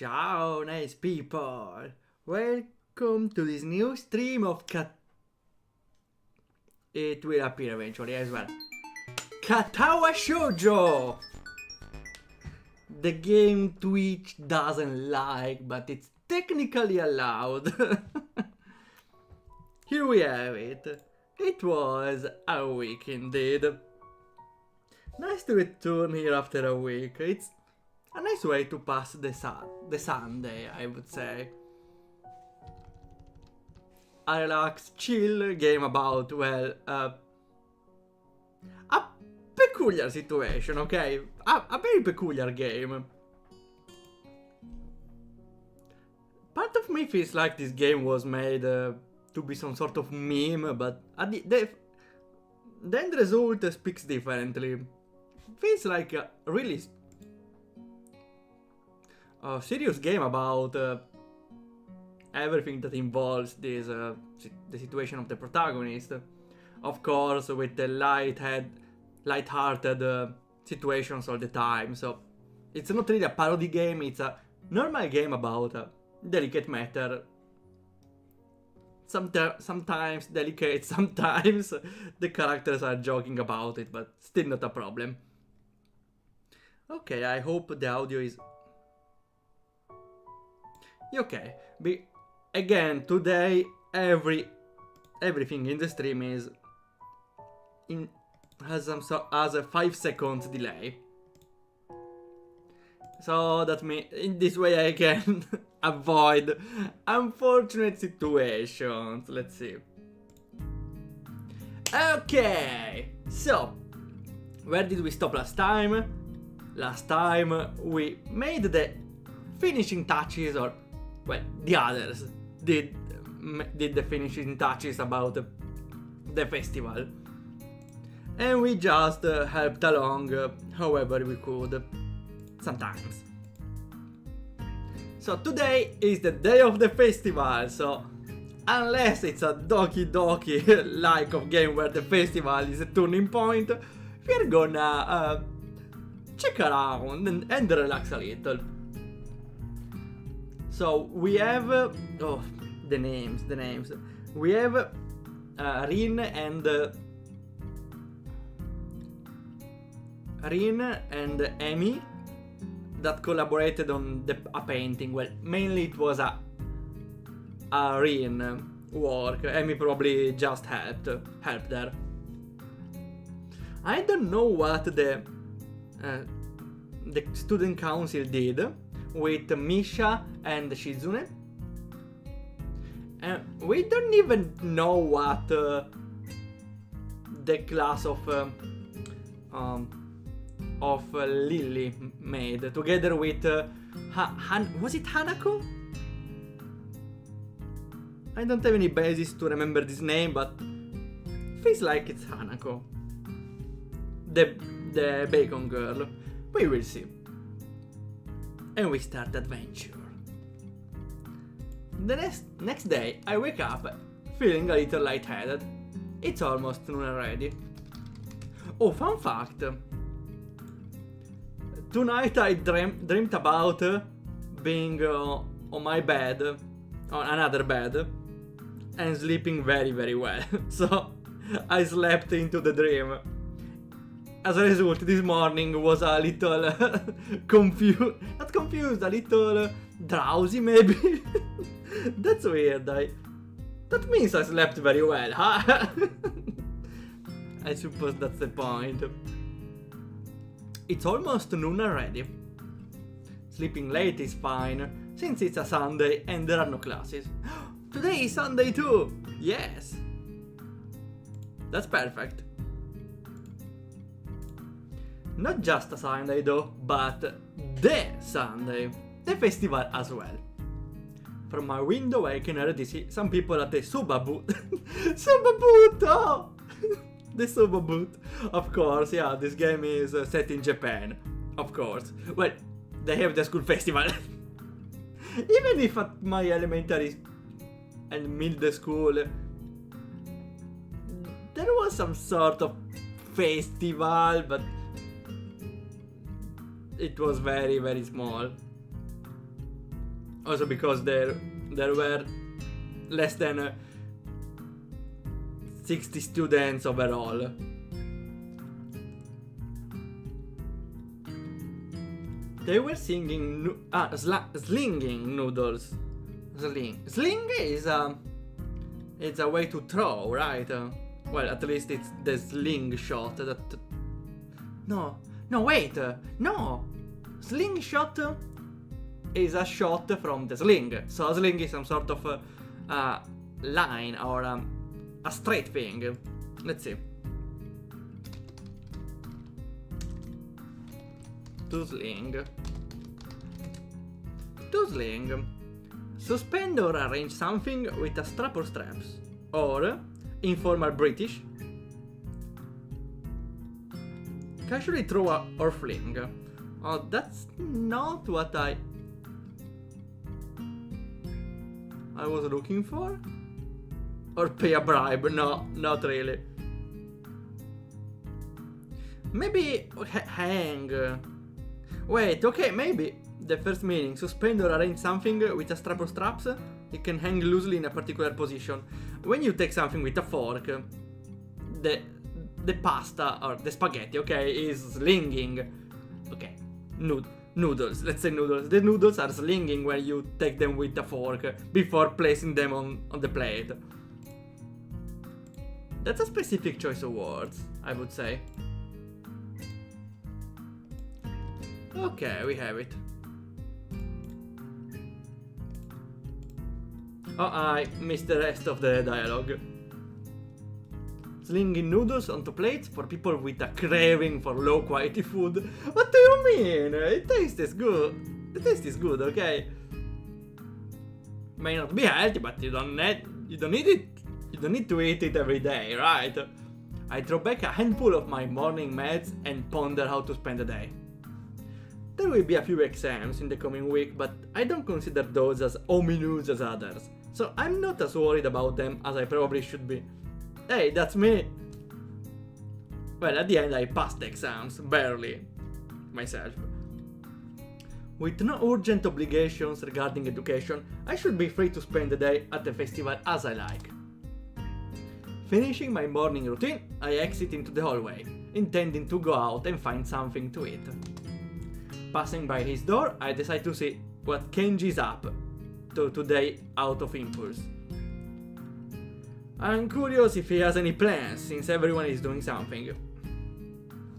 Ciao, nice people! Welcome to this new stream of It will appear eventually as well. Katawa Shoujo! The game Twitch doesn't like, but it's technically allowed. Here we have it. It was a week indeed. Nice to return here after a week. It's a nice way to pass the Sunday, I would say. A relaxed, chill game about, well, a peculiar situation, okay? A very peculiar game. Part of me feels like this game was made to be some sort of meme, but the end result speaks differently. Feels like a really serious game about everything that involves this the situation of the protagonist. Of course, with the light-hearted situations all the time. So it's not really a parody game. It's a normal game about a delicate matter. Sometimes delicate, sometimes the characters are joking about it, but still not a problem. Okay, I hope the audio is okay. Again, today everything in the stream is has a 5 seconds delay. So that means in this way I can avoid unfortunate situations. Let's see. Okay, so where did we stop last time? Last time we made the finishing touches, or well, the others did the finishing touches about the festival, and we just helped along however we could. Sometimes. So today is the day of the festival, so unless it's a Doki Doki like of game where the festival is a turning point, we're gonna check around and relax a little. So we have the names. We have Rin and Emi that collaborated on a painting. Well, mainly it was a Rin work. Emi probably just helped her. I don't know what the student council did with Misha and Shizune. And we don't even know what the class of Lily made together with was it Hanako? I don't have any basis to remember this name, but feels like it's Hanako, the bacon girl. We will see. And we start adventure. The next day I wake up feeling a little lightheaded. It's almost noon already. Oh, fun fact. Tonight I dreamt about being on my bed, on another bed, and sleeping very, very well. So I slept into the dream. As a result, this morning was a little not confused, a little drowsy maybe. That's weird. That means I slept very well, huh? I suppose that's the point. It's almost noon already. Sleeping late is fine, since it's a Sunday and there are no classes. Today is Sunday too! Yes! That's perfect. Not just a Sunday though, but the Sunday. The festival as well. From my window I can already see some people at the Suba booth. Suba booth! Oh! The Suba booth. Of course, yeah, this game is set in Japan. Of course. Well, they have the school festival. Even if at my elementary and middle school there was some sort of festival, but it was very, very small. Also because there were less than 60 students overall. They were singing slinging noodles. Sling is it's a way to throw, right? Well, at least it's the slingshot that. No, wait, no. Slingshot is a shot from the sling. So a sling is some sort of line or a straight thing. Let's see. To sling. Suspend or arrange something with a strap or straps. Or, informal British, casually throw or fling. Oh, that's not what I was looking for. Or pay a bribe. No, not really. Maybe hang. Wait, okay, maybe the first meaning, suspend or arrange something with a strap or straps. It can hang loosely in a particular position. When you take something with a fork, the pasta or the spaghetti, okay, is slinging. Okay, noodles. Let's say noodles. The noodles are slinging when you take them with a fork before placing them on the plate. That's a specific choice of words, I would say. Okay, we have it. Oh, I missed the rest of the dialogue. Slinging noodles onto plates for people with a craving for low quality food. What do you mean? It tastes good. The taste is good, okay? May not be healthy, but you don't need it. You don't need to eat it every day, right? I throw back a handful of my morning meds and ponder how to spend the day. There will be a few exams in the coming week, but I don't consider those as ominous as others, so I'm not as worried about them as I probably should be. Hey, that's me! Well, at the end I passed the exams, barely. Myself. With no urgent obligations regarding education, I should be free to spend the day at the festival as I like. Finishing my morning routine, I exit into the hallway, intending to go out and find something to eat. Passing by his door, I decide to see what Kenji's up to today out of impulse. I'm curious if he has any plans, since everyone is doing something.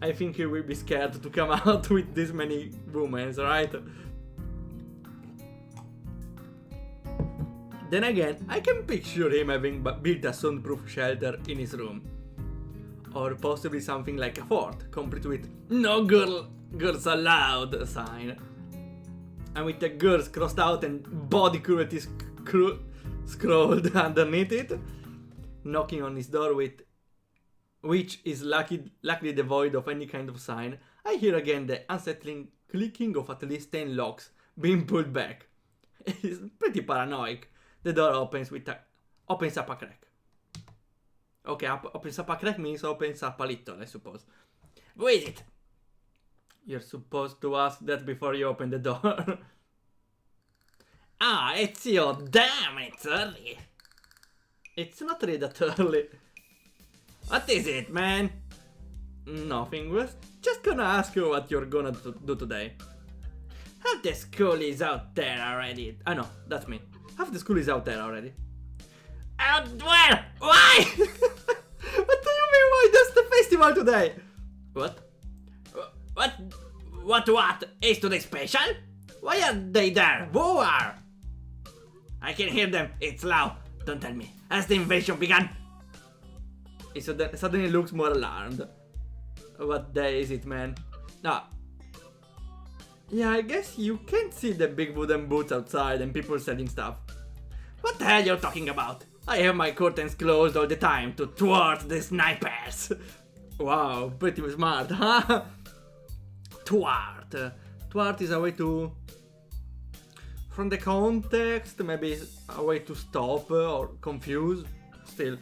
I think he will be scared to come out with this many women, right? Then again, I can picture him having built a soundproof shelter in his room. Or possibly something like a fort, complete with "No girls allowed" sign. And with the girls crossed out and body cruelty scrolled underneath it. Knocking on his door which is luckily devoid of any kind of sign, I hear again the unsettling clicking of at least 10 locks being pulled back. It's pretty paranoid. The door opens up a crack. Okay, opens up a crack means opens up a little, I suppose. Who is it? You're supposed to ask that before you open the door. Ah, it's you. Damn, it's early. It's not really that early. What is it, man? Nothing. Was just gonna ask you what you're gonna do today. Half the school is out there already. Ah no, that's me. Half the school is out there already. Out where? Why? What do you mean, why? That's the festival today. What? What is today special? Why are they there? Who are? I can hear them. It's loud. Don't tell me. Has the invasion begun? He suddenly looks more alarmed. What day is it, man? Ah. Yeah, I guess you can't see the big wooden boots outside and people selling stuff. What the hell are you talking about? I have my curtains closed all the time to thwart the snipers. Wow, pretty smart, huh? Thwart. Thwart is a way to... From the context, maybe a way to stop or confuse. Still.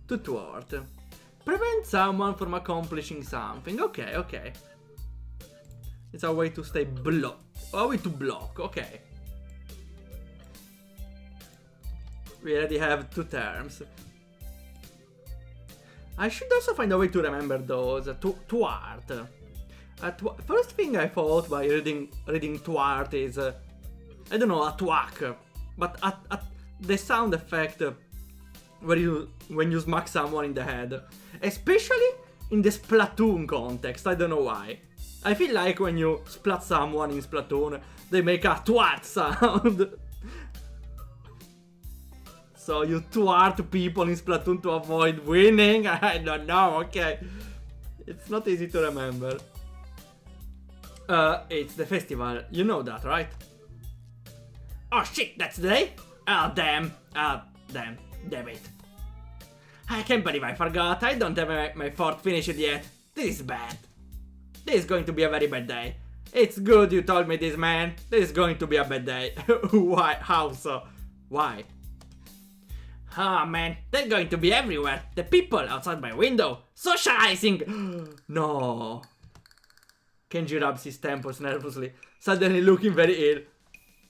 To thwart. Prevent someone from accomplishing something. Okay. It's a way to stay blocked. Are we to block? Okay. We already have 2 terms. I should also find a way to remember those. Twart. First thing I thought by reading Twart is, I don't know, a twack. But the sound effect when you smack someone in the head. Especially in the Splatoon context, I don't know why. I feel like when you splat someone in Splatoon, they make a twat sound. So you twat people in Splatoon to avoid winning? I don't know, okay. It's not easy to remember. It's the festival, you know that, right? Oh shit, that's the day? Oh damn, damn it. I can't believe I forgot, I don't have my fort finished yet. This is bad. This is going to be a very bad day. It's good you told me this, man. This is going to be a bad day. Why? How so? Why? Ah, man, they're going to be everywhere. The people outside my window. Socializing. No. Kenji rubs his temples nervously, suddenly looking very ill.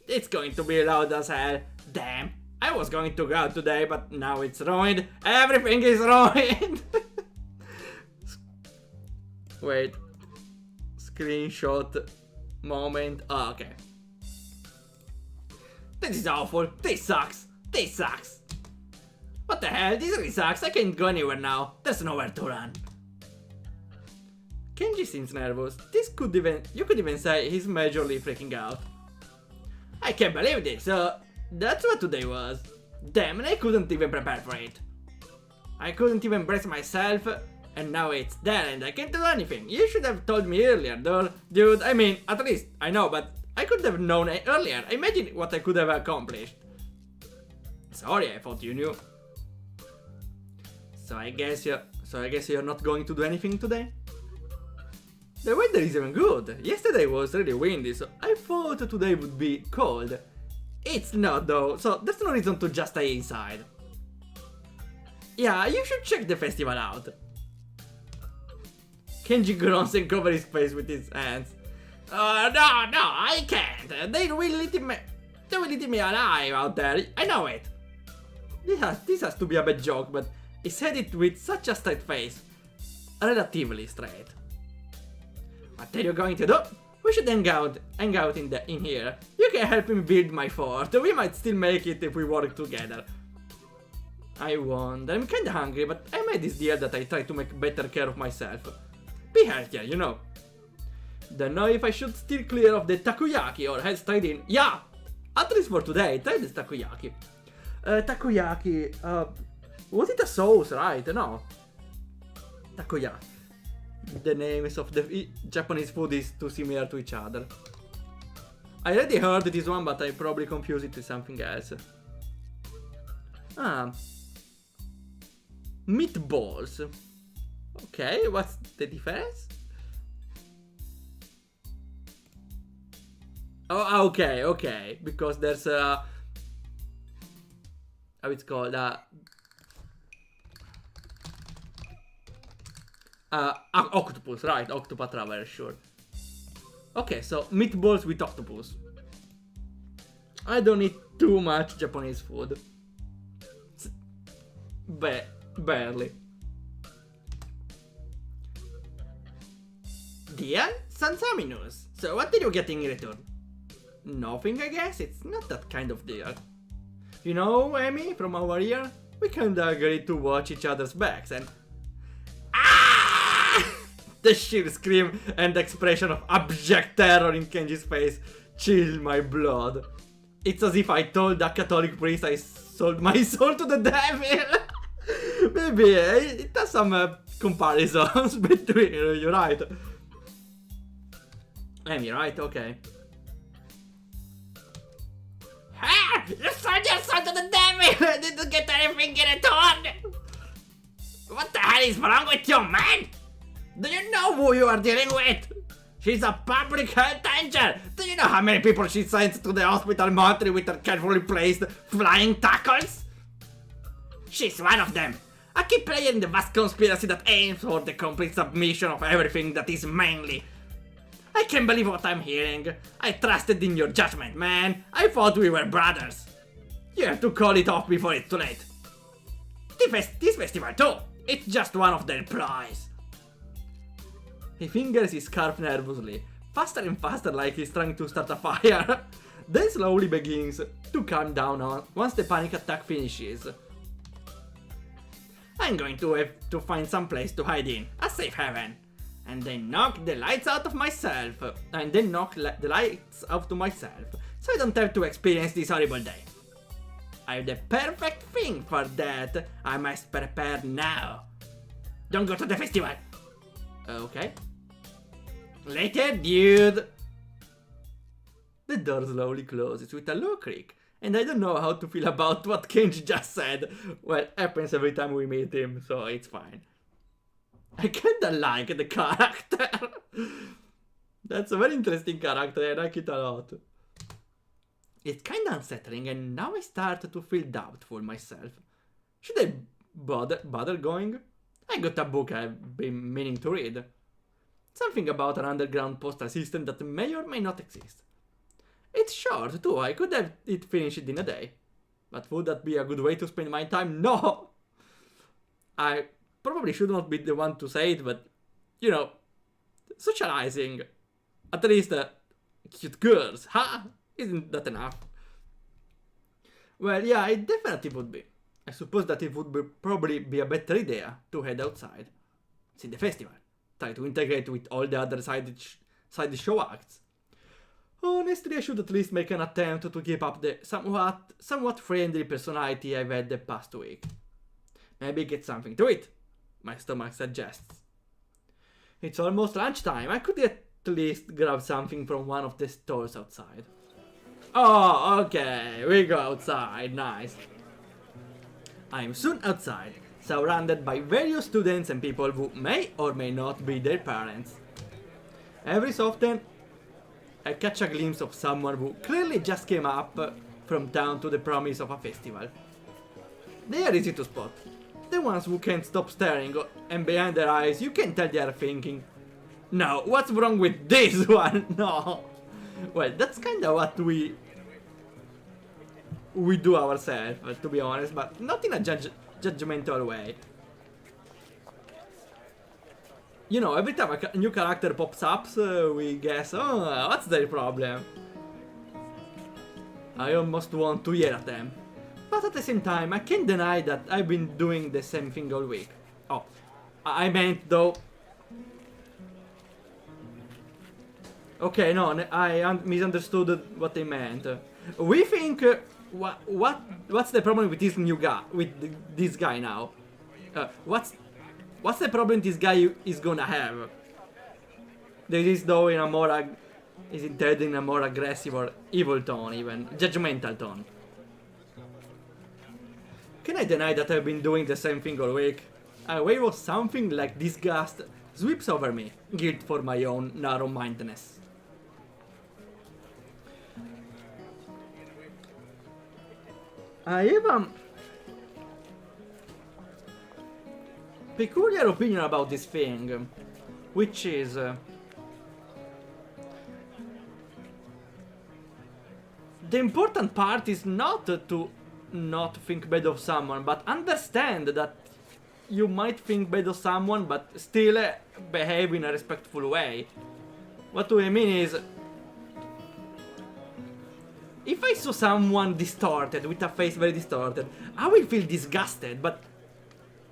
It's going to be loud as hell. Damn. I was going to go out today, but now it's ruined. Everything is ruined. Wait. Screenshot moment. Oh, okay. This is awful. This sucks. This sucks. What the hell? This really sucks. I can't go anywhere now. There's nowhere to run. Kenji seems nervous. You could even say he's majorly freaking out. I can't believe this. That's what today was. Damn, and I couldn't even prepare for it. I couldn't even brace myself, and now it's there and I can't do anything. You should have told me earlier, dude. I mean, at least I know, but I could have known it earlier. Imagine what I could have accomplished. Sorry, I thought you knew. So I guess you're not going to do anything today? The weather is even good. Yesterday was really windy, so I thought today would be cold. It's not though, so there's no reason to just stay inside. Yeah, you should check the festival out. Kenji grunts and covers his face with his hands. No, I can't. They will eat me alive out there. I know it. This has to be a bad joke, but he said it with such a straight face. Relatively straight. What are you going to do? We should hang out in here. You can help me build my fort. We might still make it if we work together. I won't. I'm kinda hungry, but I made this deal that I try to make better care of myself. Be healthier, you know. Don't know if I should steer clear of the takoyaki or head straight in. Yeah! At least for today, try this takoyaki. Takoyaki, was it a sauce, right? No. Takoyaki. The names of the Japanese food is too similar to each other. I already heard this one, but I probably confused it with something else. Meatballs. Okay, what's the difference? Oh, okay. Because there's a... how it's called? Octopus, right? Octopath Traveler, sure. Okay, so meatballs with octopus. I don't eat too much Japanese food. Barely. Deal? Sounds ominous. So what did you get in return? Nothing, I guess? It's not that kind of deal. You know, Amy, from our year, we kinda agreed to watch each other's backs and... The sheer scream and expression of abject terror in Kenji's face chilled my blood. It's as if I told a Catholic priest I sold my soul to the devil. Maybe it has some comparisons between you're right. Amy, right? Okay. Ah! You sold your soul to the devil! I didn't get anything in return! What the hell is wrong with you, man? Do you know who you are dealing with? She's a public health danger! Do you know how many people she sends to the hospital monthly with her carefully placed flying tackles? She's one of them! A key player in the vast conspiracy that aims for the complete submission of everything that is manly. I can't believe what I'm hearing. I trusted in your judgment, man. I thought we were brothers. You have to call it off before it's too late. This festival too. It's just one of their ploys. He fingers his scarf nervously, faster and faster like he's trying to start a fire. Then slowly begins to calm down once the panic attack finishes. I'm going to have to find some place to hide in, a safe haven. And then knock the lights out of myself. The lights out to myself, so I don't have to experience this horrible day. I have the perfect thing for that. I must prepare now. Don't go to the festival. Okay. Later, dude. The door slowly closes with a low creak, and I don't know how to feel about what Kenji just said. Well, happens every time we meet him, so it's fine. I kinda like the character. That's a very interesting character, I like it a lot. It's kinda unsettling, and now I start to feel doubtful myself. Should I bother going? I got a book I've been meaning to read. Something about an underground postal system that may or may not exist. It's short too, I could have it finished in a day. But would that be a good way to spend my time? No! I probably should not be the one to say it, but, you know, socializing. At least cute girls, huh? Isn't that enough? Well, yeah, it definitely would be. I suppose that it would probably be a better idea to head outside. See the festival. Try to integrate with all the other side show acts. Honestly, I should at least make an attempt to keep up the somewhat friendly personality I've had the past week. Maybe get something to eat, my stomach suggests. It's almost lunchtime. I could at least grab something from one of the stores outside. Oh, okay, we go outside, nice. I'm soon outside, surrounded by various students and people who may or may not be their parents. Every so often, I catch a glimpse of someone who clearly just came up from town to the promise of a festival. They are easy to spot. The ones who can't stop staring, and behind their eyes you can tell they are thinking, no, what's wrong with this one? No. Well, that's kinda what we do ourselves, to be honest, but not in a judgmental way. You know, every time a new character pops up, we guess, oh, what's their problem? I almost want to yell at them. But at the same time, I can't deny that I've been doing the same thing all week. Oh, I meant though... Okay, no, I misunderstood what they meant. We think... what's the problem with this new guy, this guy now? What's the problem this guy is gonna have? There is though is intended in a more aggressive or evil tone, even judgmental tone. Can I deny that I've been doing the same thing all week? A wave of something like disgust sweeps over me, guilt for my own narrow-mindedness. I have a peculiar opinion about this thing, which is the important part is not to not think bad of someone, but understand that you might think bad of someone but still behave in a respectful way. What do I mean is, if I saw someone distorted, with a face very distorted, I will feel disgusted, but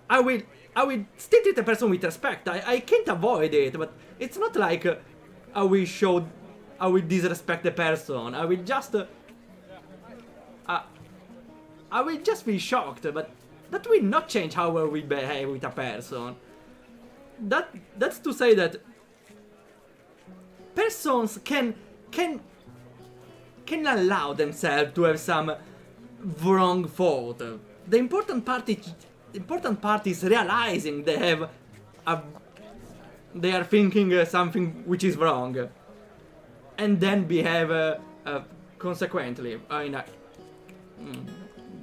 I will still treat the person with respect. I can't avoid it, but it's not like I will disrespect the person. I will just be shocked, but that will not change how well we behave with a person. That's to say that persons can allow themselves to have some wrong thought. The important part is realizing they are thinking something which is wrong, and then behave consequently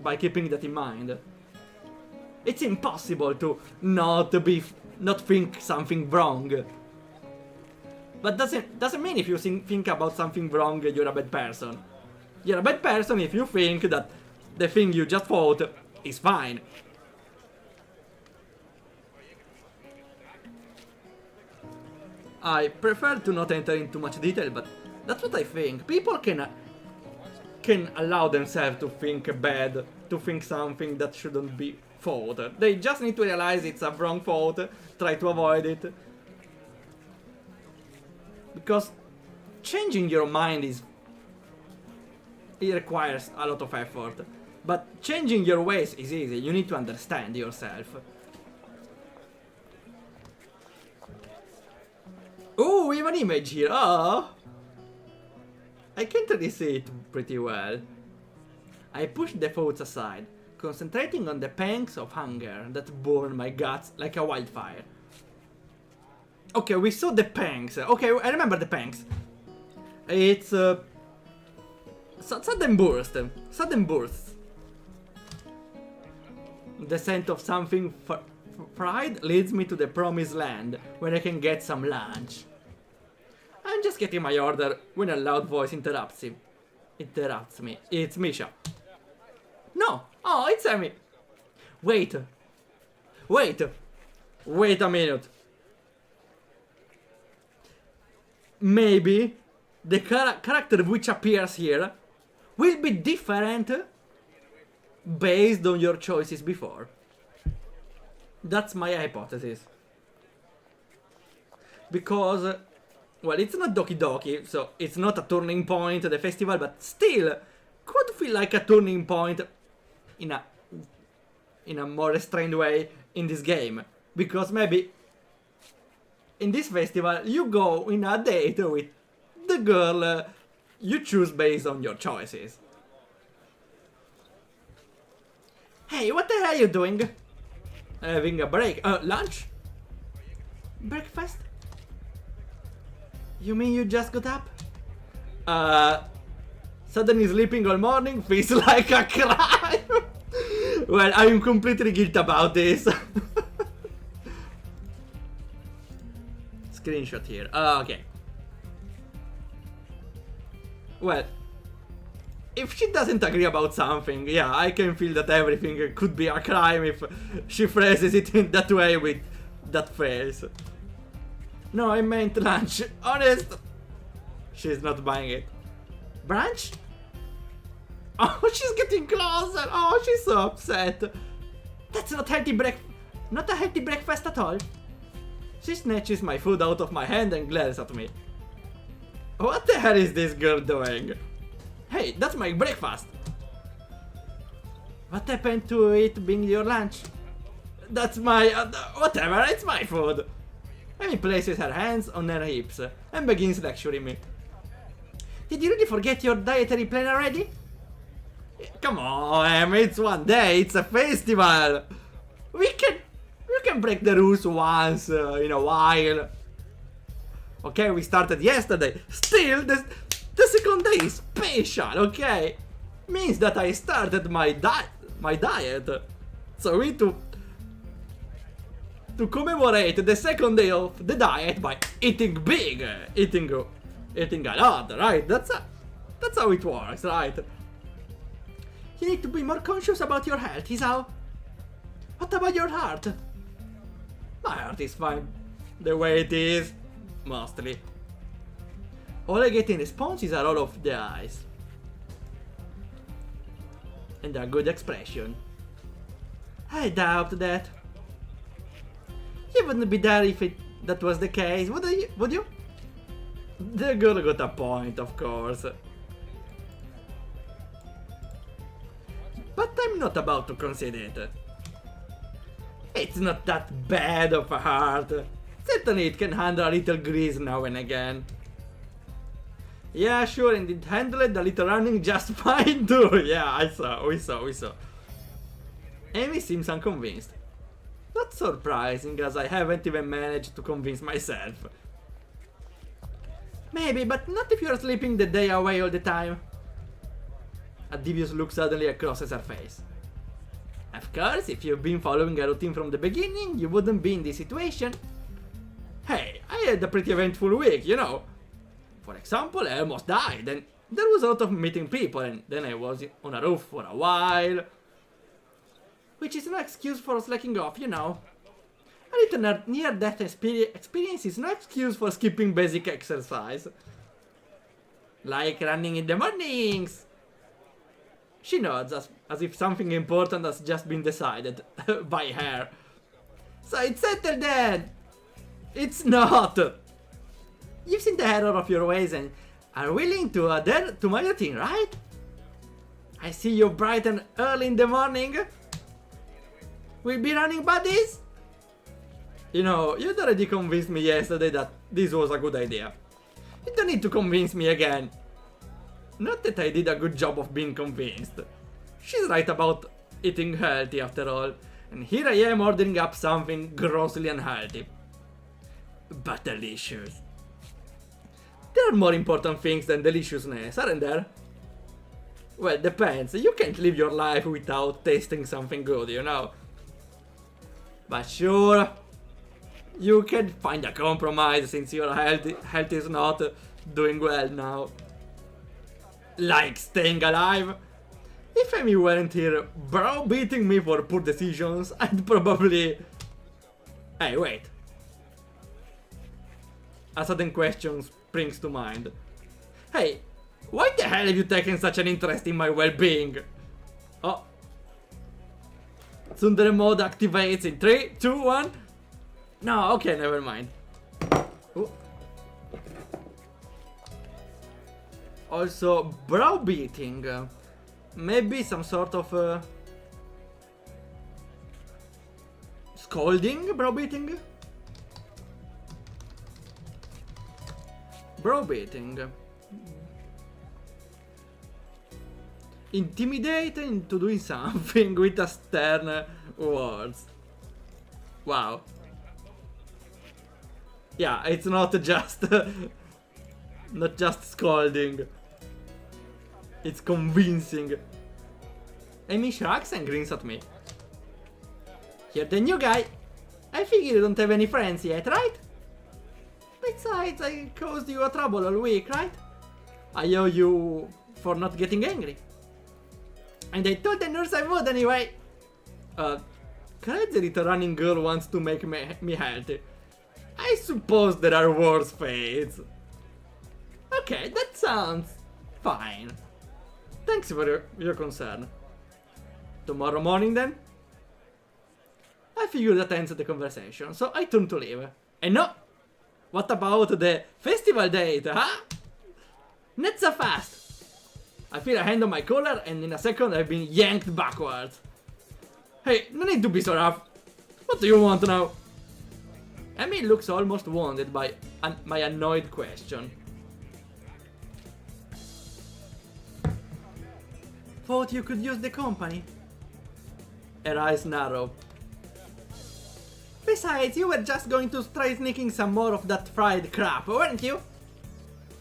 by keeping that in mind. It's impossible to not think something wrong. But doesn't mean if you think about something wrong, you're a bad person. You're a bad person if you think that the thing you just thought is fine. I prefer to not enter into much detail, but that's what I think. People can allow themselves to think bad, to think something that shouldn't be thought. They just need to realize it's a wrong thought, try to avoid it. Because changing your mind it requires a lot of effort. But changing your ways is easy, you need to understand yourself. Oh, we have an image here, oh! I can't really see it pretty well. I pushed the thoughts aside, concentrating on the pangs of hunger that burn my guts like a wildfire. Okay, we saw the pangs. Okay, I remember the pangs. It's sudden burst. Sudden bursts. The scent of something fried leads me to the promised land, where I can get some lunch. I'm just getting my order when a loud voice interrupts me. It's Misha. No! Oh, it's Amy. Wait a minute. Maybe the character which appears here will be different based on your choices before. That's my hypothesis. Because, well, it's not Doki Doki, so it's not a turning point at the festival, but still could feel like a turning point in a more restrained way in this game. Because maybe in this festival you go in a date with the girl you choose based on your choices. Hey, what the hell are you doing? Having a break? Lunch? Breakfast? You mean you just got up? Suddenly sleeping all morning feels like a crime. Well, I'm completely guilty about this. Screenshot here. Okay. Well, if she doesn't agree about something, yeah, I can feel that everything could be a crime if she phrases it in that way with that face. No, I meant lunch. Honest. She's not buying it. Brunch? Oh, she's getting closer. Oh, she's so upset. That's not not a healthy breakfast at all. She snatches my food out of my hand and glares at me. What the hell is this girl doing? Hey, that's my breakfast. What happened to it being your lunch? That's my... whatever, it's my food. Amy places her hands on her hips and begins lecturing me. Did you really forget your dietary plan already? Come on, Amy, it's one day, it's a festival. We can break the rules once in a while. Okay, we started yesterday. Still, the second day is special, okay? Means that I started my diet. So we need to commemorate the second day of the diet by eating big, eating a lot, right? That's how it works, right? You need to be more conscious about your health, is how? What about your heart? My heart is fine, the way it is, mostly. All I get in response is a roll of the eyes. And a good expression. I doubt that. You wouldn't be there if that was the case, would you? The girl got a point, of course. But I'm not about to concede it. It's not that bad of a heart. Certainly it can handle a little grease now and again. Yeah, sure, and it handled the little running just fine too. Yeah, we saw. Amy seems unconvinced. Not surprising, as I haven't even managed to convince myself. Maybe, but not if you're sleeping the day away all the time. A devious look suddenly crosses her face. Of course, if you've been following a routine from the beginning, you wouldn't be in this situation. Hey, I I had a pretty eventful week, you know. For example, I almost died, and there was a lot of meeting people, and then I was on a roof for a while. Which is no excuse for slacking off, you know. A little near-death experience is no excuse for skipping basic exercise. Like running in the mornings. She nods as if something important has just been decided by her. So it's settled then! It's not! You've seen the error of your ways and are willing to adhere to my routine, right? I see you bright and early in the morning. We'll be running buddies? You know, you'd already convinced me yesterday that this was a good idea. You don't need to convince me again. Not that I did a good job of being convinced. She's right about eating healthy after all, and here I am ordering up something grossly unhealthy. But delicious. There are more important things than deliciousness, aren't there? Well, depends. You can't live your life without tasting something good, you know. But sure, you can find a compromise since your health is not doing well now. Like staying alive. If Amy weren't here browbeating me for poor decisions, I'd probably... Hey, wait. A sudden question springs to mind. Hey, why the hell have you taken such an interest in my well-being? Oh. Tsundere mode activates in 3, 2, 1. No, okay, never mind. Ooh. Also, browbeating. Maybe some sort of scolding? Browbeating? Browbeating. Intimidate into doing something with a stern words. Wow. Yeah, it's not just not just scolding. It's convincing. Amy shrugs and grins at me. You're the new guy. I figure you don't have any friends yet, right? Besides, I caused you a trouble all week, right? I owe you for not getting angry. And I told the nurse I would anyway. Crazy little running girl wants to make me healthy. I suppose there are worse fates. Okay, that sounds fine. Thanks for your concern. Tomorrow morning then? I figured that ends the conversation, so I turn to leave. And no! What about the festival date, huh? Not so fast! I feel a hand on my collar and in a second I've been yanked backwards. Hey, no need to be so rough. What do you want now? Amy looks almost wounded by my annoyed question. Thought you could use the company. Her eyes narrow. Besides, you were just going to try sneaking some more of that fried crap, weren't you?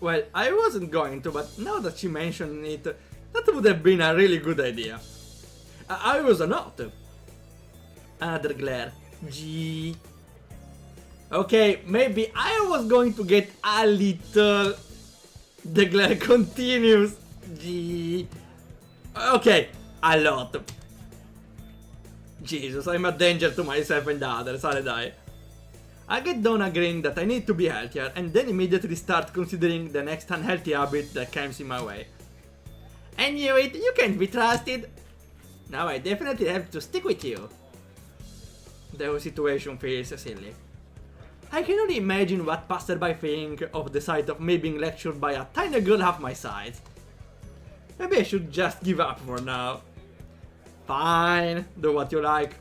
Well, I wasn't going to, but now that she mentioned it, that would have been a really good idea. I was not. Another glare. Gee. Okay, maybe I was going to get a little... The glare continues. Gee. Okay, a lot. Jesus, I'm a danger to myself and others, aren't I? I get done agreeing that I need to be healthier and then immediately start considering the next unhealthy habit that comes in my way. I knew it, you can't be trusted. Now I definitely have to stick with you. The whole situation feels silly. I can only imagine what passerby think of the sight of me being lectured by a tiny girl half my size. Maybe I should just give up for now. Fine, do what you like.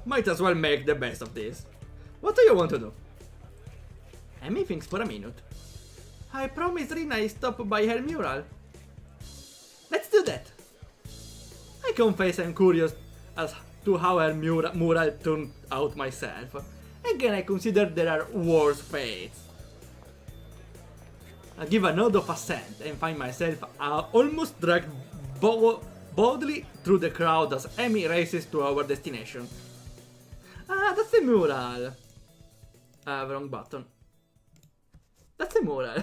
Might as well make the best of this. What do you want to do? Amy thinks for a minute. I promised Rina I stop by her mural. Let's do that. I confess I'm curious as to how her mural turned out myself. Again, I consider there are worse fates. I give a nod of assent and find myself almost dragged boldly through the crowd as Amy races to our destination. Ah, that's the mural. Wrong button. That's a mural.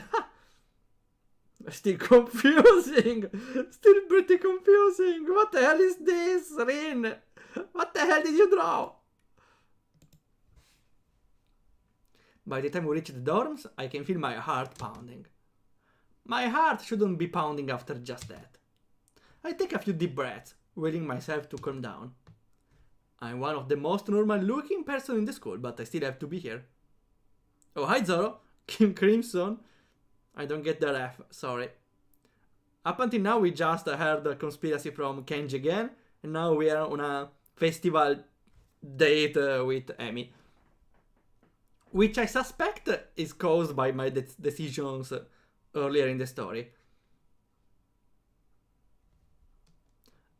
Still confusing. Still pretty confusing. What the hell is this, Rin? What the hell did you draw? By the time we reach the dorms, I can feel my heart pounding. My heart shouldn't be pounding after just that. I take a few deep breaths, willing myself to calm down. I'm one of the most normal looking person in the school, but I still have to be here. Oh, hi Zoro. Kim Crimson. I don't get the ref, sorry. Up until now we just heard the conspiracy from Kenji again, and now we are on a festival date with Emi. Which I suspect is caused by my decisions earlier in the story.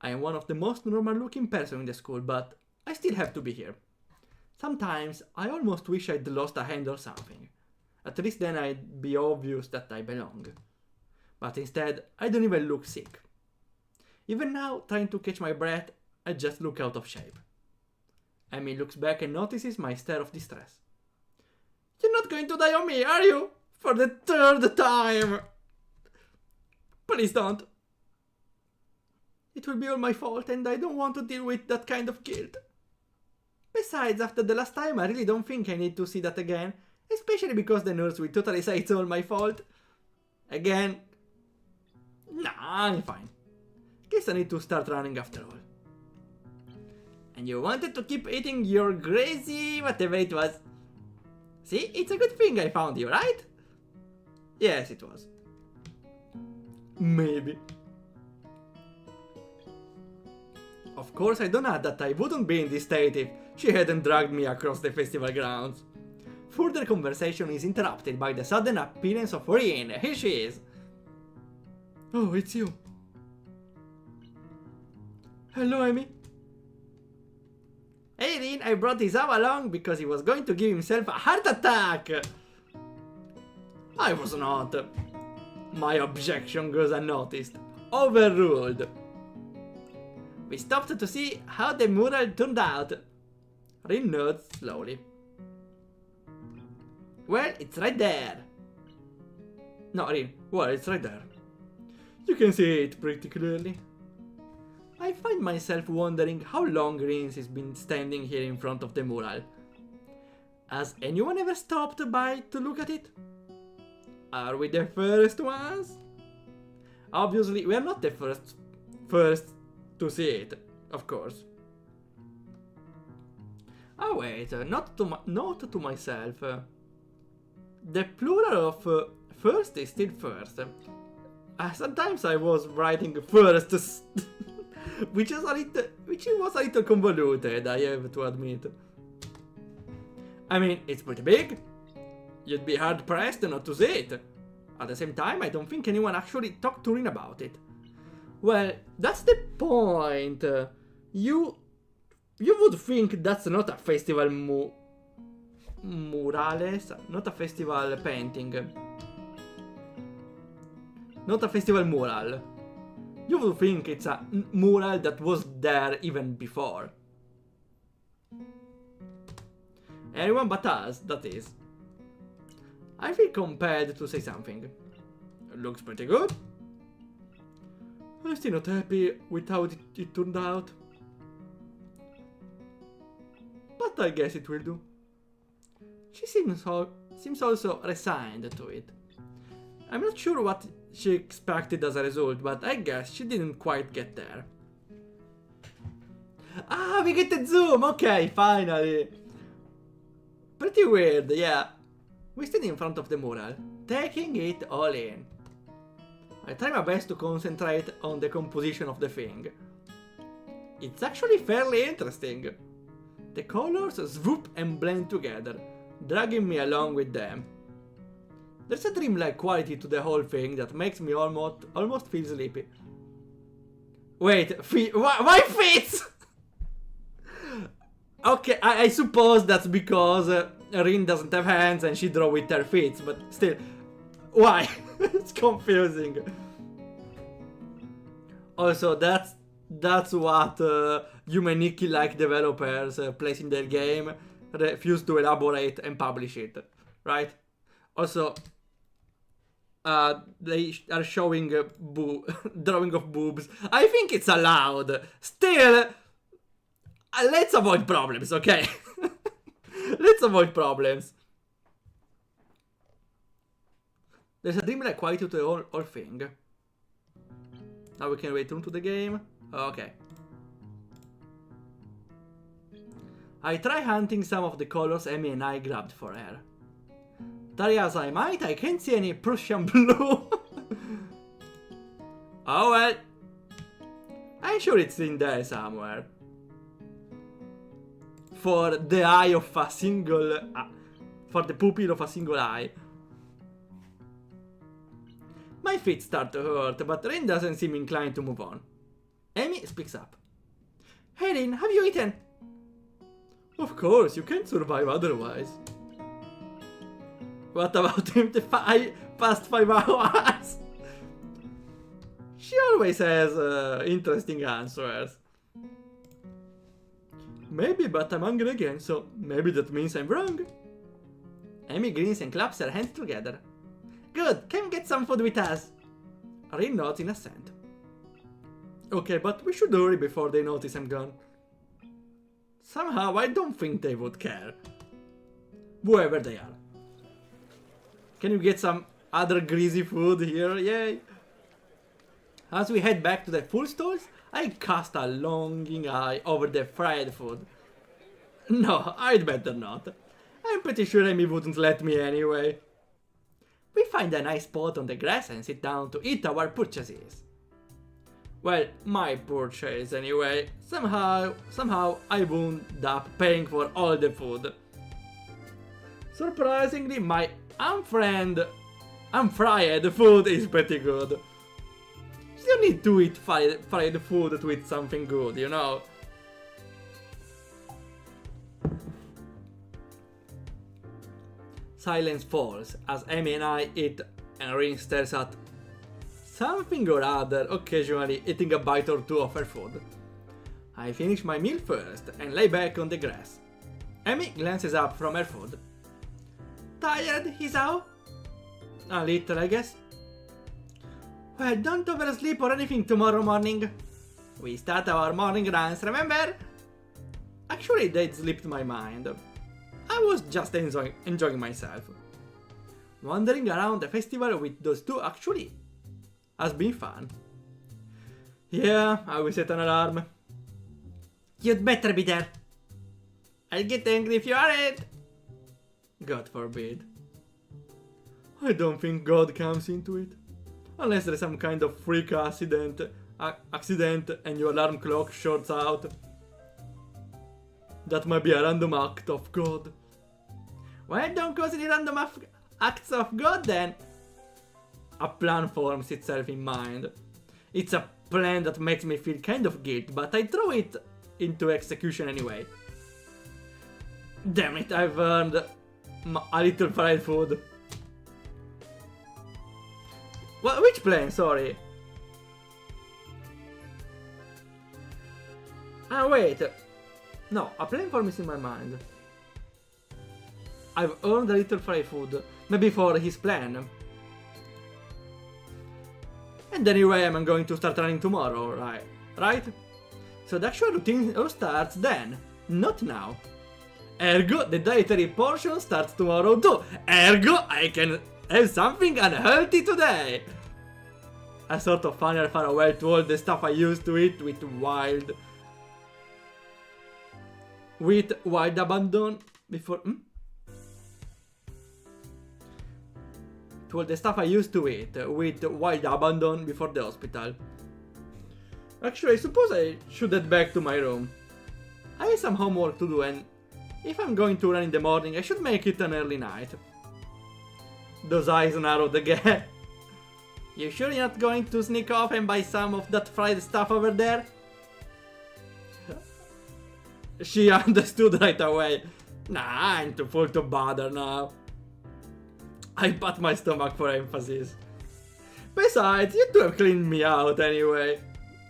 I am one of the most normal looking person in the school, but I still have to be here. Sometimes I almost wish I'd lost a hand or something. At least then I'd be obvious that I belong. But instead, I don't even look sick. Even now, trying to catch my breath, I just look out of shape. Amy looks back and notices my stare of distress. You're not going to die on me, are you? For the third time! Please don't. It will be all my fault and I don't want to deal with that kind of guilt. Besides, after the last time, I really don't think I need to see that again. Especially because the nurse will totally say it's all my fault. Again. Nah, I'm fine. Guess I need to start running after all. And you wanted to keep eating your crazy whatever it was. See, it's a good thing I found you, right? Yes, it was. Maybe. Of course, I don't know that I wouldn't be in this state if she hadn't dragged me across the festival grounds. Further conversation is interrupted by the sudden appearance of Rin. Here she is. Oh, it's you. Hello, Amy. Hey, Rin, I brought Izawa along because he was going to give himself a heart attack. I was not. My objection goes unnoticed. Overruled. We stopped to see how the mural turned out. Rin nods slowly. Well, it's right there. No, Rin, well, it's right there. You can see it pretty clearly. I find myself wondering how long Rin has been standing here in front of the mural. Has anyone ever stopped by to look at it? Are we the first ones? Obviously, we are not the first to see it, of course. Oh wait, note to myself. The plural of first is still first. Sometimes I was writing first, which was a little convoluted, I have to admit. I mean, it's pretty big. You'd be hard pressed not to see it. At the same time, I don't think anyone actually talked to Rin about it. Well, that's the point. You would think that's not a festival murales, not a festival painting. Not a festival mural. You would think it's a mural that was there even before. Everyone but us, that is. I feel compelled to say something. Looks pretty good. I'm still not happy with how it turned out. But I guess it will do. She seems also resigned to it. I'm not sure what she expected as a result, but I guess she didn't quite get there. Ah, we get the zoom! Okay, finally! Pretty weird, yeah. We stood in front of the mural, taking it all in. I try my best to concentrate on the composition of the thing. It's actually fairly interesting. The colors swoop and blend together, dragging me along with them. There's a dreamlike quality to the whole thing that makes me almost feel sleepy. Wait, why fits? Okay, I suppose that's because Rin doesn't have hands and she draws with her feet, but still, why? It's confusing. Also, that's what Humaniki-like developers place in their game. refuse to elaborate and publish it, right? Also, they are showing drawing of boobs. I think it's allowed. Still, let's avoid problems, okay? Let's avoid problems. There's a dreamlike quality to the whole thing. Now we can return to the game. Okay. I try hunting some of the colors Amy and I grabbed for her. Try as I might, I can't see any Prussian blue. Oh well. I'm sure it's in there somewhere. For the eye of a single... for the pupil of a single eye. My feet start to hurt, but Rin doesn't seem inclined to move on. Amy speaks up. Hey Rin, have you eaten? Of course, you can't survive otherwise. What about in the past 5 hours? She always has interesting answers. Maybe, but I'm hungry again, so maybe that means I'm wrong. Amy grins and claps her hands together. Good, come get some food with us. Rin nods in assent. Okay, but we should hurry before they notice I'm gone. Somehow, I don't think they would care. Whoever they are. Can you get some other greasy food here? Yay! As we head back to the food stalls, I cast a longing eye over the fried food. No, I'd better not. I'm pretty sure Amy wouldn't let me anyway. We find a nice spot on the grass and sit down to eat our purchases. Well, my purchase anyway. Somehow I wound up paying for all the food. Surprisingly, my unfried food is pretty good. You don't need to eat fried food to eat something good, you know. Silence falls as Amy and I eat and Rin stares at something or other, occasionally eating a bite or two of her food. I finish my meal first and lay back on the grass. Amy glances up from her food. Tired, Hisao? A little, I guess. Well, don't oversleep or anything tomorrow morning. We start our morning runs, remember? Actually, that slipped my mind. I was just enjoying myself. Wandering around the festival with those two actually has been fun. Yeah, I will set an alarm. You'd better be there. I'll get angry if you aren't. God forbid. I don't think God comes into it. Unless there's some kind of freak accident and your alarm clock shorts out. That might be a random act of God. Well, don't cause any random acts of God then. A plan forms itself in mind. It's a plan that makes me feel kind of guilt, but I throw it into execution anyway. Damn it, I've earned a little fried food. Which plan? Sorry. Ah, wait. No, a plan form is in my mind. I've earned a little fried food. Maybe for his plan. And anyway, I'm going to start running tomorrow, right? So the actual routine starts then, not now. Ergo, the dietary portion starts tomorrow too. Ergo, I can have something unhealthy today. A sort of funny farewell to all the stuff I used to eat with wild abandon before. To all the stuff I used to eat with wild abandon before the hospital. Actually, I suppose I should head back to my room. I have some homework to do, and if I'm going to run in the morning, I should make it an early night. Those eyes narrowed again. You sure you're not going to sneak off and buy some of that fried stuff over there? She understood right away. Nah, I'm too full to bother now. I pat my stomach for emphasis. Besides, you two have cleaned me out anyway.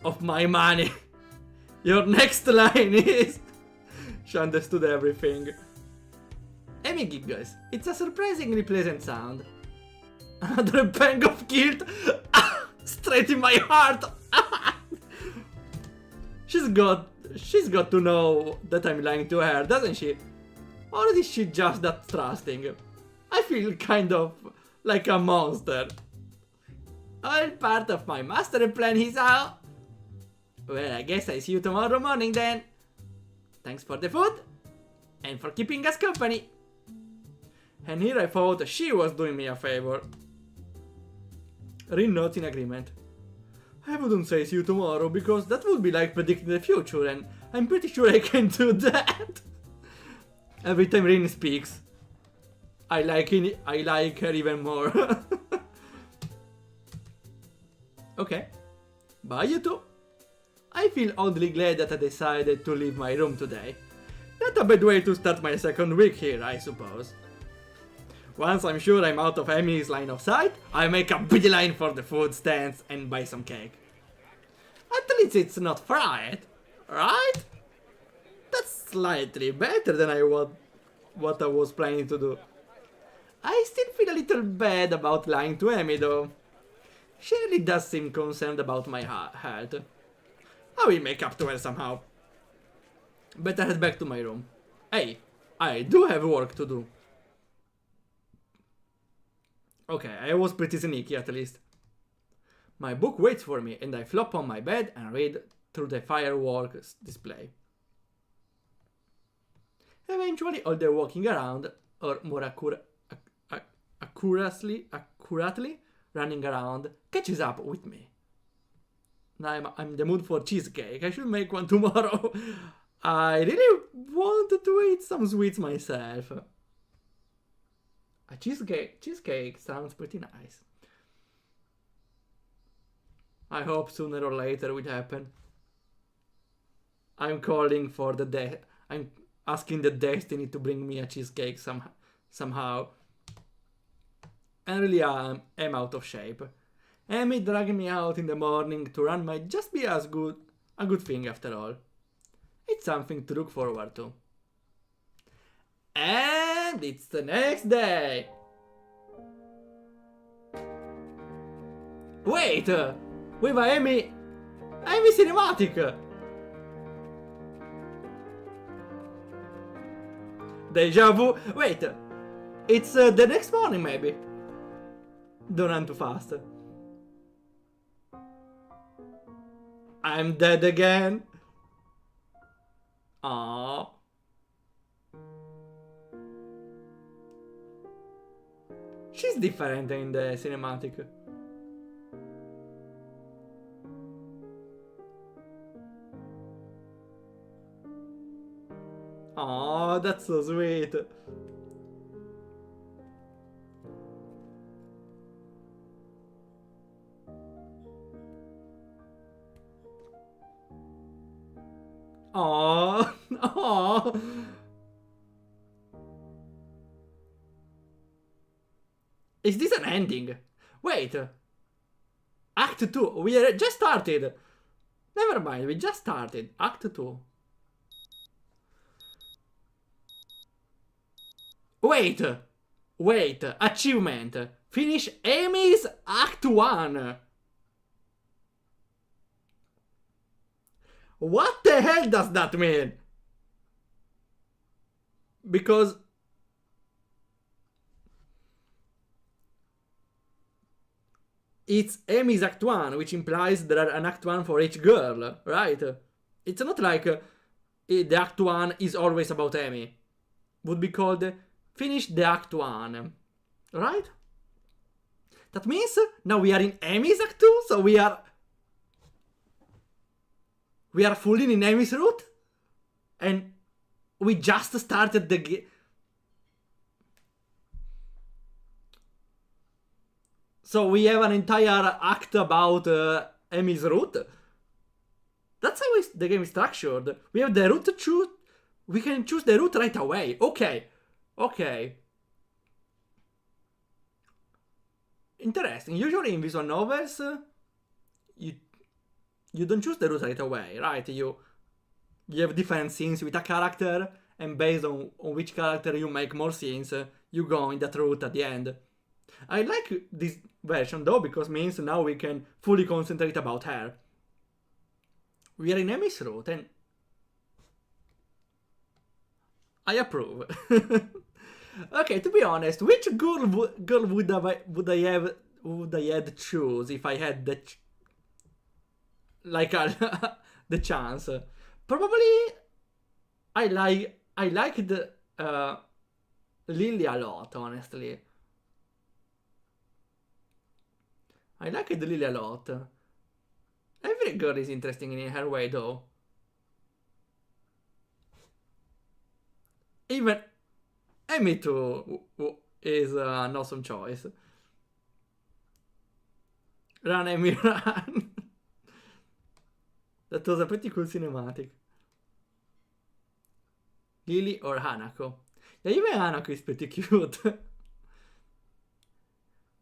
Of my money. Your next line is... She understood everything. Amy giggles. It's a surprisingly pleasant sound. Another pang of guilt. Straight in my heart. She's got to know that I'm lying to her, doesn't she? Or is she just that trusting? I feel kind of like a monster. All part of my master plan is out. Well, I guess I see you tomorrow morning then. Thanks for the food and for keeping us company. And here I thought she was doing me a favor. Rin nods in agreement. I wouldn't say see you tomorrow because that would be like predicting the future, and I'm pretty sure I can do that. Every time Rin speaks, I like her even more. Okay, bye you two. I feel oddly glad that I decided to leave my room today. Not a bad way to start my second week here, I suppose. Once I'm sure I'm out of Amy's line of sight, I make a beeline for the food stands and buy some cake. At least it's not fried, right? That's slightly better than what I was planning to do. I still feel a little bad about lying to Amy though. She really does seem concerned about my health. I will make up to her somehow. Better head back to my room. Hey, I do have work to do. Okay, I was pretty sneaky at least. My book waits for me and I flop on my bed and read through the fireworks display. Eventually, all the walking around, or more accurately running around, catches up with me. Now I'm in the mood for cheesecake. I should make one tomorrow. I really wanted to eat some sweets myself. A cheesecake sounds pretty nice. I hope sooner or later it will happen. I'm calling for I'm asking the destiny to bring me a cheesecake somehow. And really I'm out of shape. Amy dragging me out in the morning to run might just be a good thing after all. It's something to look forward to. And it's the next day. Wait! We have Amy cinematic! Deja vu. Wait! It's the next morning maybe. Don't run too fast. I'm dead again. Aww. She's different in the cinematic. Aww, that's so sweet. Aww. Aww. Is this an ending? Wait. Act 2. We just started. Never mind, we just started. Act 2. Wait. Achievement. Finish Amy's Act 1. What the hell does that mean? Because it's Amy's Act 1, which implies there are an Act 1 for each girl, right? It's not like the Act 1 is always about Amy. Would be called Finish the Act 1, right? That means now we are in Amy's Act 2, so we are fully in Amy's route? And we just started the game. So we have an entire act about Amy's route? That's how the game is structured. We have the route to choose. We can choose the route right away. Okay. Interesting. Usually in visual novels, you don't choose the route right away, right? You have different scenes with a character, and based on which character you make more scenes, you go in that route at the end. I like this version though, because means now we can fully concentrate about her. We are in Emi's route and I approve. Okay, to be honest, which girl would I had choose if I had the the chance? Probably I liked Lily a lot, honestly. I liked Lily a lot. Every girl is interesting in her way though. Even Emi too is an awesome choice. Run, Emi, run. That was a pretty cool cinematic. Lily or Hanako? Yeah, even Hanako is pretty cute.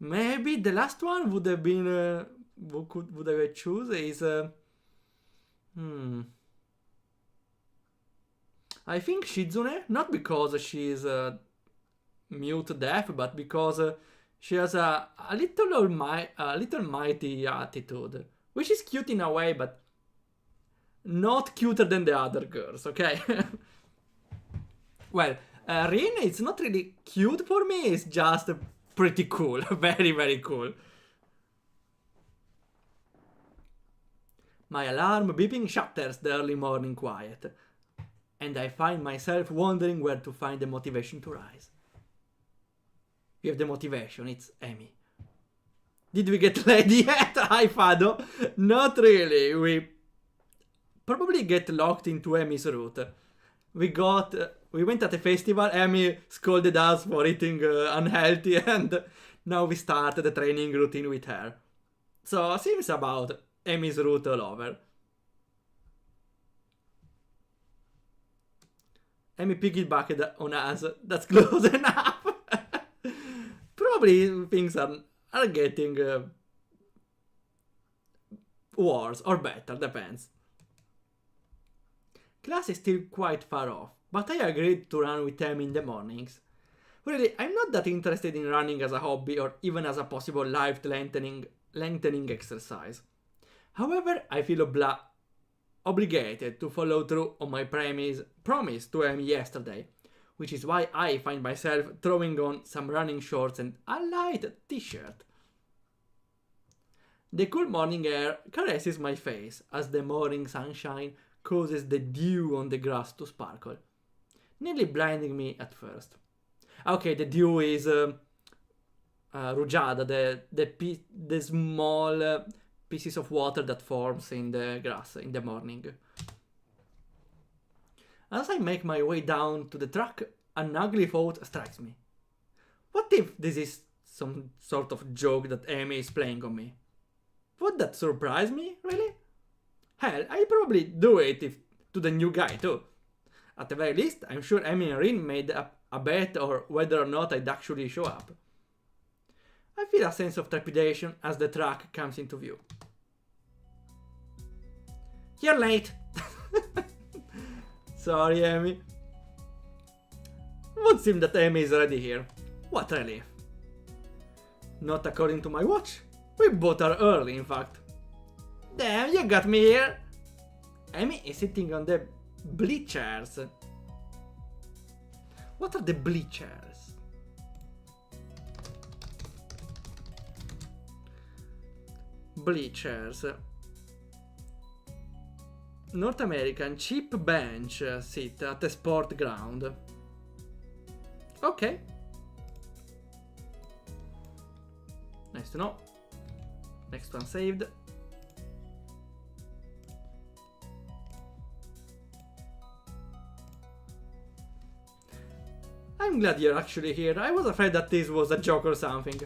Maybe the last one would have been would I choose is I think Shizune, not because she is mute deaf, but because she has a little mighty attitude, which is cute in a way, but not cuter than the other girls. Okay. Well, Rin, it's not really cute for me. It's just pretty cool, very very cool. My alarm beeping shatters the early morning quiet, and I find myself wondering where to find the motivation to rise. We have the motivation, it's Emi. Did we get ready yet? Hi Fado. Not really, we probably get locked into Emi's route. We went at a festival, Emi scolded us for eating unhealthy, and now we start the training routine with her. So seems about Emi's route all over. Emi piggybacked on us, that's close enough. Probably things are getting worse or better, depends. Class is still quite far off, but I agreed to run with Emi in the mornings. Really, I'm not that interested in running as a hobby or even as a possible life-lengthening exercise. However, I feel obligated to follow through on my promise to Emi yesterday, which is why I find myself throwing on some running shorts and a light t-shirt. The cool morning air caresses my face as the morning sunshine causes the dew on the grass to sparkle, nearly blinding me at first. Okay, the dew is rugiada, the small pieces of water that forms in the grass in the morning. As I make my way down to the truck, an ugly thought strikes me. What if this is some sort of joke that Emi is playing on me? Would that surprise me, really? Hell, I'd probably do it to the new guy too. At the very least, I'm sure Emi and Rin made a bet or whether or not I'd actually show up. I feel a sense of trepidation as the truck comes into view. You're late! Sorry, Emi. Would seem that Emi is already here. What relief. Not according to my watch. We both are early, in fact. Damn, you got me here! Emi is sitting on the bleachers. What are the bleachers? Bleachers. North American cheap bench seat at a sport ground. Okay. Nice to know. Next one saved. I'm glad you're actually here. I was afraid that this was a joke or something.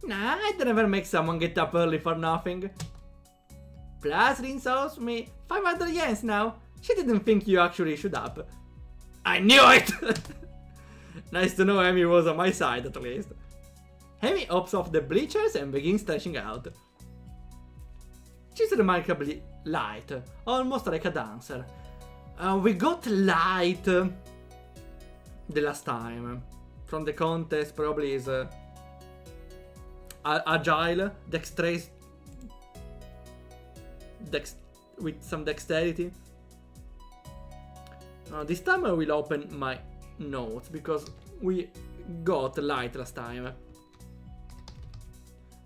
Nah, I'd never make someone get up early for nothing. Plus, Rin owes me 500 yens now. She didn't think you actually showed up. I knew it! Nice to know Emi was on my side at least. Emi hops off the bleachers and begins stretching out. She's remarkably light, almost like a dancer. We got light the last time. From the contest, probably is agile, dexterous, with some dexterity. This time I will open my notes because we got light last time.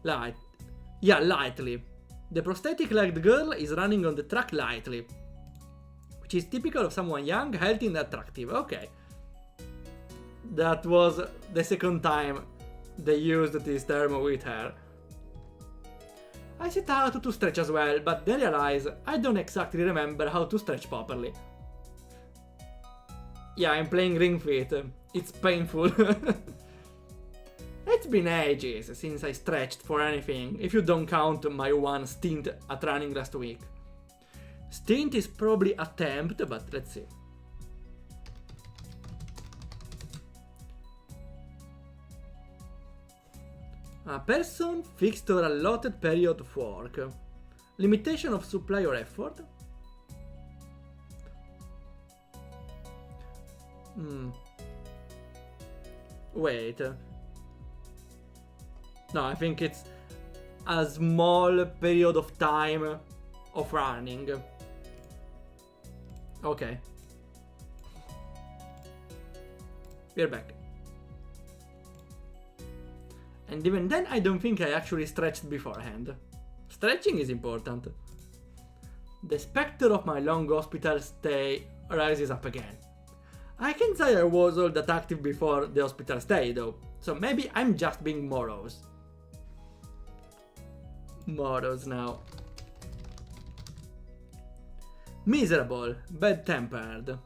Light. Yeah, lightly. The prosthetic-legged girl is running on the track lightly, which is typical of someone young, healthy and attractive. Okay. That was the second time they used this term with her. I set out to stretch as well, but then realized I don't exactly remember how to stretch properly. Yeah, I'm playing Ring Fit. It's painful. It's been ages since I stretched for anything, if you don't count my one stint at running last week. Stint is probably attempt, but let's see. A person fixed or allotted period of work. Limitation of supply or effort. Wait. No, I think it's a small period of time of running. Okay. We're back. And even then, I don't think I actually stretched beforehand. Stretching is important. The specter of my long hospital stay rises up again. I can't say I was all that active before the hospital stay though, so maybe I'm just being morose. Morose now. Miserable, bad-tempered.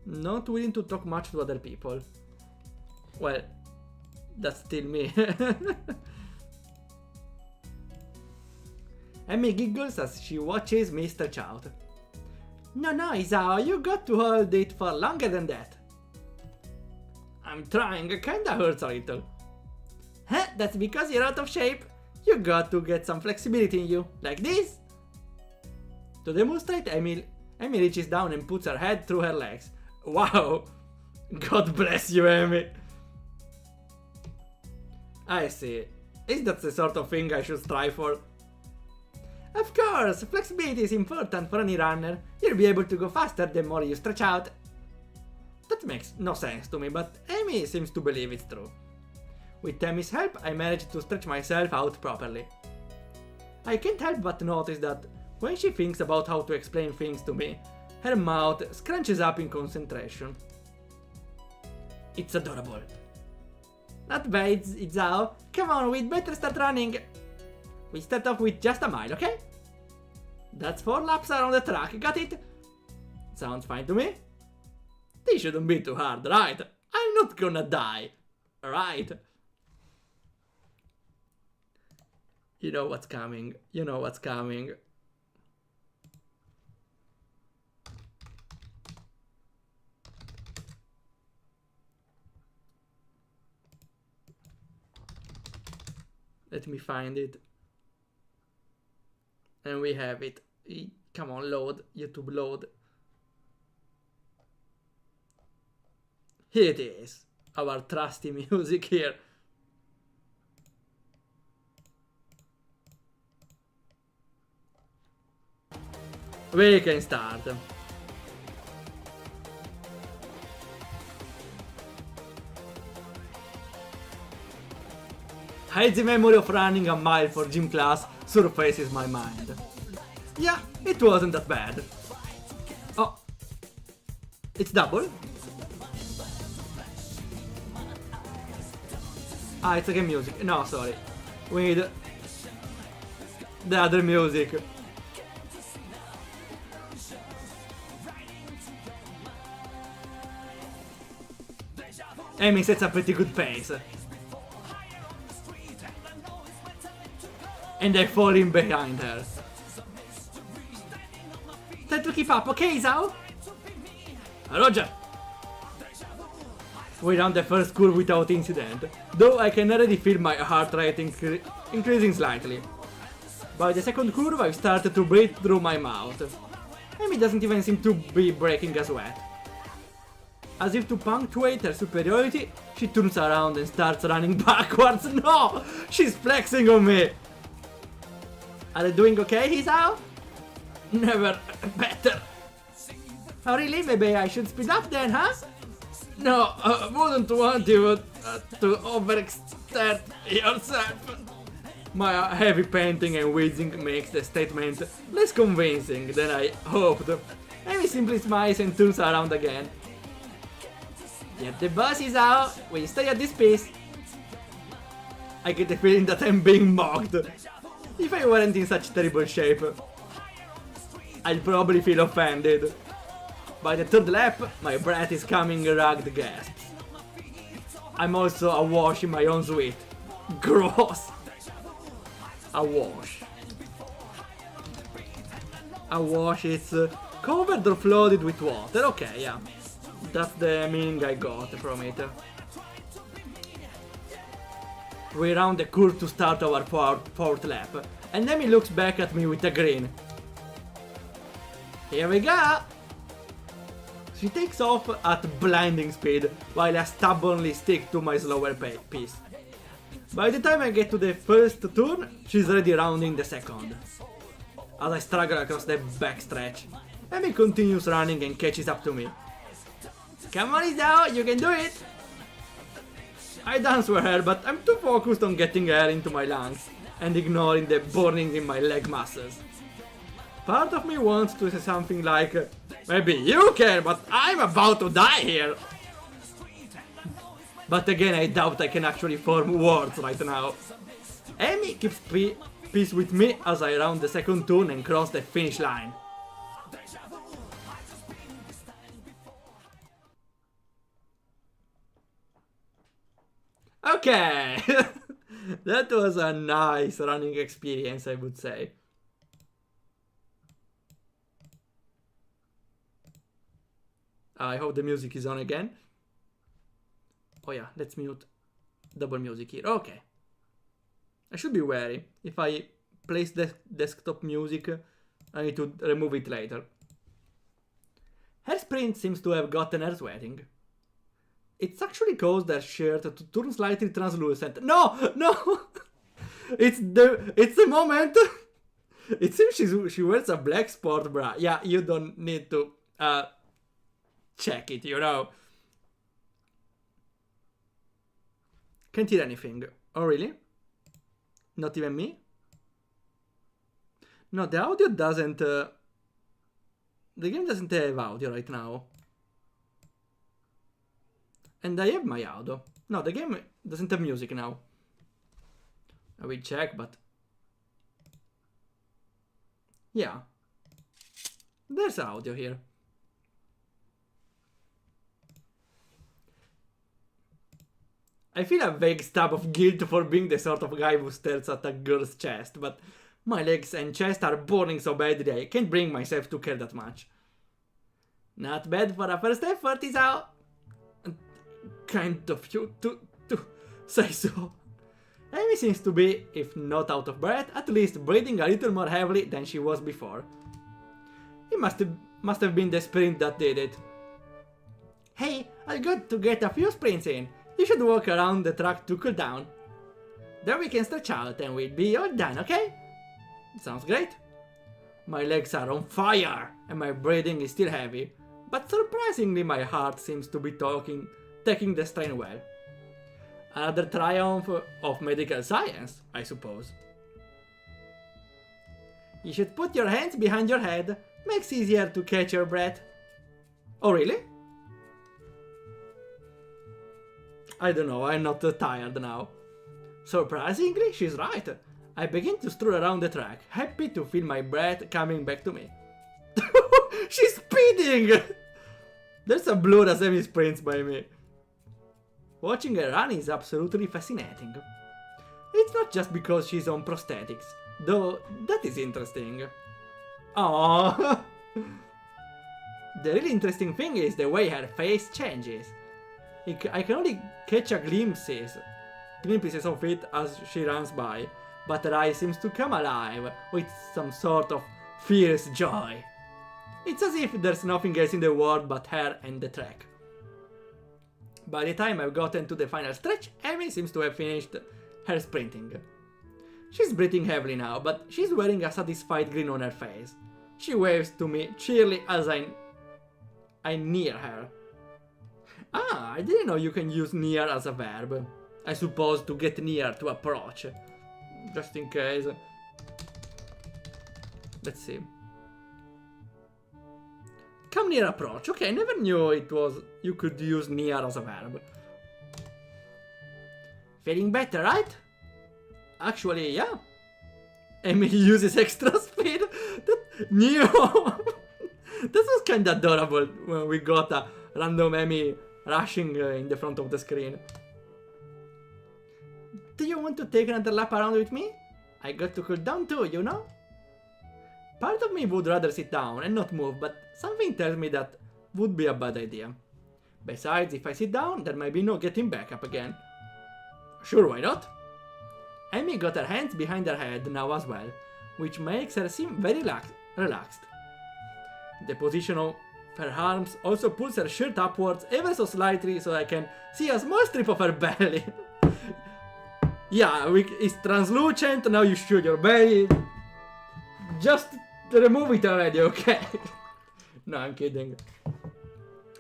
Not willing to talk much to other people. Well, that's still me. Amy giggles as she watches me stretch out. No, Isao, you got to hold it for longer than that. I'm trying, it kinda hurts a little. Huh, that's because you're out of shape. You got to get some flexibility in you, like this. To demonstrate, Amy reaches down and puts her head through her legs. Wow! God bless you, Amy! I see. Is that the sort of thing I should strive for? Of course! Flexibility is important for any runner. You'll be able to go faster the more you stretch out. That makes no sense to me, but Amy seems to believe it's true. With Amy's help, I managed to stretch myself out properly. I can't help but notice that when she thinks about how to explain things to me, her mouth scrunches up in concentration. It's adorable. Not bad, Izao. Come on, we'd better start running. We start off with just a mile, okay? That's 4 laps around the track, got it? Sounds fine to me. This shouldn't be too hard, right? I'm not gonna die, right? You know what's coming. You know what's coming. Let me find it. And we have it. Come on, load. YouTube, load. Here it is. Our trusty music here. We can start. Hazy memory of running a mile for gym class surfaces my mind. Yeah, it wasn't that bad. Oh, it's double? Ah, it's again music. No, sorry. We need the other music. Amy sets a pretty good pace. And I fall in behind her. Time to keep up, okay, Zao? Roger! We ran the first curve without incident, though I can already feel my heart rate increasing slightly. By the second curve, I started to breathe through my mouth. Amy doesn't even seem to be breaking a sweat. As if to punctuate her superiority, she turns around and starts running backwards. No! She's flexing on me! Are you doing okay, Hisao? Never better. Oh really? Maybe I should speed up then, huh? No, I wouldn't want you to overexert yourself. My heavy panting and wheezing makes the statement less convincing than I hoped. Amy simply smiles and turns around again. Yep, the boss is out. Will you stay at this pace? I get the feeling that I'm being mocked. If I weren't in such terrible shape, I'd probably feel offended. By the third lap, my breath is coming in ragged gasps. I'm also awash in my own sweat. Gross. Awash. Awash, it's covered or flooded with water. Okay, yeah. That's the meaning I got from it. We round the curve to start our fourth lap, and Demi looks back at me with a grin. Here we go! She takes off at blinding speed, while I stubbornly stick to my slower pace. By the time I get to the first turn, she's already rounding the second. As I struggle across the backstretch, Emi continues running and catches up to me. Come on, Isao, you can do it! I dance for her, but I'm too focused on getting air into my lungs and ignoring the burning in my leg muscles. Part of me wants to say something like, maybe you can, but I'm about to die here! But again, I doubt I can actually form words right now. Amy keeps pace with me as I round the second turn and cross the finish line. Okay, that was a nice running experience, I would say. I hope the music is on again. Oh yeah, let's mute double music here. Okay. I should be wary. If I place the desktop music, I need to remove it later. Her sprint seems to have gotten her sweating. It's actually caused her shirt to turn slightly translucent. No! No! It's the moment! It seems she wears a black sport bra. Yeah, you don't need to check it, you know. Can't hear anything. Oh, really? Not even me? No, the audio doesn't... the game doesn't have audio right now. And I have my audio. No, the game doesn't have music now. I will check, but... yeah. There's audio here. I feel a vague stab of guilt for being the sort of guy who stares at a girl's chest, but my legs and chest are burning so badly I can't bring myself to care that much. Not bad for a first effort, is out. Kind of you to say so. Amy seems to be, if not out of breath, at least breathing a little more heavily than she was before. It must have been the sprint that did it. Hey, I got to get a few sprints in. You should walk around the track to cool down. Then we can stretch out and we'll be all done, okay? Sounds great. My legs are on fire and my breathing is still heavy, but surprisingly my heart seems to be taking the strain well. Another triumph of medical science, I suppose. You should put your hands behind your head, makes easier to catch your breath. Oh really? I don't know, I'm not tired now. Surprisingly, she's right. I begin to stroll around the track, happy to feel my breath coming back to me. She's speeding! There's a blur as Amy sprints by me. Watching her run is absolutely fascinating. It's not just because she's on prosthetics, though that is interesting. Aww. The really interesting thing is the way her face changes. I can only catch glimpses of it as she runs by, but her eye seems to come alive with some sort of fierce joy. It's as if there's nothing else in the world but her and the track. By the time I've gotten to the final stretch, Amy seems to have finished her sprinting. She's breathing heavily now, but she's wearing a satisfied grin on her face. She waves to me cheerily as I near her. Ah, I didn't know you can use near as a verb. I suppose to get near, to approach. Just in case. Let's see. Come near, approach. Okay, I never knew you could use near as a verb. Feeling better, right? Actually, yeah. Amy uses extra speed. That new. This was kinda adorable when we got a random Amy rushing in the front of the screen. Do you want to take another lap around with me? I got to cool down too, you know? Part of me would rather sit down and not move, but something tells me that would be a bad idea. Besides, if I sit down, there might be no getting back up again. Sure, why not? Amy got her hands behind her head now as well, which makes her seem very relaxed. The position of her arms also pulls her shirt upwards ever so slightly so I can see a small strip of her belly. Yeah, it's translucent, now you show your belly. Just remove it already, okay? No, I'm kidding.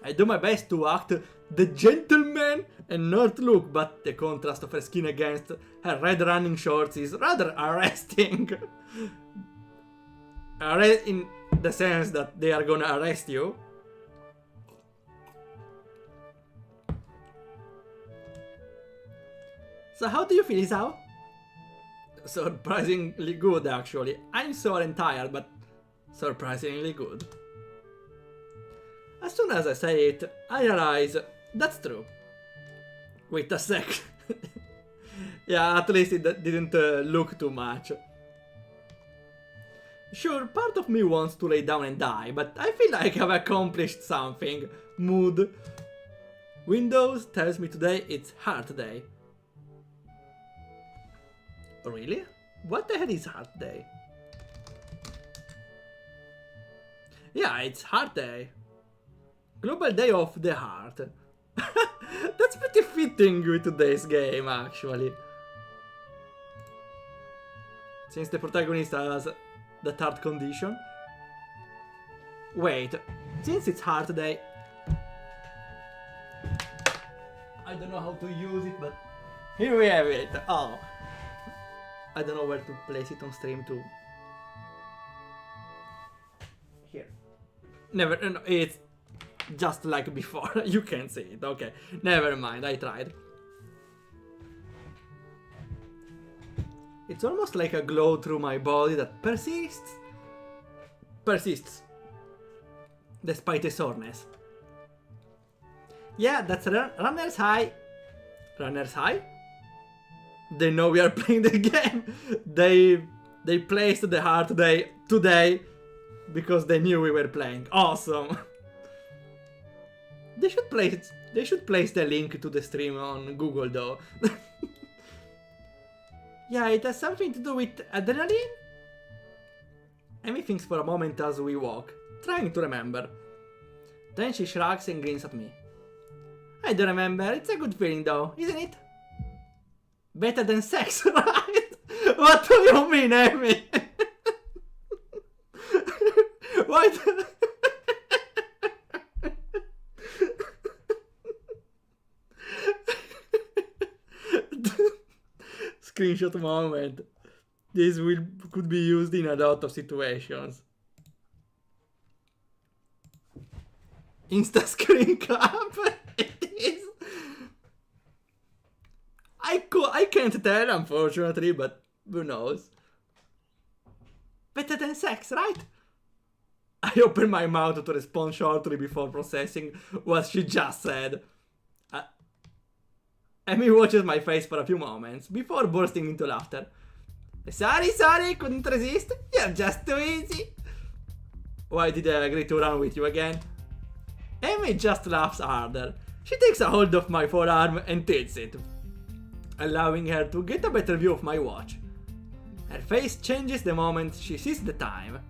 I do my best to act the gentleman and not look, but the contrast of her skin against her red running shorts is rather arresting. In the sense that they are gonna arrest you. So how do you feel, Isao? Surprisingly good, actually. I'm sore and tired, but surprisingly good. As soon as I say it, I realize that's true. Wait a sec. Yeah, at least it didn't look too much. Sure, part of me wants to lay down and die, but I feel like I've accomplished something. Mood. Windows tells me today it's heart day. Really? What the hell is heart day? Yeah, it's heart day. Global Day of the Heart. That's pretty fitting with today's game, actually. Since the protagonist has that heart condition. Wait, since it's heart day, I don't know how to use it, but here we have it. Oh, I don't know where to place it on stream too. Here. Never, no, it's just like before. You can't see it. Okay, never mind. I tried. It's almost like a glow through my body that persists, despite the soreness. Yeah, that's runner's high. Runner's high? They know we are playing the game. They placed the heart day today because they knew we were playing. Awesome. They should place the link to the stream on Google though. Yeah, it has something to do with adrenaline? Amy thinks for a moment as we walk, trying to remember. Then she shrugs and grins at me. I don't remember, it's a good feeling though, isn't it? Better than sex, right? What do you mean, Amy? What? Screenshot moment. This could be used in a lot of situations. Insta screen cap. It is. I can't tell, unfortunately, but who knows? Better than sex, right? I open my mouth to respond shortly before processing what she just said. Amy watches my face for a few moments before bursting into laughter. Sorry, couldn't resist. You're just too easy. Why did I agree to run with you again? Amy just laughs harder. She takes a hold of my forearm and tilts it, allowing her to get a better view of my watch. Her face changes the moment she sees the time.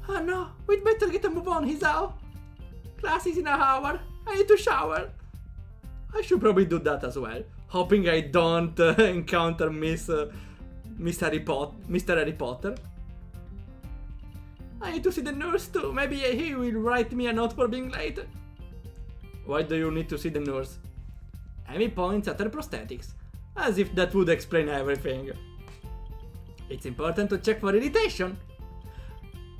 Oh no, we'd better get a move on, Hisao. Class is in an hour. I need to shower. I should probably do that as well, hoping I don't encounter Mr. Harry Potter. I need to see the nurse too. Maybe he will write me a note for being late. Why do you need to see the nurse? Amy points at her prosthetics, as if that would explain everything. It's important to check for irritation.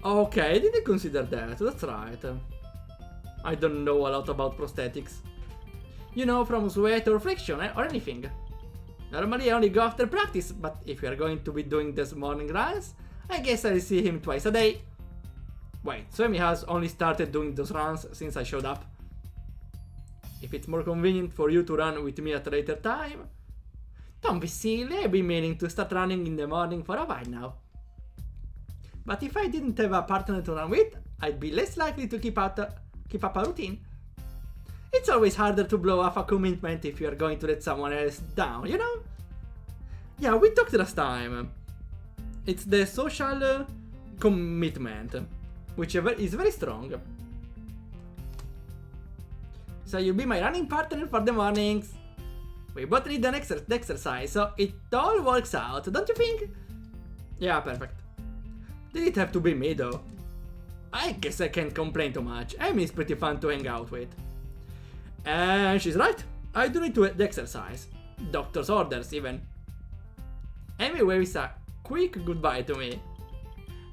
Okay, I didn't consider that, that's right. I don't know a lot about prosthetics. You know, from sweat or friction or anything. Normally I only go after practice, but if you are going to be doing this morning runs, I guess I'll see him twice a day. Wait, so Amy has only started doing those runs since I showed up? If it's more convenient for you to run with me at a later time. Don't be silly, I've been meaning to start running in the morning for a while now. But if I didn't have a partner to run with, I'd be less likely to keep up a routine. It's always harder to blow off a commitment if you're going to let someone else down, you know? Yeah, we talked last time. It's the social commitment, which is very strong. So you'll be my running partner for the mornings. We both need an exercise, so it all works out, don't you think? Yeah, perfect. Did it have to be me though? I guess I can't complain too much. Amy is pretty fun to hang out with. And she's right. I do need to exercise. Doctor's orders even. Amy waves a quick goodbye to me.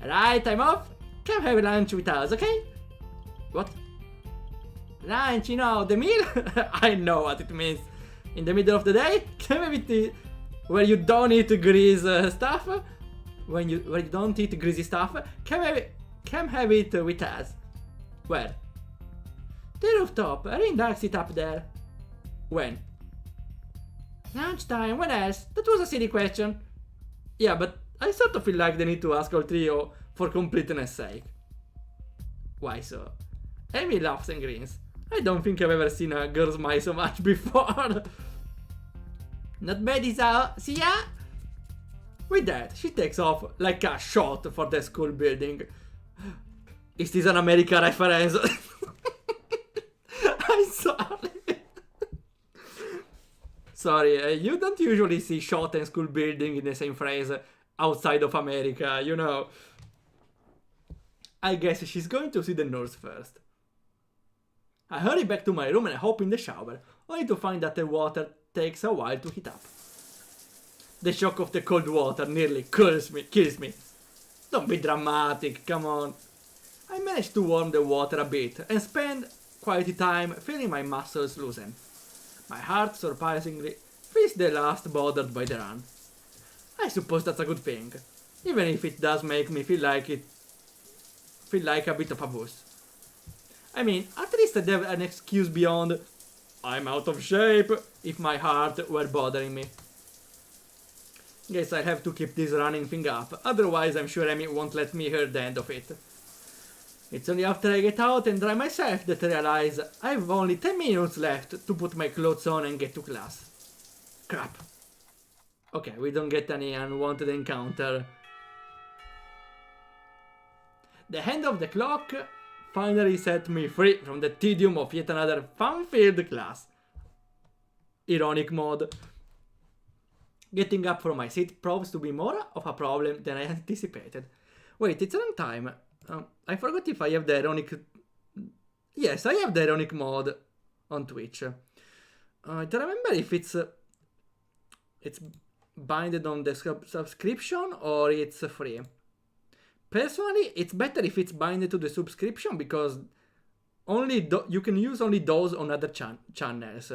Right, I'm off. Come have lunch with us, okay? What? Lunch, you know, the meal? I know what it means. In the middle of the day? Come have it where you don't eat grease stuff? Where you don't eat greasy stuff? Come have it with us. Where? The rooftop. Erin likes it up there. When? Lunchtime. When else? That was a silly question. Yeah, but I sort of feel like they need to ask all three for completeness sake. Why so? Amy laughs and grins. I don't think I've ever seen a girl smile so much before. Not bad, Isao. See ya? With that, she takes off like a shot for the school building. Is this an America reference? I'm sorry. Sorry, you don't usually see shot and school building in the same phrase outside of America, you know. I guess she's going to see the nurse first. I hurry back to my room and hop in the shower, only to find that the water takes a while to heat up. The shock of the cold water nearly kills me. Don't be dramatic, come on. I managed to warm the water a bit and spend quality time feeling my muscles loosen. My heart surprisingly feels the last bothered by the run. I suppose that's a good thing, even if it does make me feel like a bit of a boost. I mean, at least I'd have an excuse beyond I'm out of shape if my heart were bothering me. Guess I have to keep this running thing up, otherwise I'm sure Amy won't let me hear the end of it. It's only after I get out and dry myself that I realize I've only 10 minutes left to put my clothes on and get to class. Crap. Okay, we don't get any unwanted encounter. The hand of the clock finally set me free from the tedium of yet another fun-filled class. Ironic mode. Getting up from my seat proves to be more of a problem than I anticipated. Wait, it's a long time. I forgot if I have the ironic... Yes, I have the ironic mode on Twitch. I don't remember if it's binded on the subscription or it's free. Personally, it's better if it's binded to the subscription because you can use only those on other channels.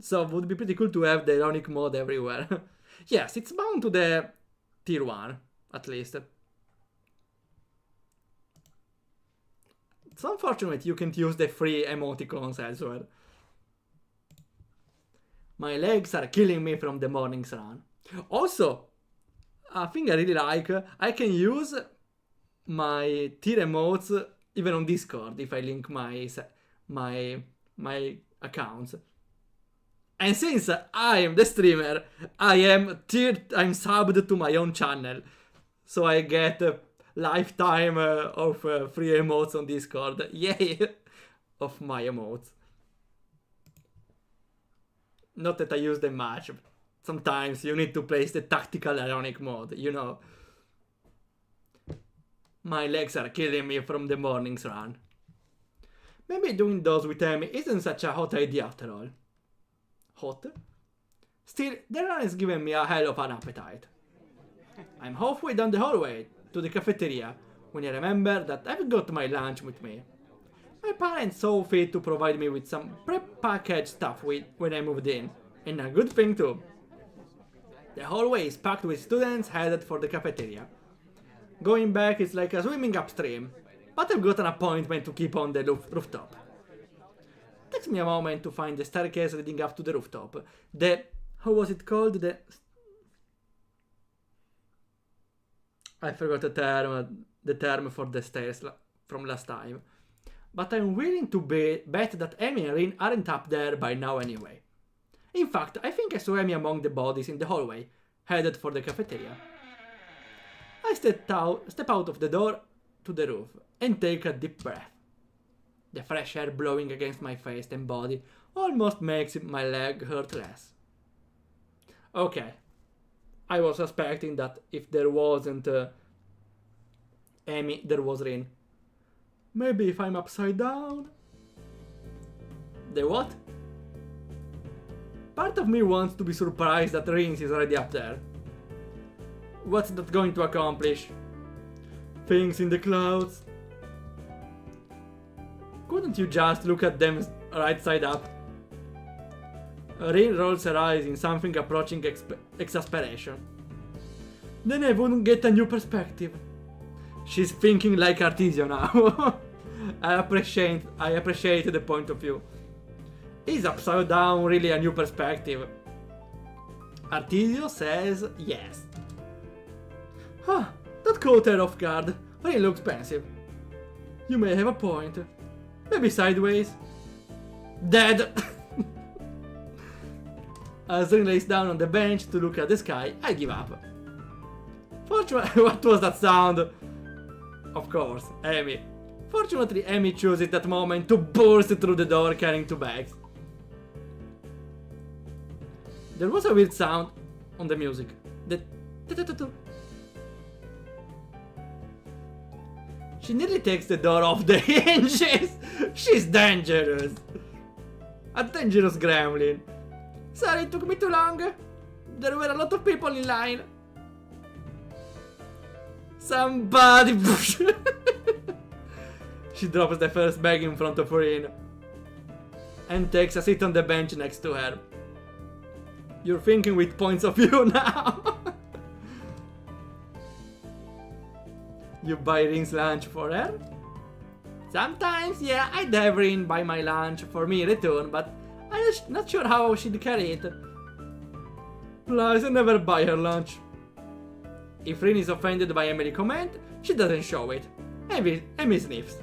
So it would be pretty cool to have the ironic mode everywhere. Yes, it's bound to the tier 1, at least. It's unfortunate you can't use the free emoticons elsewhere. My legs are killing me from the morning's run. Also, a thing I really like, I can use my tier emotes even on Discord if I link my accounts. And since I am the streamer, I'm subbed to my own channel. So I get a lifetime of free emotes on Discord. Yay! Of my emotes. Not that I use them much. Sometimes you need to place the tactical ironic mode, you know. My legs are killing me from the morning's run. Maybe doing those with Amy isn't such a hot idea after all. Hot? Still, the run has given me a hell of an appetite. I'm halfway down the hallway to the cafeteria when I remember that I've got my lunch with me. My parents saw fit to provide me with some pre-packaged stuff when I moved in, and a good thing too. The hallway is packed with students headed for the cafeteria. Going back is like a swimming upstream, but I've got an appointment to keep on the rooftop. It takes me a moment to find the staircase leading up to the rooftop. How was it called? I forgot the term for the stairs from last time. But I'm willing to bet that Amy and Rin aren't up there by now anyway. In fact, I think I saw Amy among the bodies in the hallway, headed for the cafeteria. I step out of the door to the roof and take a deep breath. The fresh air blowing against my face and body almost makes my leg hurt less. Okay, I was suspecting that if there wasn't Amy, there was Rin. Maybe if I'm upside down? The what? Part of me wants to be surprised that Rins is already up there. What's that going to accomplish? Things in the clouds? Couldn't you just look at them right side up? Rin rolls her eyes in something approaching exasperation. Then I wouldn't get a new perspective. She's thinking like Artesio now. I appreciate the point of view. Is upside down really a new perspective? Artesio says yes. Huh, that caught her off guard. Really looks pensive. You may have a point. Maybe sideways. Dead! As Rin lays down on the bench to look at the sky, I give up. Fortunately, what was that sound? Of course, Amy. Fortunately, Amy chooses that moment to burst through the door carrying 2 bags. There was a weird sound on the music. She nearly takes the door off the hinges. She's dangerous. A dangerous gremlin. Sorry it took me too long. There were a lot of people in line. Somebody... She drops the first bag in front of Rin and takes a seat on the bench next to her. You're thinking with points of view now. You buy Rin's lunch for her? Sometimes, yeah, I'd have Rin buy my lunch for me in return, but I'm not sure how she'd carry it. Plus, I never buy her lunch. If Rin is offended by Emily's comment, she doesn't show it. Amy sniffs.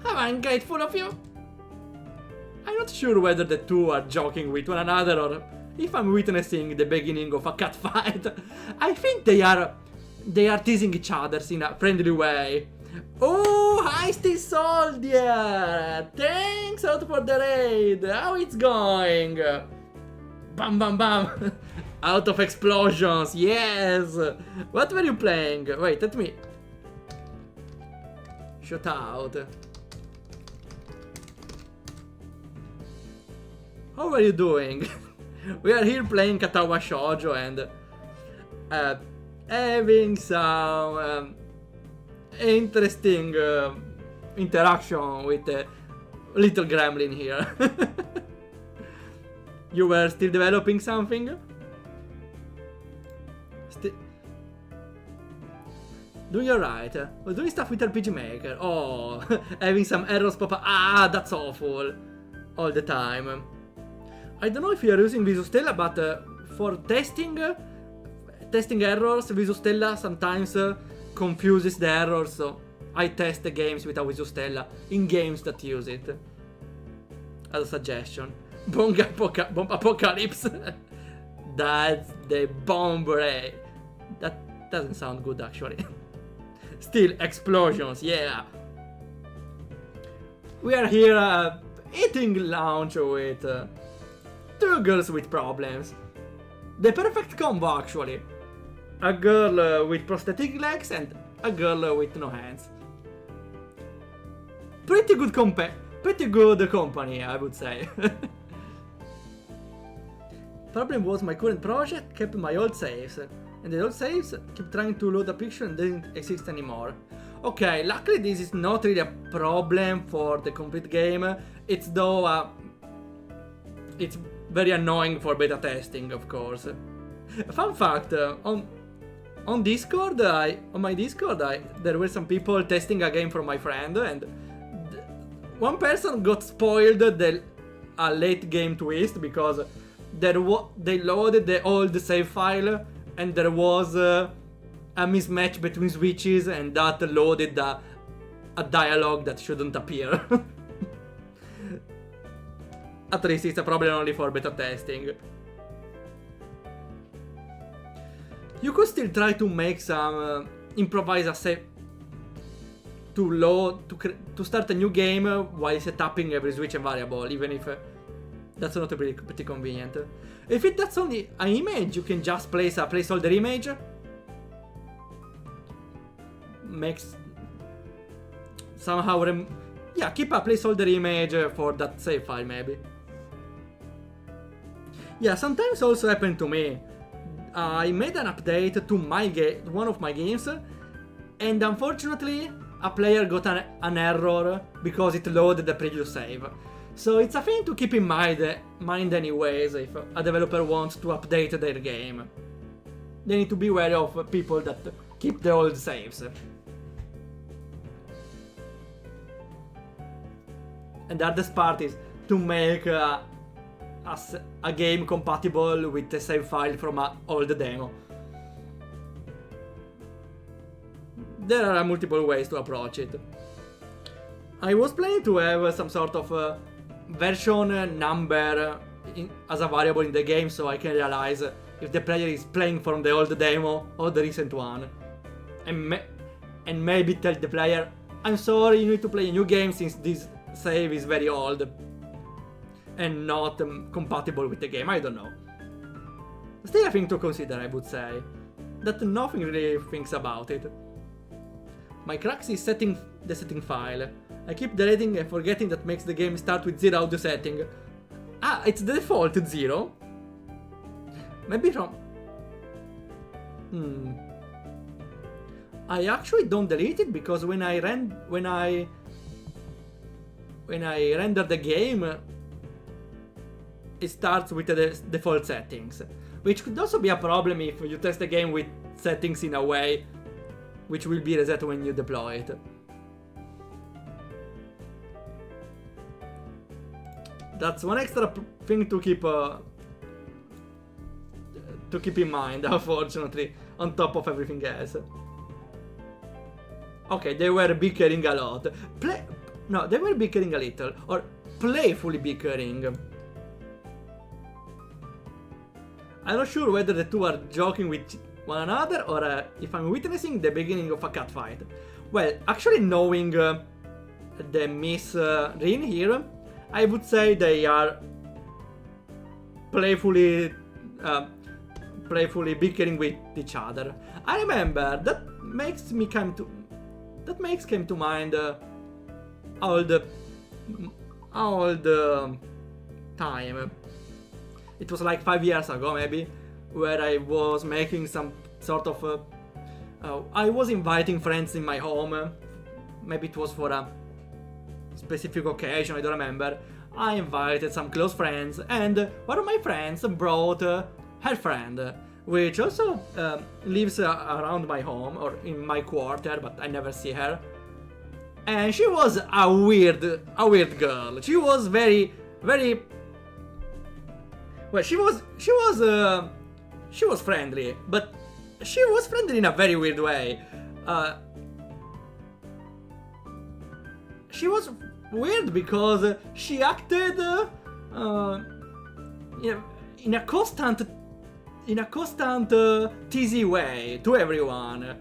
How ungrateful of you! I'm not sure whether the two are joking with one another or if I'm witnessing the beginning of a cat fight. I think they are teasing each other in a friendly way. Oh, hi Steve Soldier! Thanks out for the raid! How it's going? Bam bam bam! Out of explosions, yes! What were you playing? Wait, let me... Shout out. How are you doing? We are here playing Katawa Shoujo and having some interesting interaction with the little gremlin here. You were still developing something? Doing alright. Was doing stuff with RPG Maker. Oh, having some errors pop up. Ah, that's awful. All the time. I don't know if you are using Visustella, but for testing errors, Visustella sometimes confuses the errors, so I test the games without Visustella in games that use it. As a suggestion. Bomb apocalypse. That's the bomb ray. That doesn't sound good actually. Still explosions, yeah. We are here eating lunch with two girls with problems. The perfect combo actually. A girl with prosthetic legs and a girl with no hands. Pretty good company, I would say. Problem was my current project kept my old saves, and the old saves kept trying to load a picture and didn't exist anymore. Okay, luckily this is not really a problem for the complete game. It's though it's very annoying for beta testing, of course. Fun fact, on Discord, on my Discord, there were some people testing a game for my friend, and one person got spoiled a late game twist because they loaded the old save file and there was a mismatch between switches, and that loaded a dialogue that shouldn't appear. At least it's a problem only for beta testing. You could still try to make some improvise a save to start a new game while setuping every switch and variable, even if that's not pretty convenient. If that's only an image, you can just place a placeholder image. Makes somehow keep a placeholder image for that save file maybe. Yeah, sometimes also happened to me. I made an update to one of my games, and unfortunately a player got an error because it loaded the previous save. So it's a thing to keep in mind anyways if a developer wants to update their game. They need to be wary of people that keep the old saves. And the hardest part is to make a game compatible with the save file from an old demo. There are multiple ways to approach it. I was planning to have some sort of version number as a variable in the game so I can realize if the player is playing from the old demo or the recent one. And maybe tell the player, I'm sorry, you need to play a new game since this save is very old and not compatible with the game. I don't know. Still a thing to consider, I would say. That nothing really thinks about it. My crux is the setting file. I keep deleting and forgetting that makes the game start with 0 audio setting. Ah, it's the default 0? Maybe from... I actually don't delete it because when I render the game, it starts with the default settings, which could also be a problem if you test the game with settings in a way which will be reset when you deploy it. That's one extra thing to keep in mind, unfortunately, on top of everything else. Okay, they were bickering a lot. No, they were bickering a little, or playfully bickering. I'm not sure whether the two are joking with one another or if I'm witnessing the beginning of a catfight. Well, actually knowing the Miss Rin here, I would say they are playfully bickering with each other. I remember that came to mind old time. It was like 5 years ago maybe, where I was making some sort of I was inviting friends in my home. Maybe it was for a specific occasion, I don't remember. I invited some close friends, and one of my friends brought her friend, which also lives around my home or in my quarter, but I never see her. And she was a weird girl. She was very well. She was friendly, but she was friendly in a very weird way. She was weird because she acted in a constant teasy way to everyone,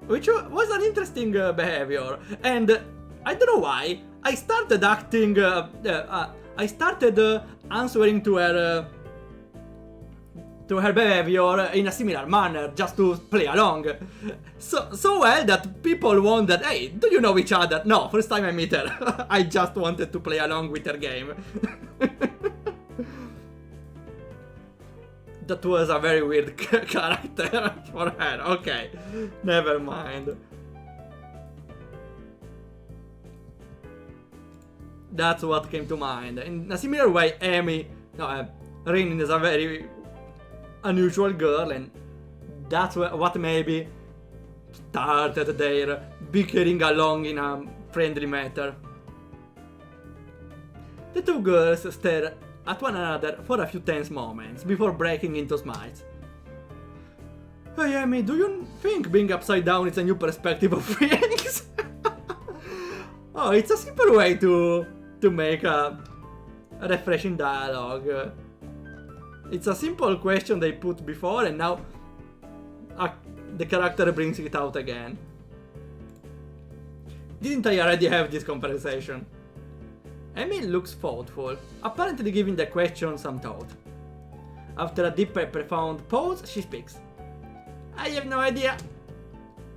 which was an interesting behavior. And I don't know why I started acting. I started answering to her behavior in a similar manner, just to play along. So well that people wondered, hey, do you know each other? No, first time I meet her. I just wanted to play along with her game. That was a very weird character for her. Okay, never mind. That's what came to mind. In a similar way, Rin is a very unusual girl, and that's what maybe started their bickering along in a friendly manner. The two girls stare at one another for a few tense moments before breaking into smiles. Hey Amy, do you think being upside down is a new perspective of feelings? Oh, it's a simple way to make a refreshing dialogue. It's a simple question they put before, and now the character brings it out again. Didn't I already have this conversation? Amy looks thoughtful, apparently giving the question some thought. After a deep and profound pause, she speaks. I have no idea.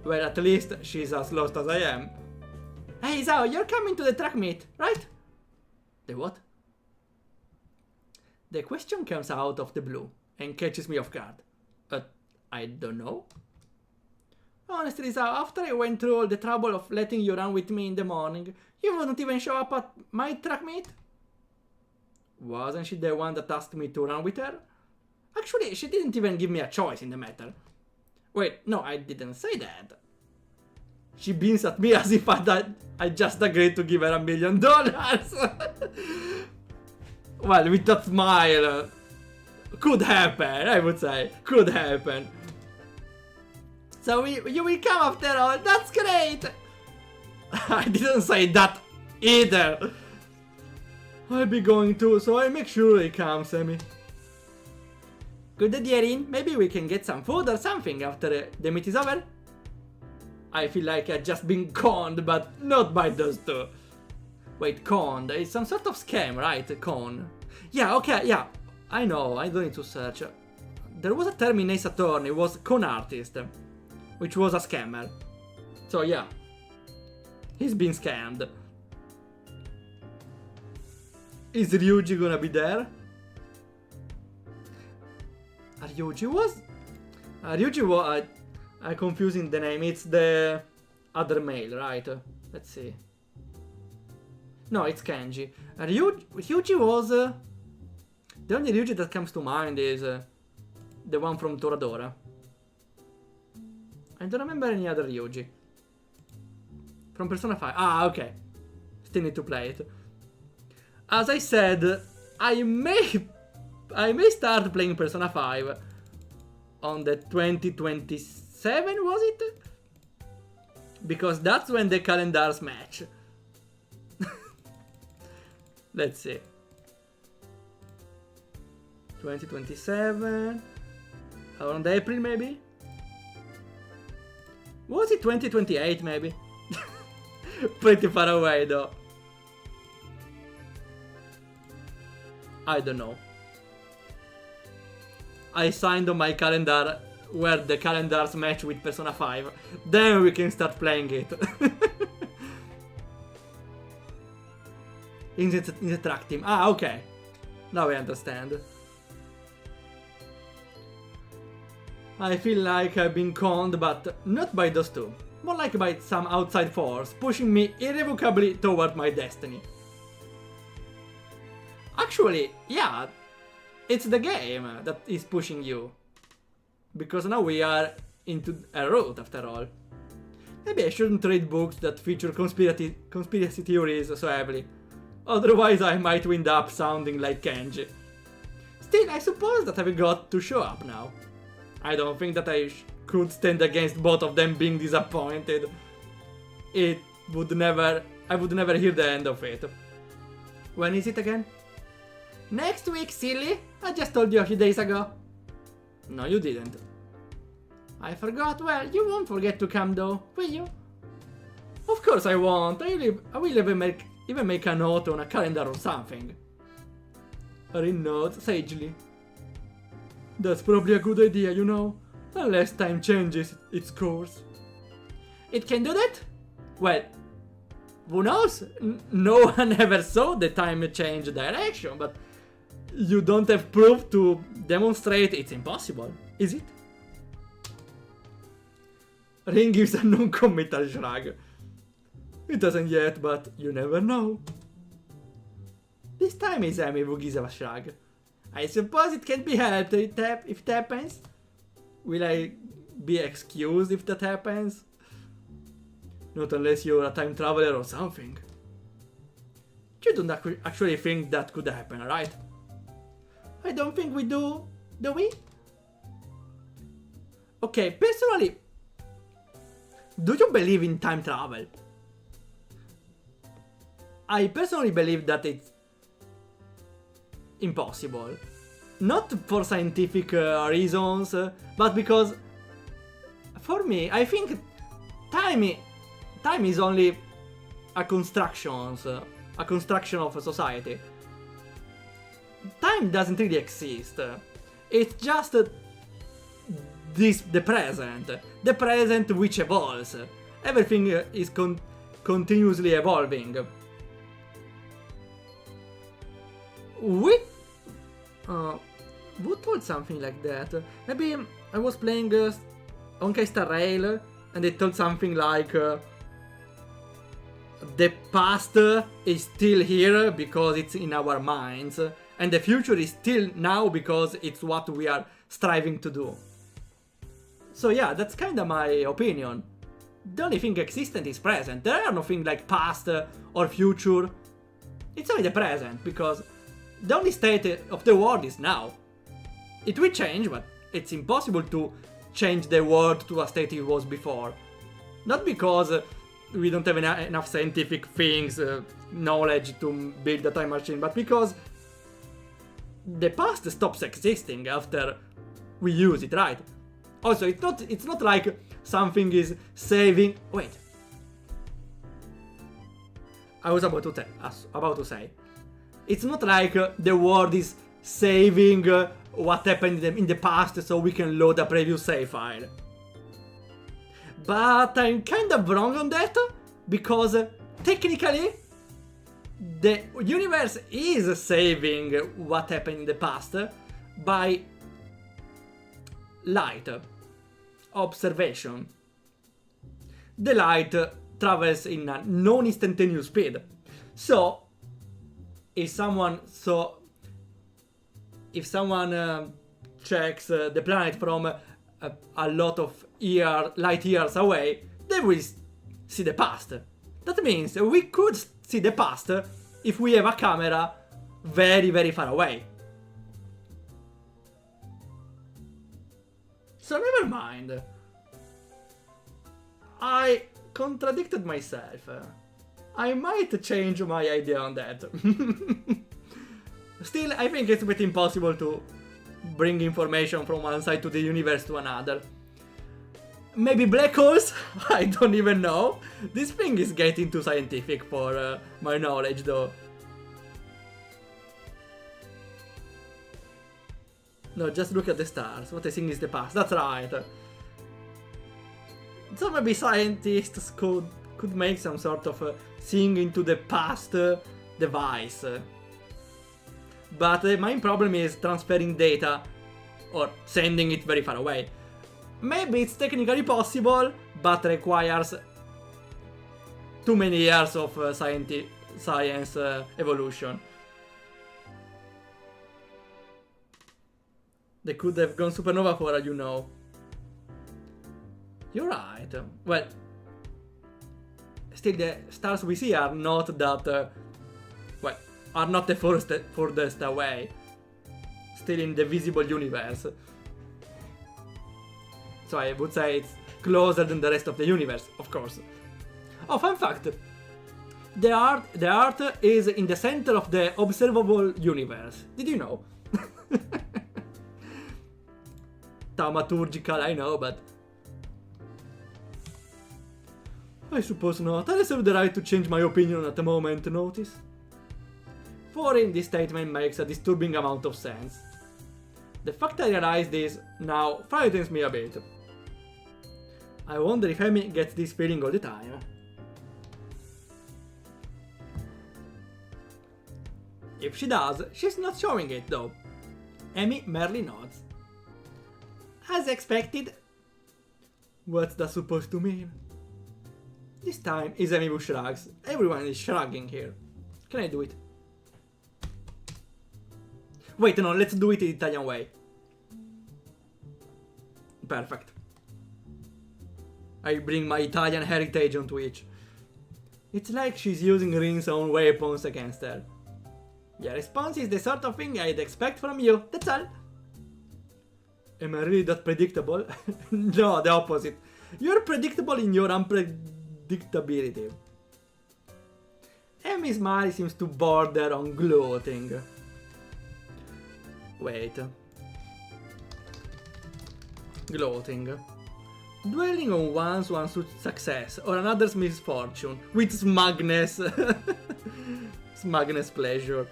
Well, at least she's as lost as I am. Hey Zhao, you're coming to the track meet, right? The what? The question comes out of the blue and catches me off guard. I don't know. Honestly, Zhao, after I went through all the trouble of letting you run with me in the morning, you wouldn't even show up at my track meet? Wasn't she the one that asked me to run with her? Actually, she didn't even give me a choice in the matter. Wait, no, I didn't say that. She beams at me as if I just agreed to give her $1 million. Well, with that smile, could happen, I would say. Could happen. So you will come after all, that's great! I didn't say that either. I'll be going too, so I'll make sure he comes, Amy. Good idea, Rin. Maybe we can get some food or something after the meet is over. I feel like I've just been conned, but not by those two. Wait, conned? It's some sort of scam, right? Con. Yeah, okay, yeah. I know, I don't need to search. There was a term in Ace Attorney, it was con artist, which was a scammer. So yeah. He's been scammed. Is Ryuji gonna be there? Ryuji was? I'm confusing the name. It's the other male, right? Let's see. No, it's Kenji. Ryuji was... the only Ryuji that comes to mind is the one from Toradora. I don't remember any other Ryuji. From Persona 5. Ah, okay. Still need to play it. As I said, I may start playing Persona 5 on the 2027, was it? Because that's when the calendars match. Let's see. 2027. Around April, maybe? Was it 2028, maybe? Pretty far away, though. I don't know. I signed on my calendar where the calendars match with Persona 5. Then we can start playing it. in the track team. Ah, okay. Now I understand. I feel like I've been conned, but not by those two. More like by some outside force, pushing me irrevocably toward my destiny. Actually, yeah, it's the game that is pushing you. Because now we are into a route, after all. Maybe I shouldn't read books that feature conspiracy theories so heavily. Otherwise I might wind up sounding like Kenji. Still, I suppose that I've got to show up now. I don't think that I could stand against both of them being disappointed. I would never hear the end of it. When is it again? Next week, silly! I just told you a few days ago. No, you didn't. I forgot. Well, you won't forget to come though, will you? Of course I won't. I will even make a note on a calendar or something. Rin nods sagely. That's probably a good idea, you know, unless time changes its course. It can do that? Well, who knows? No one ever saw the time change direction, but you don't have proof to demonstrate it's impossible, is it? Rin gives a non-committal shrug. It doesn't yet, but you never know. This time is Amy who gives a shrug. I suppose it can be helped if it happens. Will I be excused if that happens? Not unless you're a time traveler or something. You don't actually think that could happen, right? I don't think we do we? Okay, personally, do you believe in time travel? I personally believe that it's impossible. Not for scientific reasons, but because for me, I think time is only a construction of a society. Time doesn't really exist. It's just the present which evolves. Everything is continuously evolving. Who told something like that? Maybe I was playing Honkai Star Rail and they told something like the past is still here because it's in our minds, and the future is still now because it's what we are striving to do. So yeah, that's kinda my opinion. The only thing existent is present. There are nothing like past or future. It's only the present, because the only state of the world is now. It will change, but it's impossible to change the world to a state it was before. Not because we don't have enough scientific things, knowledge to build a time machine, but because the past stops existing after we use it, right? Also, it's not like something is saving. Wait, I was about to say, it's not like the world is saving what happened in the past so we can load a previous save file. But I'm kind of wrong on that, because technically the universe is saving what happened in the past by light observation. The light travels in a non-instantaneous speed. So if someone checks the planet from a lot of light years away, they will see the past. That means we could see the past if we have a camera very, very far away. So never mind. I contradicted myself. I might change my idea on that. Still, I think it's a bit impossible to bring information from one side to the universe to another. Maybe black holes? I don't even know. This thing is getting too scientific for my knowledge, though. No, just look at the stars. What I think is the past. That's right. So maybe scientists could make some sort of seeing into the past device. But the main problem is transferring data or sending it very far away. Maybe it's technically possible, but requires too many years of science evolution. They could have gone supernova for all you know. You're right. Well, still the stars we see are not that... are not the furthest away. Still in the visible universe. So I would say it's closer than the rest of the universe, of course. Oh, fun fact. The Earth is in the center of the observable universe. Did you know? Thaumaturgical, I know, but... I suppose not. I reserve the right to change my opinion at a moment notice. For in this statement makes a disturbing amount of sense. The fact I realize this now frightens me a bit. I wonder if Amy gets this feeling all the time. If she does, she's not showing it though. Amy merely nods. As expected. What's that supposed to mean? This time is Amy who shrugs. Everyone is shrugging here. Can I do it? Wait, no, let's do it the Italian way. Perfect. I bring my Italian heritage on Twitch. It's like she's using Rin's own weapons against her. Your response is the sort of thing I'd expect from you, that's all. Am I really that predictable? No, the opposite. You're predictable in your unpredictability. Amy's smile seems to border on gloating. Wait. Gloating. Dwelling on one's success or another's misfortune with smugness. Smugness pleasure.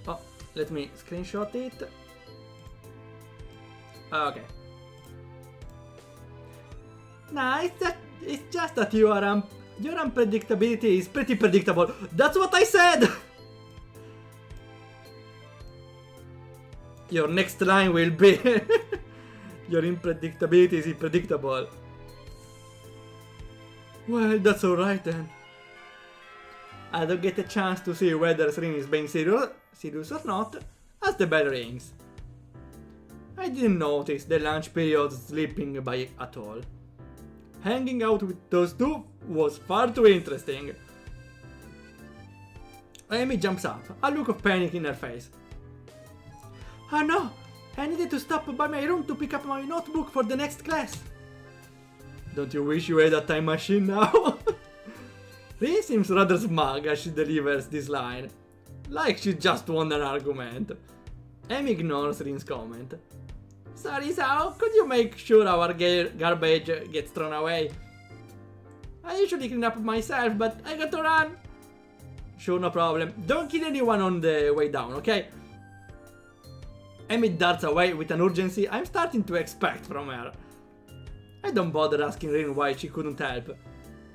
Oh, let me screenshot it. Okay. Nah, it's just that your unpredictability is pretty predictable. That's what I said! Your next line will be your unpredictability is unpredictable. Well, that's alright then. I don't get a chance to see whether Rin is being serious or not as the bell rings. I didn't notice the lunch period slipping by at all. Hanging out with those two was far too interesting. Amy jumps up, a look of panic in her face. Oh no! I needed to stop by my room to pick up my notebook for the next class. Don't you wish you had a time machine now? Rin seems rather smug as she delivers this line, like she just won an argument. Amy ignores Rin's comment. Sorry Sao, could you make sure our garbage gets thrown away? I usually clean up myself, but I got to run. Sure, no problem. Don't kill anyone on the way down, okay? Amy darts away with an urgency I'm starting to expect from her. I don't bother asking Rin why she couldn't help.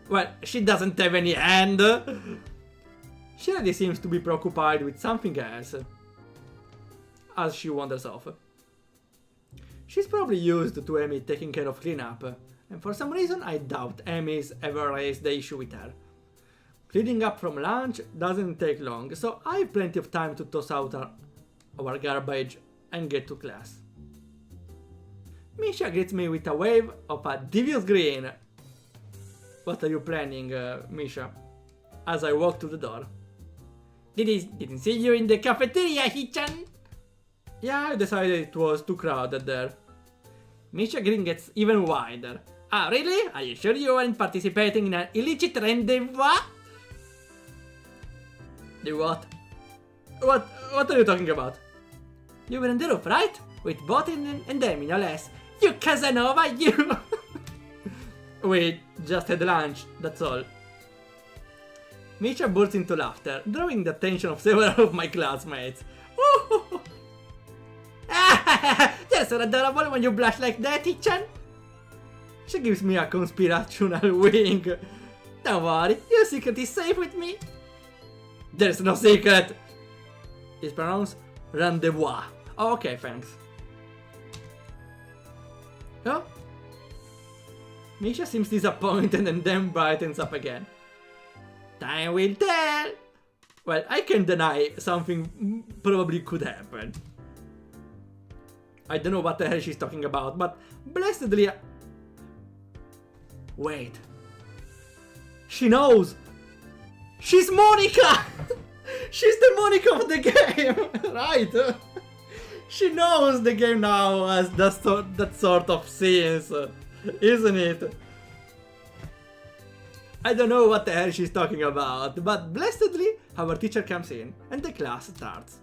Well, she doesn't have any hand. She already seems to be preoccupied with something else. As she wanders off. She's probably used to Amy taking care of cleanup, and for some reason I doubt Amy's ever raised the issue with her. Cleaning up from lunch doesn't take long, so I have plenty of time to toss out our garbage and get to class. Misha greets me with a wave of a devious grin. What are you planning, Misha? As I walk to the door. Didn't see you in the cafeteria, Hichan. Yeah, I decided it was too crowded there. Misha grin gets even wider. Ah, really? Are you sure you weren't participating in an illicit rendezvous? The what? What are you talking about? You were in the roof, right? With both and Demi, no less. You Casanova, you! We just had lunch, that's all. Misha bursts into laughter, drawing the attention of several of my classmates. You're so adorable when you blush like that, Ichan. She gives me a conspirational wink. Don't worry, your secret is safe with me. There's no secret. It's pronounced rendezvous. Oh, okay, thanks. Oh? Misha seems disappointed and then brightens up again. Time will tell. Well, I can't deny something probably could happen. I don't know what the hell she's talking about, but blessedly... Wait. She knows! She's Monica! She's the Monica of the game! Right? She knows the game now as that sort of scenes, isn't it? I don't know what the hell she's talking about, but blessedly, our teacher comes in and the class starts.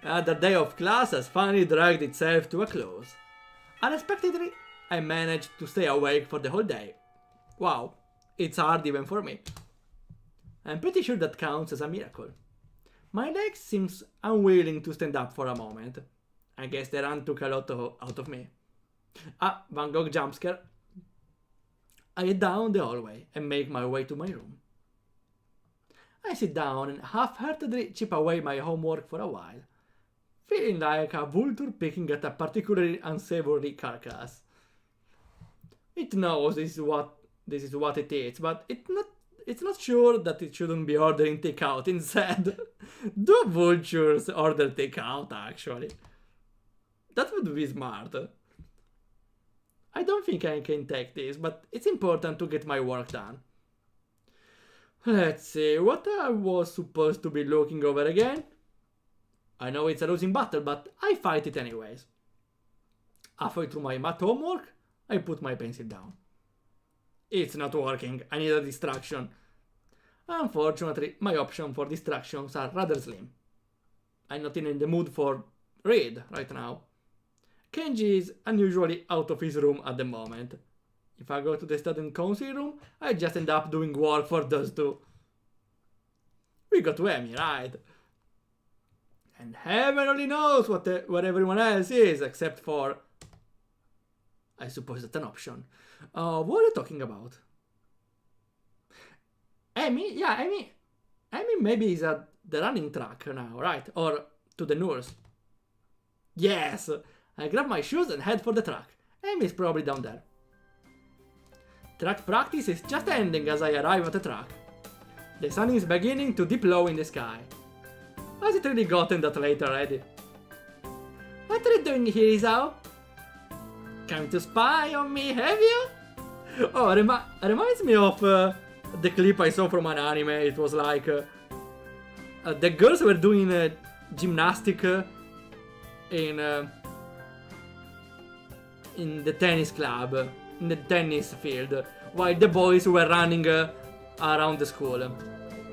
The day of class has finally dragged itself to a close. Unexpectedly, I managed to stay awake for the whole day. Wow, it's hard even for me. I'm pretty sure that counts as a miracle. My legs seems unwilling to stand up for a moment. I guess the run took a lot out of me. Ah, Van Gogh jumpscare. I head down the hallway and make my way to my room. I sit down and half-heartedly chip away my homework for a while, feeling like a vulture picking at a particularly unsavory carcass. It knows this is what it is, but it's not sure that it shouldn't be ordering takeout instead. Do vultures order takeout, actually? That would be smart. I don't think I can take this, but it's important to get my work done. Let's see, what I was supposed to be looking over again? I know it's a losing battle, but I fight it anyways. Halfway through my math homework, I put my pencil down. It's not working, I need a distraction. Unfortunately, my options for distractions are rather slim. I'm not in the mood for read right now. Kenji is unusually out of his room at the moment. If I go to the student council room, I just end up doing work for those two. We go to Amy, right? And heaven only knows where everyone else is, except for... I suppose that's an option. What are you talking about? Amy? Yeah, Amy. Amy maybe is at the running track now, right? Or to the nurse. Yes! I grab my shoes and head for the track. Amy's probably down there. Track practice is just ending as I arrive at the track. The sun is beginning to dip low in the sky. Has it really gotten that late already? What are you doing here, Isao? Come to spy on me, have you? Oh, reminds me of the clip I saw from an anime. It was like the girls were doing gymnastic in the tennis club, in the tennis field, while the boys were running around the school.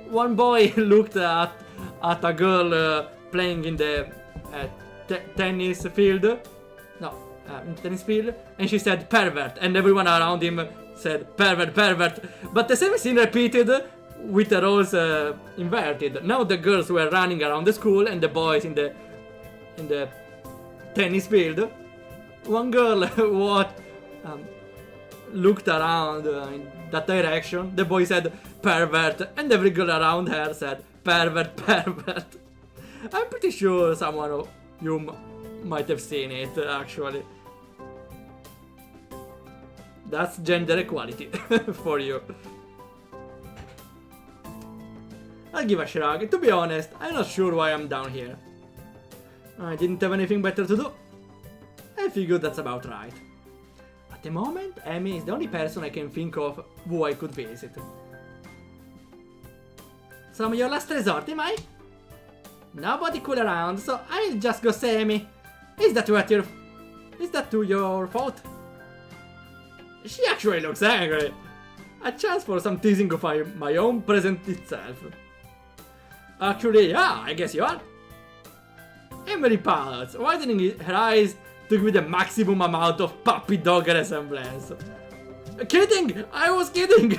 One boy looked at a girl playing in the tennis field. In the tennis field, and she said pervert, and everyone around him said pervert, pervert. But the same scene repeated with the roles inverted. Now the girls were running around the school and the boys in the tennis field. One girl looked around in that direction. The boy said pervert, and every girl around her said pervert, pervert. I'm pretty sure someone of you might have seen it, actually. That's gender equality for you. I'll give a shrug. To be honest, I'm not sure why I'm down here. I didn't have anything better to do. I figured that's about right. At the moment, Amy is the only person I can think of who I could visit. So I'm your last resort, am I? Nobody cool around, so I'll just go say Amy. Is that to your fault? She actually looks angry. A chance for some teasing of my own present itself. Actually, yeah, I guess you are. Emily pouts, widening her eyes to give me the maximum amount of puppy dog resemblance. Kidding! I was kidding!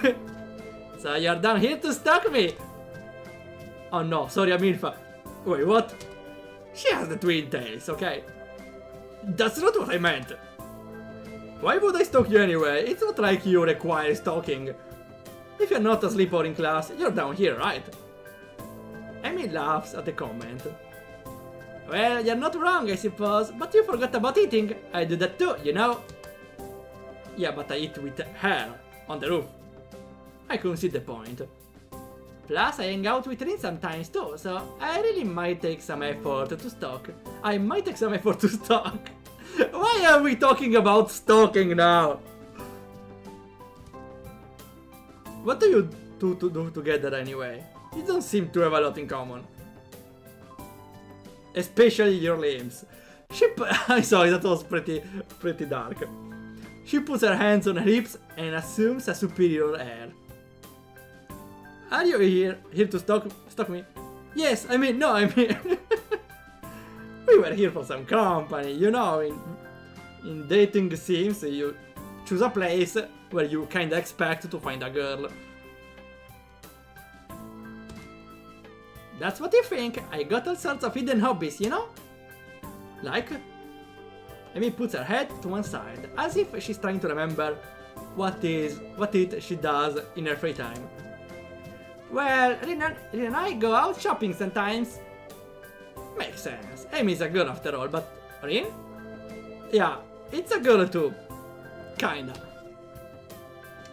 So you're down here to stalk me? Oh no, sorry, Amirfa. Wait, what? She has the twin tails, okay? That's not what I meant. Why would I stalk you anyway? It's not like you require stalking. If you're not asleep or in class, you're down here, right? Amy laughs at the comment. Well, you're not wrong, I suppose, but you forgot about eating. I do that too, you know? Yeah, but I eat with her on the roof. I couldn't see the point. Plus, I hang out with Rin sometimes too, so I really might take some effort to stalk. Why are we talking about stalking now? What do you two do together anyway? You don't seem to have a lot in common. Especially your limbs. I'm sorry, that was pretty dark. She puts her hands on her hips and assumes a superior air. Are you here to stalk me? Yes, I mean, we were here for some company, you know, in dating sims you choose a place where you kinda expect to find a girl. That's what you think, I got all sorts of hidden hobbies, you know? Like? Amy puts her head to one side, as if she's trying to remember what she does in her free time. Well, Rin and I go out shopping sometimes. Makes sense. Amy's a girl after all, but Rin? Yeah, it's a girl too. Kinda.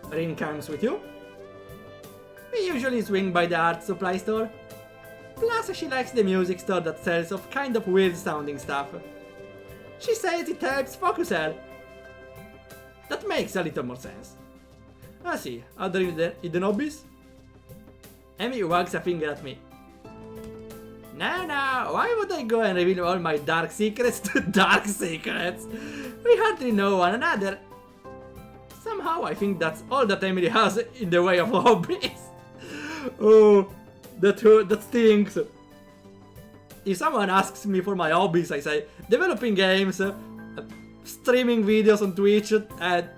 Rin comes with you? We usually swing by the art supply store. Plus, she likes the music store that sells of kind of weird sounding stuff. She says it helps focus her. That makes a little more sense. I see. Other hidden hobbies? Amy wags a finger at me. Nah, why would I go and reveal all my dark secrets to dark secrets? We hardly know one another. Somehow I think that's all that Emily has in the way of hobbies. Oh, that stinks. If someone asks me for my hobbies, I say developing games, streaming videos on Twitch, and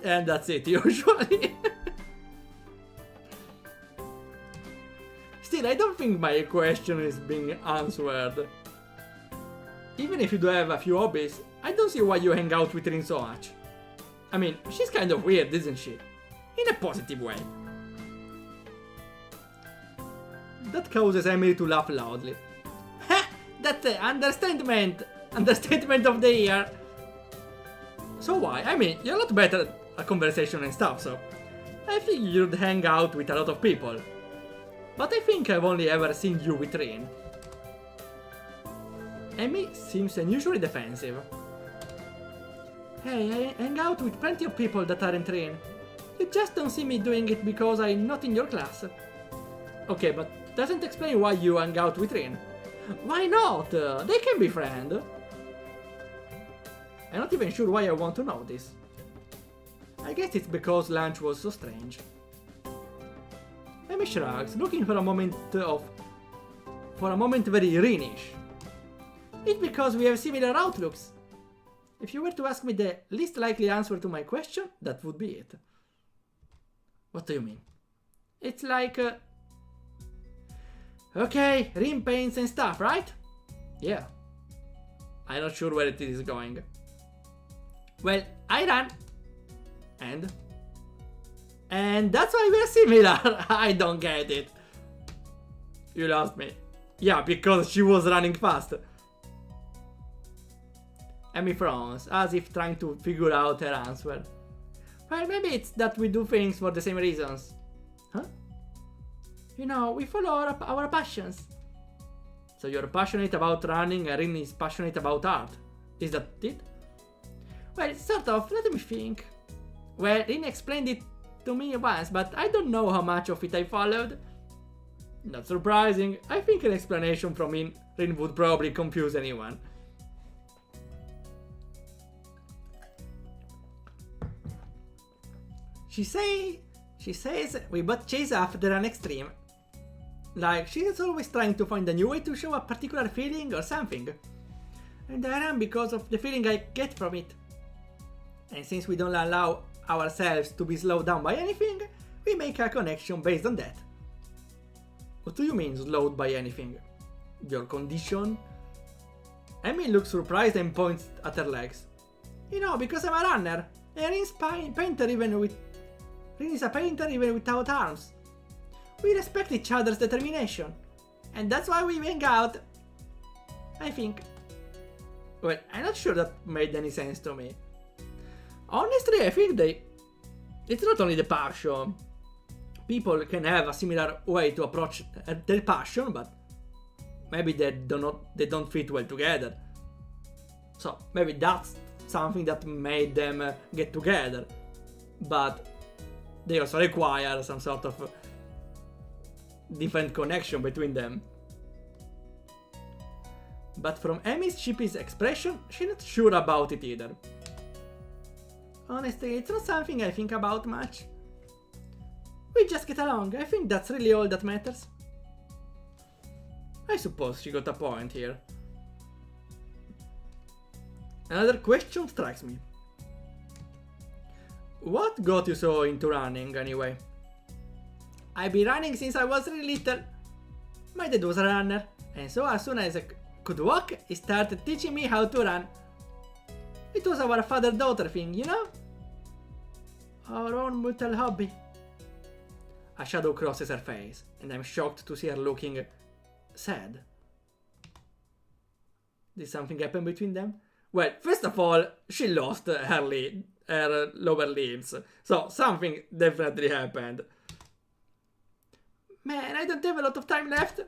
that's it usually. Still, I don't think my question is being answered. Even if you do have a few hobbies, I don't see why you hang out with Rin so much. I mean, she's kind of weird, isn't she? In a positive way. That causes Emily to laugh loudly. Ha! That's the understatement of the year. So why? I mean, you're a lot better at conversation and stuff, so I think you'd hang out with a lot of people. But I think I've only ever seen you with Rin. Amy seems unusually defensive. Hey, I hang out with plenty of people that aren't Rin. You just don't see me doing it because I'm not in your class. Okay, but doesn't explain why you hang out with Rin. Why not? They can be friends. I'm not even sure why I want to know this. I guess it's because lunch was so strange. Amy shrugs, looking for a moment very Rinish. It's because we have similar outlooks. If you were to ask me the least likely answer to my question, that would be it. What do you mean? It's like... Okay, Rin paints and stuff, right? Yeah. I'm not sure where it is going. Well, I run. And that's why we're similar. I don't get it. You lost me. Yeah, because she was running fast. Amy frowns, as if trying to figure out her answer. Well, maybe it's that we do things for the same reasons. Huh? You know, we follow our passions. So you're passionate about running and Rin is passionate about art. Is that it? Well, sort of. Let me think. Well, Rin explained it to me once, but I don't know how much of it I followed. Not surprising. I think an explanation from Rin would probably confuse anyone. She says we both chase after an extreme. Like, she's always trying to find a new way to show a particular feeling or something. And I run because of the feeling I get from it. And since we don't allow ourselves to be slowed down by anything, we make a connection based on that. What do you mean slowed by anything? Your condition? Amy looks surprised and points at her legs. You know, because I'm a runner. And Rin is a painter even without arms. We respect each other's determination. And that's why we hang out. I think. Well, I'm not sure that made any sense to me. Honestly, I think it's not only the passion. People can have a similar way to approach their passion, but maybe they don't fit well together. So maybe that's something that made them get together. But they also require some sort of different connection between them. But from Amy's sheepish expression, she's not sure about it either. Honestly, it's not something I think about much. We just get along. I think that's really all that matters. I suppose she got a point here. Another question strikes me. What got you so into running, anyway? I've been running since I was really little. My dad was a runner, and so as soon as I could walk, he started teaching me how to run. It was our father-daughter thing, you know? Our own mutual hobby. A shadow crosses her face, and I'm shocked to see her looking sad. Did something happen between them? Well, first of all, she lost her lower limbs, so something definitely happened. Man, I don't have a lot of time left.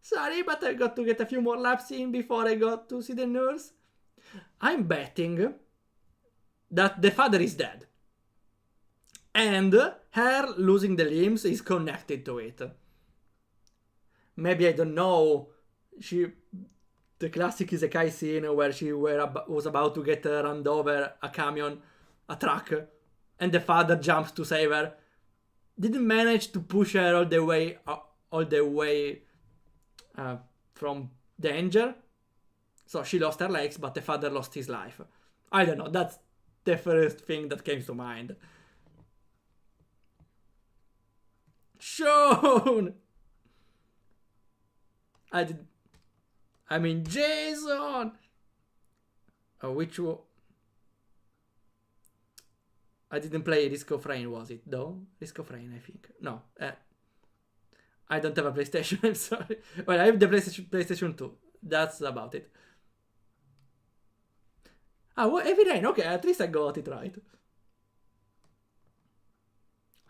Sorry, but I've got to get a few more laps in before I got to see the nurse. I'm betting that the father is dead. And her losing the limbs is connected to it. Maybe, I don't know, the classic isekai scene where she was about to get run over a camion, a truck, and the father jumps to save her. Didn't manage to push her all the way from danger. So she lost her legs, but the father lost his life. I don't know, that's the first thing that came to mind. Sean! Jason! Which one? I didn't play Risk of Rain, was it? Though? Risk of Rain, I think. No. I don't have a PlayStation, I'm sorry. Well, I have the PlayStation 2. That's about it. Heavy Rain. Okay, at least I got it right.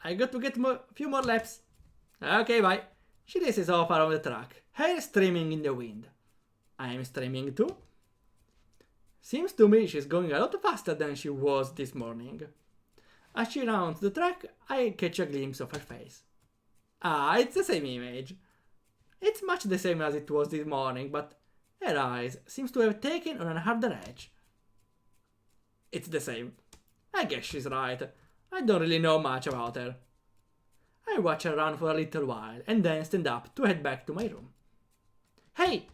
I got to get a few more laps. Okay, bye. She races off around the track, hair streaming in the wind. I am streaming too. Seems to me she's going a lot faster than she was this morning. As she rounds the track, I catch a glimpse of her face. It's the same image. It's much the same as it was this morning, but her eyes seems to have taken on a harder edge. It's the same. I guess she's right. I don't really know much about her. I watch her run for a little while and then stand up to head back to my room. Hey!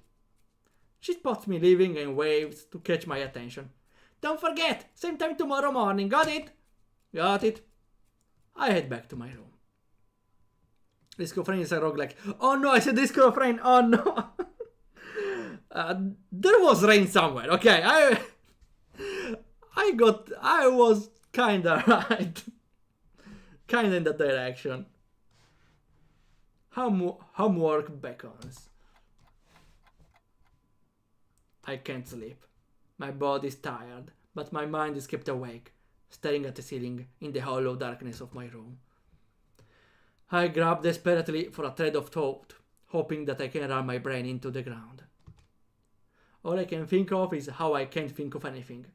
She spots me leaving and waves to catch my attention. Don't forget, same time tomorrow morning, got it? Got it. I head back to my room. Risk of Rain is a roguelike. Oh no, I said Risk of Rain, oh no! There was rain somewhere, okay, I was kinda right. Kinda in that direction. Homework beckons. I can't sleep. My body's tired, but my mind is kept awake, staring at the ceiling in the hollow darkness of my room. I grab desperately for a thread of thought, hoping that I can ram my brain into the ground. All I can think of is how I can't think of anything.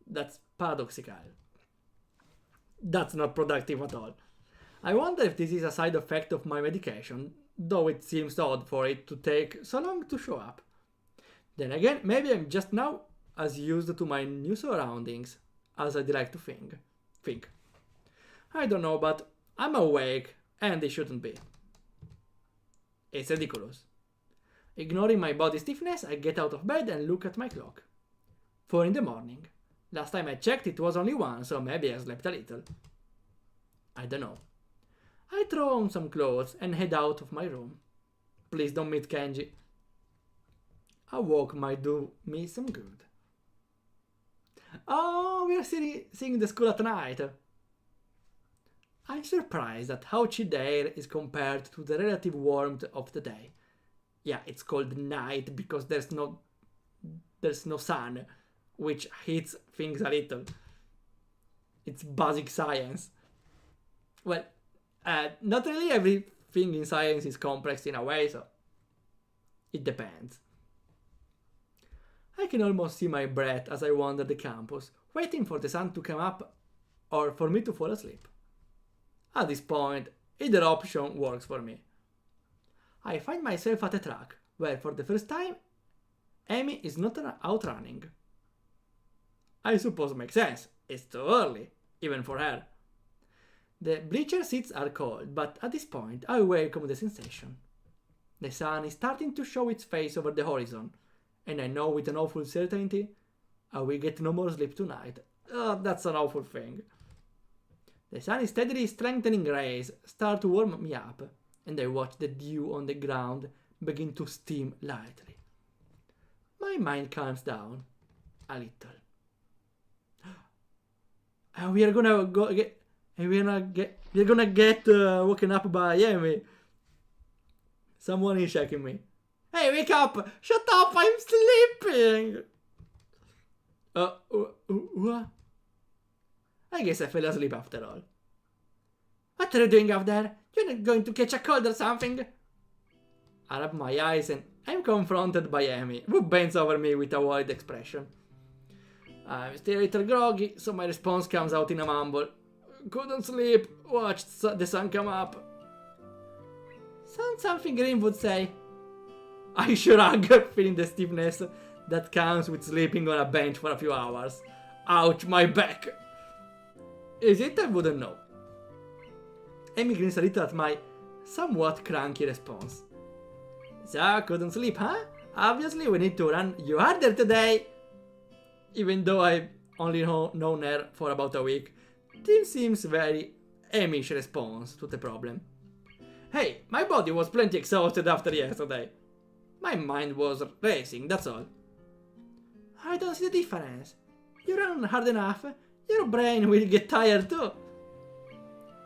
That's paradoxical. That's not productive at all. I wonder if this is a side effect of my medication, though it seems odd for it to take so long to show up. Then again, maybe I'm just now as used to my new surroundings as I'd like to think. I don't know, but I'm awake and it shouldn't be. It's ridiculous. Ignoring my body stiffness, I get out of bed and look at my clock. 4 in the morning. Last time I checked it was only 1, so maybe I slept a little. I don't know. I throw on some clothes and head out of my room. Please don't meet Kenji. A walk might do me some good. Oh, we are seeing the school at night. I'm surprised at how chill the air is compared to the relative warmth of the day. Yeah, it's called night because there's no sun, which heats things a little. It's basic science. Well, not really everything in science is complex in a way, so it depends. I can almost see my breath as I wander the campus, waiting for the sun to come up or for me to fall asleep. At this point, either option works for me. I find myself at a track where for the first time, Amy is not out running. I suppose makes sense. It's too early, even for her. The bleacher seats are cold, but at this point I welcome the sensation. The sun is starting to show its face over the horizon, and I know with an awful certainty I will get no more sleep tonight. Oh, that's an awful thing. The sun is steadily strengthening rays start to warm me up, and I watch the dew on the ground begin to steam lightly. My mind calms down a little. And we're gonna get woken up by Amy. Someone is shaking me. Hey, wake up! Shut up! I'm sleeping. What? I guess I fell asleep after all. What are you doing up there? You're not going to catch a cold or something? I rub my eyes and I'm confronted by Amy, who bends over me with a worried expression. I'm still a little groggy, so my response comes out in a mumble. Couldn't sleep, watched the sun come up. Sounds something Green would say. I shrug, feeling the stiffness that comes with sleeping on a bench for a few hours. Ouch, my back! Is it? I wouldn't know. Amy grins a little at my somewhat cranky response. So, couldn't sleep, huh? Obviously we need to run you harder today. Even though I've only known her for about a week, this seems very Amy's response to the problem. Hey, my body was plenty exhausted after yesterday. My mind was racing, that's all. I don't see the difference. You run hard enough, your brain will get tired too.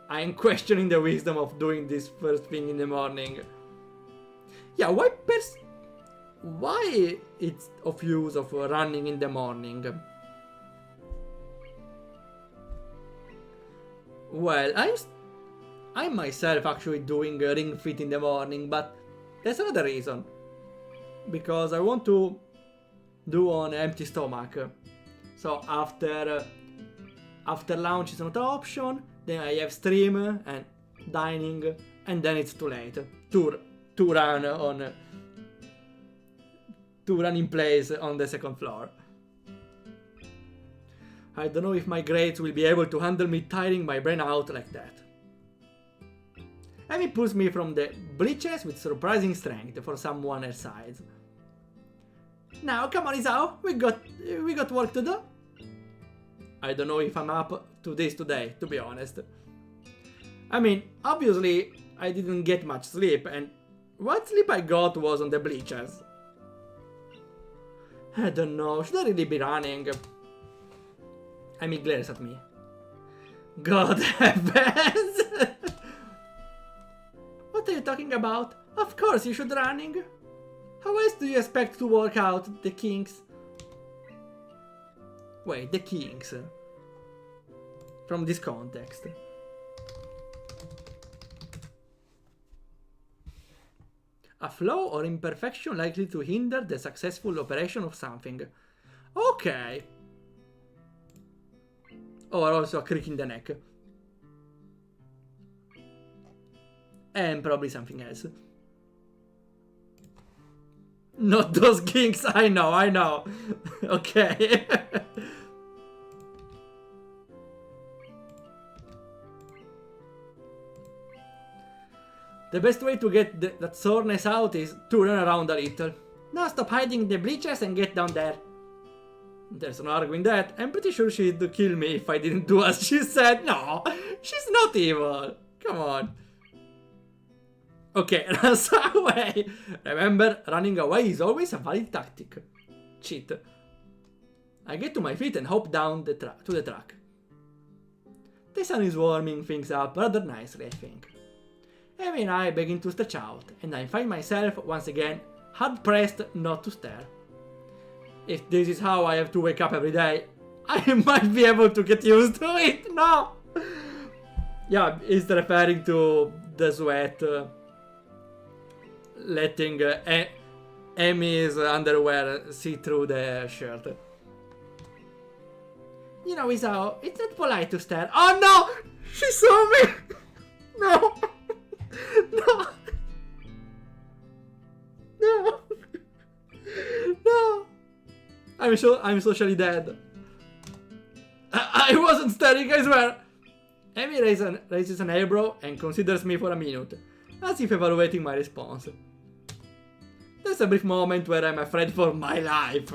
I am questioning the wisdom of doing this first thing in the morning. Yeah, why it's of use of running in the morning? Well, I'm myself actually doing a ring fit in the morning, but there's another reason. Because I want to do on empty stomach. So after lunch is not an option, then I have stream and dining, and then it's too late to run in place on the second floor. I don't know if my grades will be able to handle me tiring my brain out like that. Amy pulls me from the bleachers with surprising strength for someone her size. Now, come on, Isao, we got work to do. I don't know if I'm up to this today, to be honest. I mean, obviously, I didn't get much sleep, and what sleep I got was on the bleachers. I don't know, should I really be running? Amy glares at me. God heavens! What are you talking about? Of course you should running. How else do you expect to work out the kinks? Wait, the kinks. From this context. A flaw or imperfection likely to hinder the successful operation of something. Okay. Or also a crick in the neck. And probably something else. Not those kinks, I know. Okay. The best way to get that soreness out is to run around a little. Now stop hiding in the bleachers and get down there. There's no arguing that. I'm pretty sure she'd kill me if I didn't do as she said. No, she's not evil. Come on. Okay, run away. Remember, running away is always a valid tactic. Cheat. I get to my feet and hop down to the truck. The sun is warming things up rather nicely, I think. Amy and I begin to stretch out, and I find myself once again hard-pressed not to stare. If this is how I have to wake up every day, I might be able to get used to it. No! Yeah, it's referring to the sweat letting Amy's underwear see through the shirt. You know, Isao, it's not polite to stare. Oh no! She saw me! No! No! No! No! I'm socially dead. I wasn't staring, I swear! Amy raises an eyebrow and considers me for a minute, as if evaluating my response. There's a brief moment where I'm afraid for my life.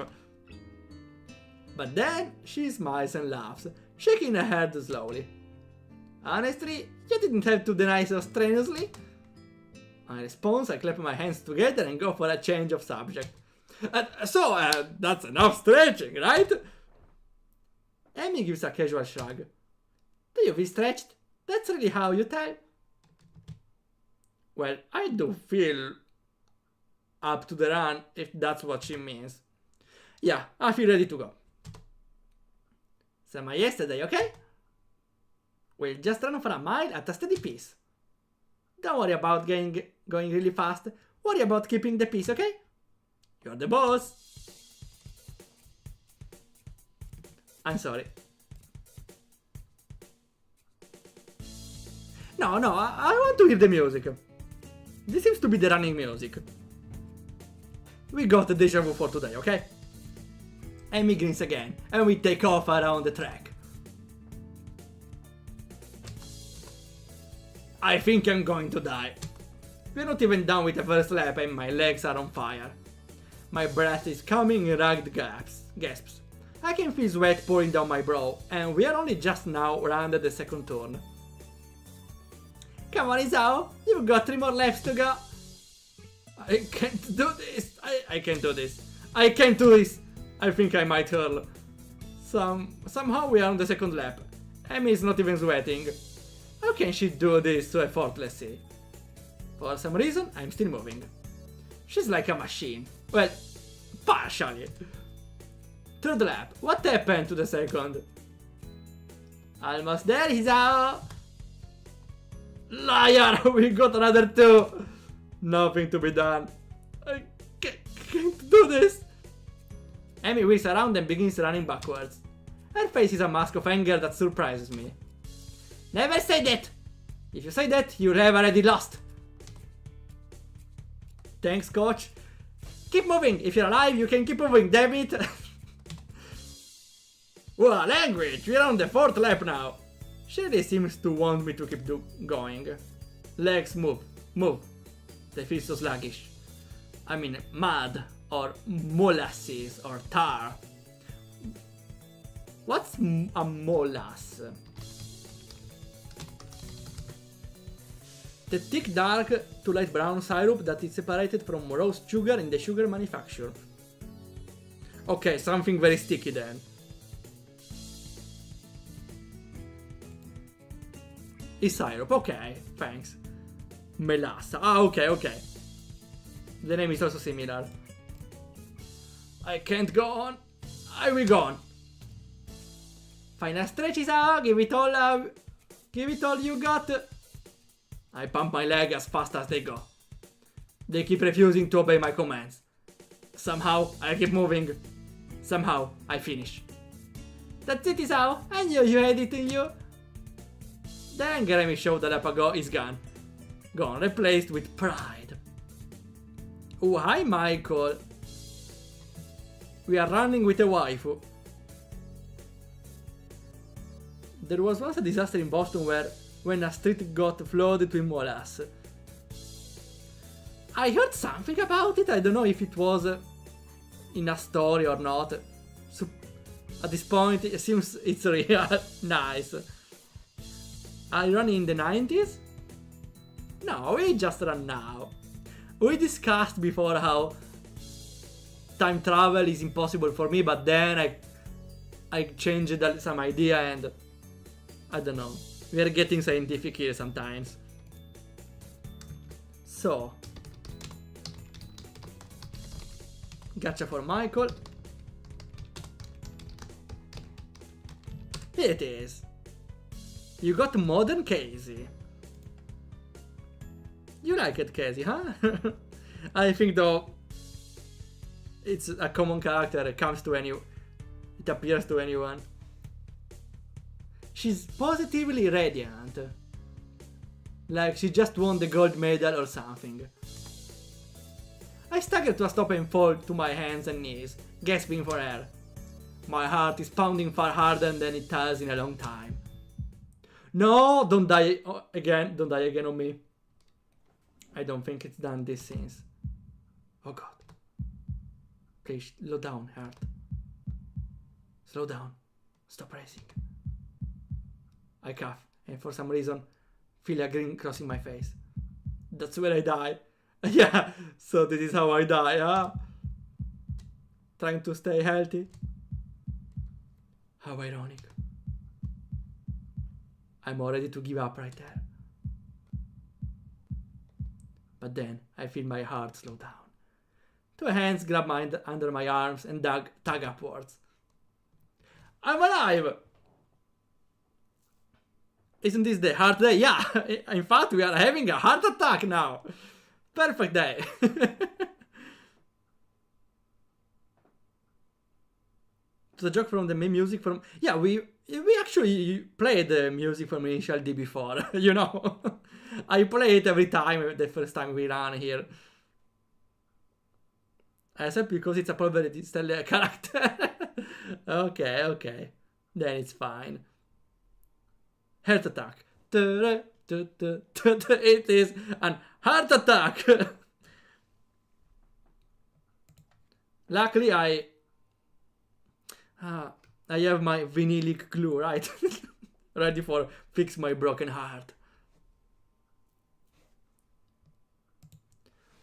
But then she smiles and laughs, shaking her head slowly. Honestly, you didn't have to deny so strenuously. In response, I clap my hands together and go for a change of subject. So, that's enough stretching, right? Amy gives a casual shrug. Do you feel stretched? That's really how you tell? Well, I do feel up to the run, if that's what she means. Yeah, I feel ready to go. So my yesterday, okay? We'll just run for a mile at a steady pace. Don't worry about going really fast. Worry about keeping the peace, okay? You're the boss. I'm sorry. No, I want to hear the music. This seems to be the running music. We got the deja vu for today, okay? Amy grins again, and we take off around the track. I think I'm going to die. We're not even done with the first lap and my legs are on fire. My breath is coming in ragged gasps. I can feel sweat pouring down my brow, and we are only just now rounded the second turn. Come on, Isao, you've got 3 more laps to go. I can't do this. I can't do this. I can't do this. I think I might hurl. Somehow we are on the second lap. Amy is not even sweating. How can she do this so effortlessly? For some reason, I'm still moving. She's like a machine. Well, partially. Third lap. What happened to the second? Almost there, Hisao. Liar! We got another 2. Nothing to be done. I can't do this. Amy wheels around and begins running backwards. Her face is a mask of anger that surprises me. Never say that! If you say that, you'll have already lost. Thanks, coach. Keep moving. If you're alive, you can keep moving, damn it. Wow, language! We're on the 4th lap now. Sherry seems to want me to keep going. Legs move. They feel so sluggish. I mean, mud, or molasses, or tar. What's a molass? The thick dark to light brown syrup that is separated from roast sugar in the sugar manufacture. Okay, something very sticky then. It's syrup, okay, thanks. Melassa, okay. The name is also similar. I can't go on. I will go on. Final stretches out, give it all you got. I pump my leg as fast as they go. They keep refusing to obey my commands. Somehow, I keep moving. Somehow, I finish. That's it, Isao. I knew you had it in you. The anger Amy showed a lap ago is gone. Gone, replaced with pride. Oh, hi, Michael. We are running with a waifu. There was once a disaster in Boston when a street got flooded with molasses. I heard something about it, I don't know if it was in a story or not. So, at this point, it seems it's real. Nice. I run in the 90s? No, we just run now. We discussed before how time travel is impossible for me, but then I changed some idea and I don't know. We are getting scientific here sometimes. So, gotcha for Michael. Here it is. You got modern Casey. You like it, Casey, huh? I think though it's a common character. It appears to anyone. She's positively radiant. Like she just won the gold medal or something. I stagger to a stop and fall to my hands and knees, gasping for air. My heart is pounding far harder than it has in a long time. No, don't die again. Don't die again on me. I don't think it's done this since. Oh god. Please, slow down, heart. Slow down. Stop racing. I cough, and for some reason, feel a grin crossing my face. That's where I die. Yeah, so this is how I die, huh? Trying to stay healthy. How ironic. I'm all ready to give up right there. But then I feel my heart slow down. Two hands grab under my arms and tug upwards. I'm alive! Isn't this the heart day? Yeah, in fact we are having a heart attack now. Perfect day. The joke from the main music from... Yeah, we actually played the music from Initial D before, you know. I play it every time, the first time we run here. Except because it's a probably stellar character. Okay. Then it's fine. Heart attack. It is an heart attack. Luckily I have my vinylic glue, right? Ready for fix my broken heart.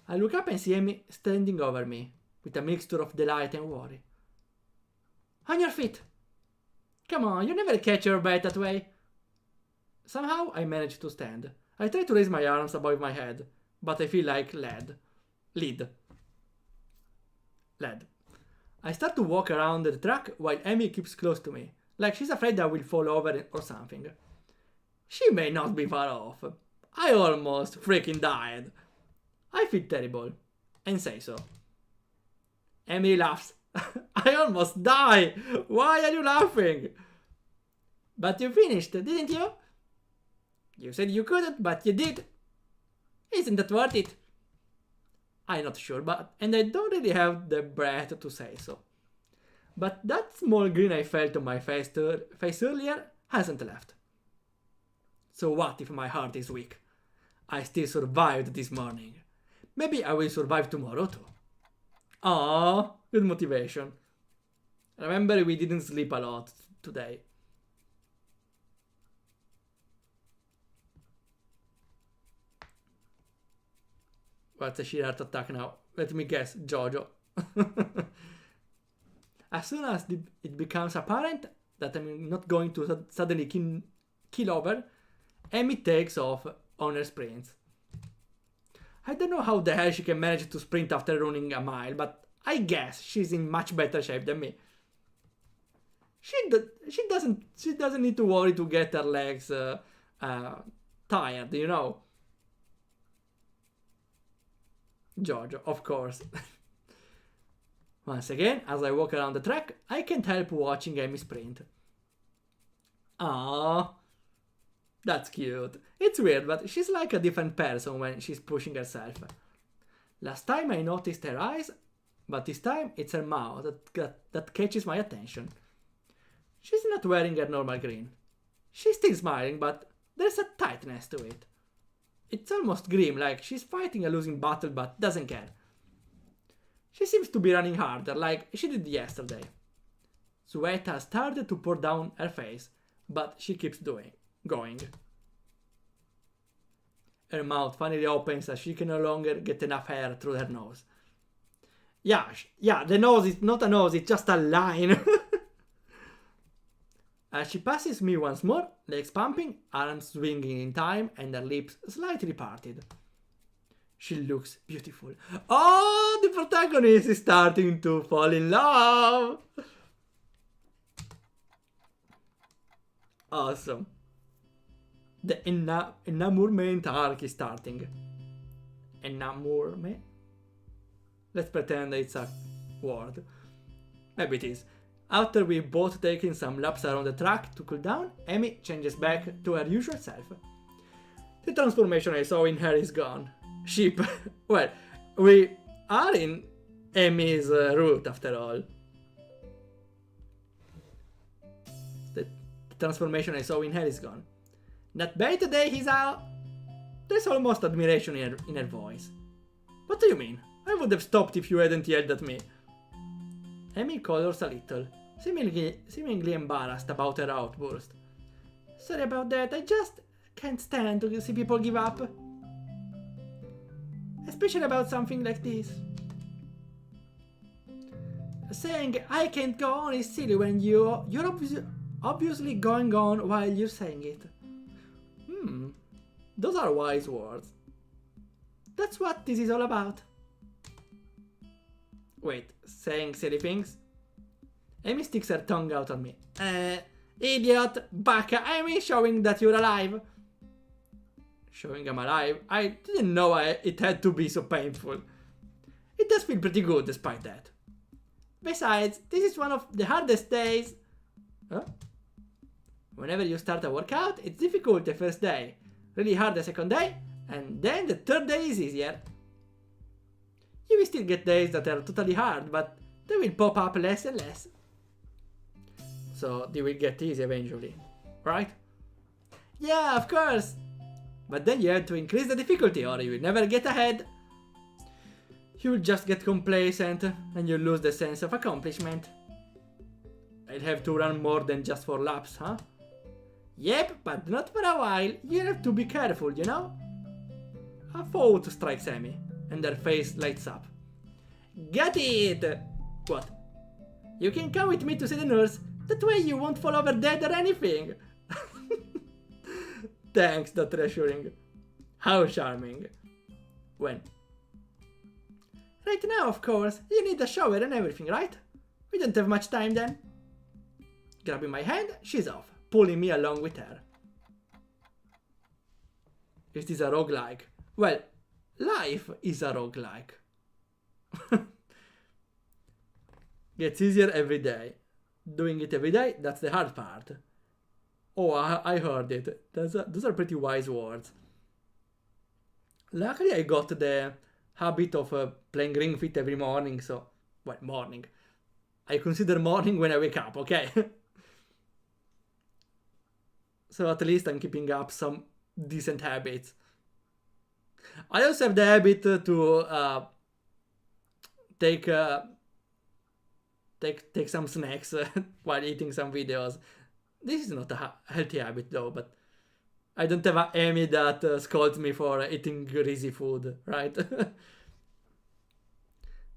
I look up and see Amy standing over me, with a mixture of delight and worry. On your feet! Come on, you never catch your breath that way. Somehow I manage to stand. I try to raise my arms above my head, but I feel like lead. I start to walk around the track while Amy keeps close to me, like she's afraid I will fall over or something. She may not be far off. I almost freaking died. I feel terrible, and say so. Amy laughs. I almost die! Why are you laughing? But you finished, didn't you? You said you couldn't, but you did. Isn't that worth it? I'm not sure, and I don't really have the breath to say so. But that small grin I felt on my face earlier hasn't left. So what if my heart is weak? I still survived this morning. Maybe I will survive tomorrow too. Aww, good motivation. Remember, we didn't sleep a lot today. What's a sheer heart attack now? Let me guess, Jojo. As soon as it becomes apparent that I'm not going to suddenly kill over, Amy takes off on her sprints. I don't know how the hell she can manage to sprint after running a mile, but I guess she's in much better shape than me. She doesn't need to worry to get her legs tired, you know. Giorgio, of course. Once again, as I walk around the track, I can't help watching Amy sprint. Aww. That's cute. It's weird, but she's like a different person when she's pushing herself. Last time I noticed her eyes, but this time it's her mouth that catches my attention. She's not wearing her normal grin. She's still smiling, but there's a tightness to it. It's almost grim, like she's fighting a losing battle but doesn't care. She seems to be running harder, like she did yesterday. Sweat has started to pour down her face, but she keeps going. Her mouth finally opens as she can no longer get enough air through her nose. Yeah, the nose is not a nose, it's just a line. As she passes me once more, legs pumping, arms swinging in time, and her lips slightly parted. She looks beautiful. Oh, the protagonist is starting to fall in love! Awesome. The enamorment arc is starting. Enamorment? Let's pretend it's a word. Maybe it is. After we've both taken some laps around the track to cool down, Amy changes back to her usual self. The transformation I saw in her is gone. Sheep. Well, we are in Amy's route after all. The transformation I saw in her is gone. Not bad today, Hisao? There's almost admiration in her voice. What do you mean? I would have stopped if you hadn't yelled at me. Amy colors a little, seemingly embarrassed about her outburst. Sorry about that, I just can't stand to see people give up. Especially about something like this. Saying I can't go on is silly when you're obviously going on while you're saying it. Those are wise words. That's what this is all about. Wait, saying silly things? Amy sticks her tongue out on me. Idiot, baka, Amy, showing that you're alive. Showing I'm alive? I didn't know it had to be so painful. It does feel pretty good despite that. Besides, this is one of the hardest days. Huh? Whenever you start a workout, it's difficult the first day, really hard the second day, and then the third day is easier. You will still get days that are totally hard, but they will pop up less and less. So they will get easy eventually, right? Yeah, of course! But then you have to increase the difficulty or you will never get ahead. You will just get complacent and you lose the sense of accomplishment. I'll have to run more than just 4 laps, huh? Yep, but not for a while. You have to be careful, you know? A thought strikes Amy, and her face lights up. Got it! What? You can come with me to see the nurse. That way you won't fall over dead or anything. Thanks, that's reassuring. How charming. When? Right now, of course. You need a shower and everything, right? We don't have much time then. Grabbing my hand, she's off, pulling me along with her. Is this a roguelike? Well, life is a roguelike. Gets easier every day. Doing it every day, that's the hard part. Oh, I heard it. Those are pretty wise words. Luckily, I got the habit of playing Ring Fit every morning, so... Well, morning. I consider morning when I wake up, okay? So at least I'm keeping up some decent habits. I also have the habit to take some snacks while eating some videos. This is not a healthy habit though, but I don't have an Amy that scolds me for eating greasy food, right?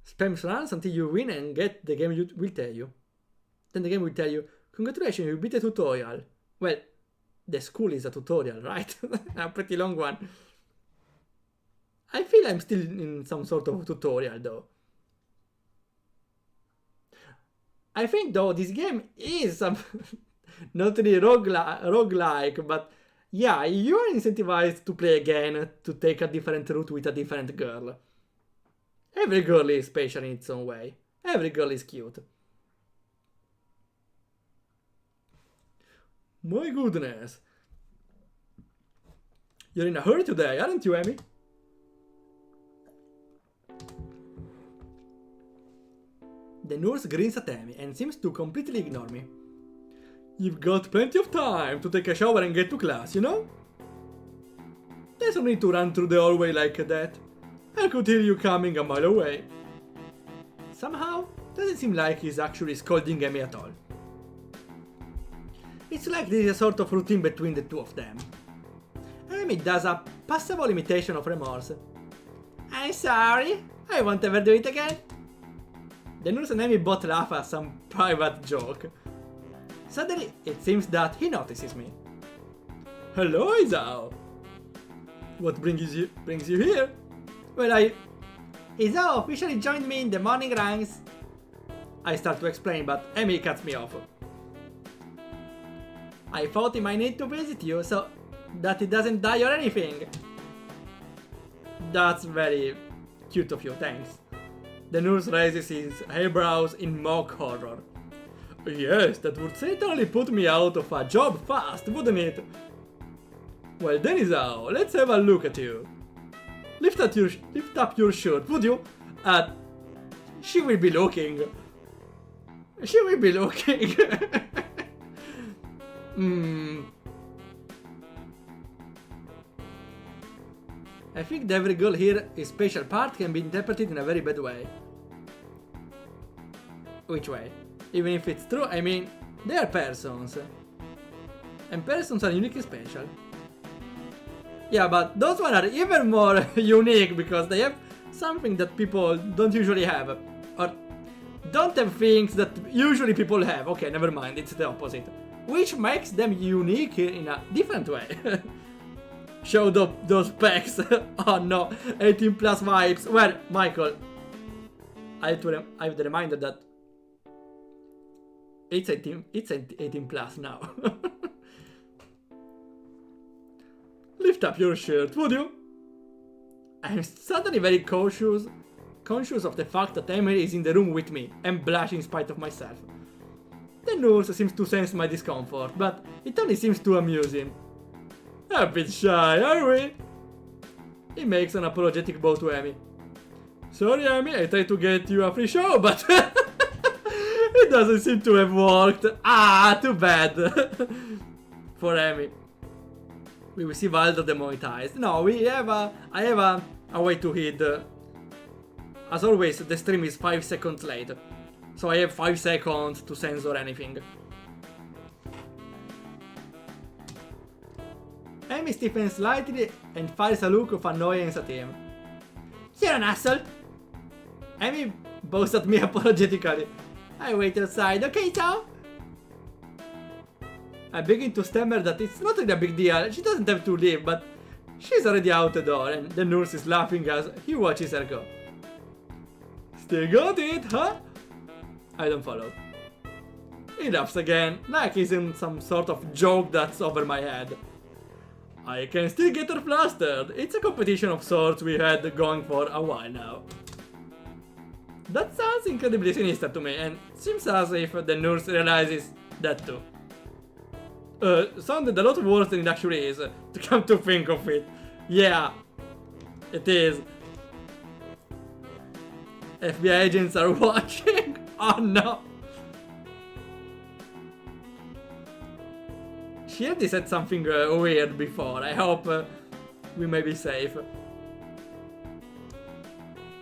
Spam runs until you win and get the game will tell you. Then the game will tell you, congratulations, you beat a tutorial. Well, the school is a tutorial, right? A pretty long one. I feel I'm still in some sort of tutorial though. I think though this game is some not really roguelike, but yeah, you are incentivized to play again, to take a different route with a different girl. Every girl is special in its own way. Every girl is cute. My goodness. You're in a hurry today, aren't you, Amy? The nurse grins at Amy and seems to completely ignore me. You've got plenty of time to take a shower and get to class, you know? There's no need to run through the hallway like that. I could hear you coming a mile away. Somehow, doesn't seem like he's actually scolding Amy at all. It's like there's a sort of routine between the two of them. Amy does a passable imitation of remorse. I'm sorry, I won't ever do it again. The nurse and Amy both laugh at some private joke. Suddenly, it seems that he notices me. Hello, Isao. What brings you here? Well, Isao officially joined me in the morning ranks. I start to explain, but Amy cuts me off. I thought he might need to visit you, so that he doesn't die or anything. That's very cute of you, thanks. The nurse raises his eyebrows in mock horror. Yes, that would certainly put me out of a job fast, wouldn't it? Well then, Isao, let's have a look at you. Lift up your shirt, would you? She will be looking. She will be looking. I think that every girl here is special part can be interpreted in a very bad way. Which way? Even if it's true, I mean, they are persons. And persons are uniquely special. Yeah, but those ones are even more unique because they have something that people don't usually have. Or don't have things that usually people have. Okay, never mind, it's the opposite. Which makes them unique in a different way. Show those pecs. Oh no, 18 plus vibes. Well, Michael, I have the reminder that it's 18 plus now. Lift up your shirt, would you? I'm suddenly very conscious of the fact that Emily is in the room with me and blush in spite of myself. The nurse seems to sense my discomfort, but it only seems to amuse him. A bit shy, are we? He makes an apologetic bow to Amy. Sorry, Amy, I tried to get you a free show, but it doesn't seem to have worked. Ah, too bad. For Amy. We will see Waldorf demonetized. No, I have a way to hid. As always, the stream is 5 seconds late. So I have 5 seconds to censor anything. Amy stiffens slightly and fires a look of annoyance at him. You're an asshole! Amy bows at me apologetically. I wait outside, okay, so? I begin to stammer that it's not really a big deal, she doesn't have to leave, but she's already out the door and the nurse is laughing as he watches her go. Still got it, huh? I don't follow. He laughs again, like he's in some sort of joke that's over my head. I can still get her flustered. It's a competition of sorts we had going for a while now. That sounds incredibly sinister to me, and seems as if the nurse realizes that too. Sounded a lot worse than it actually is, to come to think of it. Yeah, it is. FBI agents are watching. Oh no. She already said something weird before. I hope we may be safe.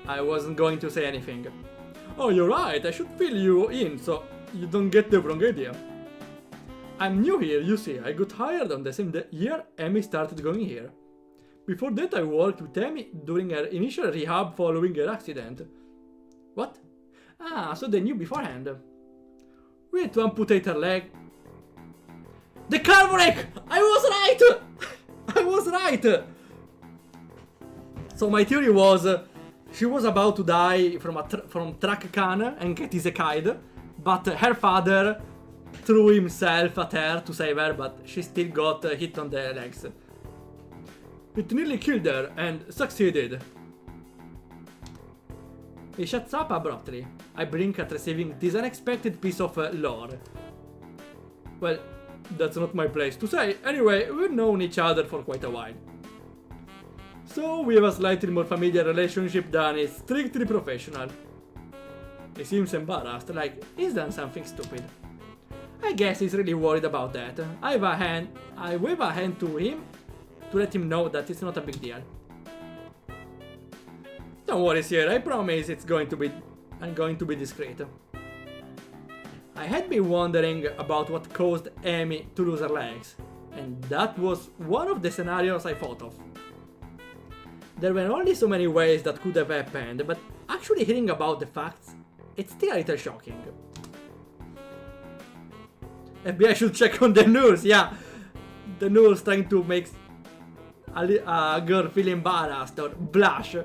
I wasn't going to say anything. Oh, you're right. I should fill you in so you don't get the wrong idea. I'm new here, you see. I got hired on the same year Amy started going here. Before that, I worked with Amy during her initial rehab following her accident. What? Ah, so they knew beforehand. We had to amputate her leg. The car wreck! I was right! I was right! So my theory was she was about to die from truck can and get isekai'd, but her father threw himself at her to save her, but she still got hit on the legs. It nearly killed her and succeeded. He shuts up abruptly. I blink at receiving this unexpected piece of lore. Well, that's not my place to say. Anyway, we've known each other for quite a while. So we have a slightly more familiar relationship than is strictly professional. He seems embarrassed, like he's done something stupid. I guess he's really worried about that. I wave a hand to him to let him know that it's not a big deal. Don't worry, sir, I promise I'm going to be discreet. I had been wondering about what caused Amy to lose her legs, and that was one of the scenarios I thought of. There were only so many ways that could have happened, but actually hearing about the facts, it's still a little shocking. FBI should check on the nurse, yeah. The nurse trying to make a girl feel embarrassed or blush.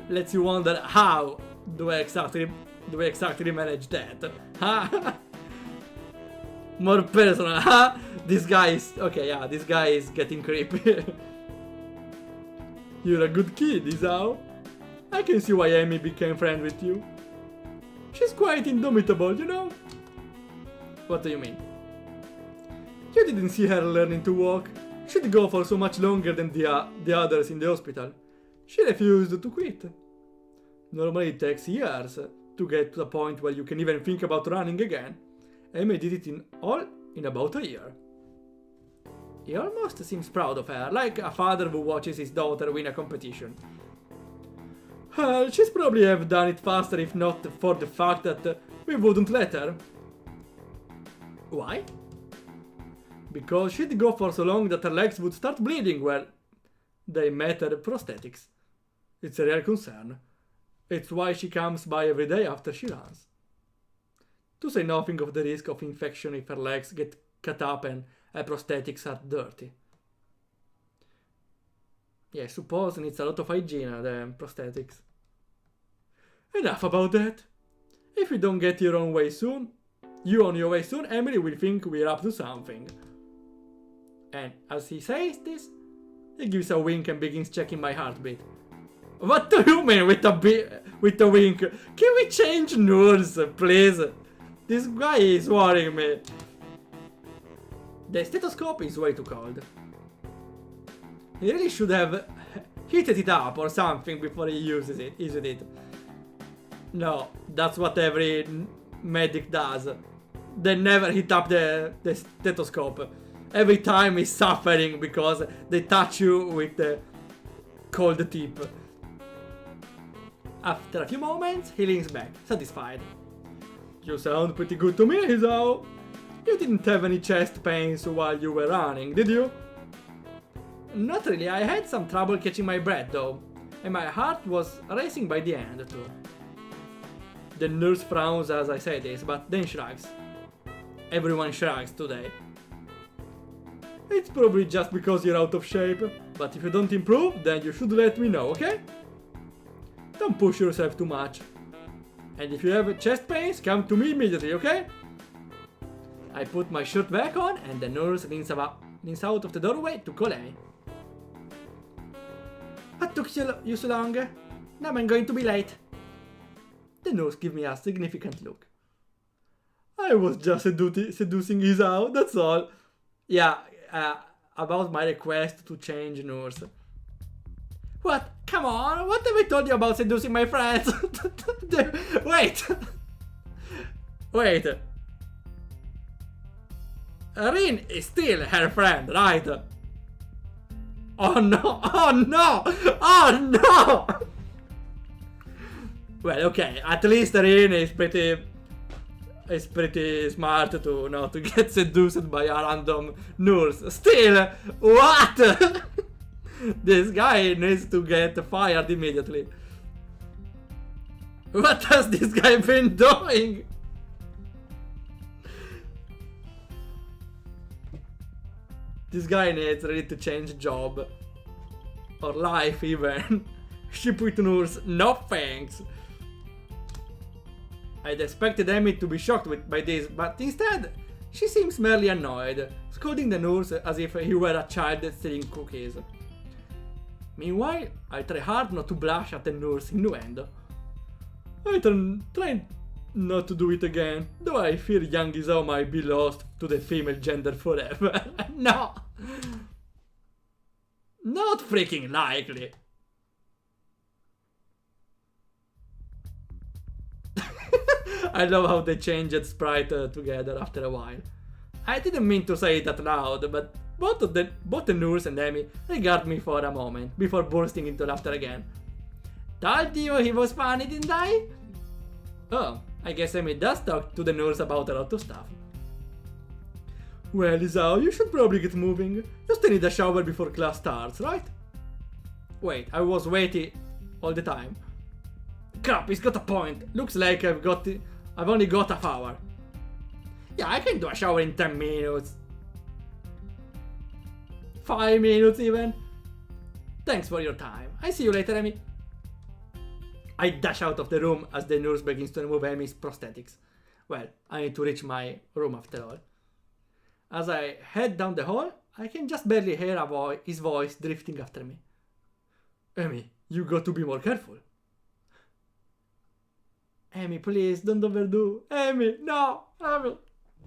Lets you wonder how do I exactly manage that? Huh? More personal, huh? This guy is... Okay, yeah, this guy is getting creepy. You're a good kid, Isao. I can see why Amy became friends with you. She's quite indomitable, you know? What do you mean? You didn't see her learning to walk. She'd go for so much longer than the others in the hospital. She refused to quit. Normally it takes years to get to the point where you can even think about running again. Amy did it in about a year. He almost seems proud of her, like a father who watches his daughter win a competition. She'd probably have done it faster if not for the fact that we wouldn't let her. Why? Because she'd go for so long that her legs would start bleeding where they met her prosthetics. It's a real concern. It's why she comes by every day after she runs. To say nothing of the risk of infection if her legs get cut up and her prosthetics are dirty. Yeah, I suppose it needs a lot of hygiene, the prosthetics. Enough about that. If we don't get you on your way soon, Emily will think we're up to something. And as he says this, he gives a wink and begins checking my heartbeat. What do you mean with a wink? Can we change nurse, please? This guy is worrying me. The stethoscope is way too cold. He really should have heated it up or something before he uses it. No, that's what every medic does. They never heat up the stethoscope. Every time he's suffering because they touch you with the cold tip. After a few moments, he leans back, satisfied. You sound pretty good to me, Hisao. You didn't have any chest pains while you were running, did you? Not really, I had some trouble catching my breath though, and my heart was racing by the end too. The nurse frowns as I say this, but then shrugs. Everyone shrugs today. It's probably just because you're out of shape, but if you don't improve, then you should let me know, okay? Don't push yourself too much. And if you have chest pains, come to me immediately, okay? I put my shirt back on and the nurse leans out of the doorway to call Amy. What took you so long? Now I'm going to be late. The nurse gives me a significant look. I was just seducing Isao, that's all. Yeah, about my request to change nurse. What? Come on, what have I told you about seducing my friends? Wait. Rin is still her friend, right? Oh no! Well, okay, at least Rin is pretty smart to not to get seduced by a random nurse. Still, what? This guy needs to get fired immediately. What has this guy been doing? This guy needs really to change job. Or life even. Ship with nurse, no thanks. I'd expected Amy to be shocked by this, but instead, she seems merely annoyed, scolding the nurse as if he were a child stealing cookies. Meanwhile, I try hard not to blush at the nurse innuendo. I try not to do it again, though I fear young Isao might be lost to the female gender forever. No! Not freaking likely. I love how they changed sprite together after a while. I didn't mean to say it out loud, but both the nurse and Amy regard me for a moment before bursting into laughter again. Told you he was funny, didn't I? Oh, I guess Amy does talk to the nurse about a lot of stuff. Well, Isao, you should probably get moving. You still need a shower before class starts, right? Wait, I was waiting all the time. Crap, he's got a point. Looks like I've only got half hour. Yeah, I can do a shower in 10 minutes. 5 minutes even. Thanks for your time. I see you later, Amy. I dash out of the room as the nurse begins to remove Amy's prosthetics. Well, I need to reach my room after all. As I head down the hall, I can just barely hear his voice drifting after me. Amy, you got to be more careful. Amy, please, don't overdo. Amy, no! Amy,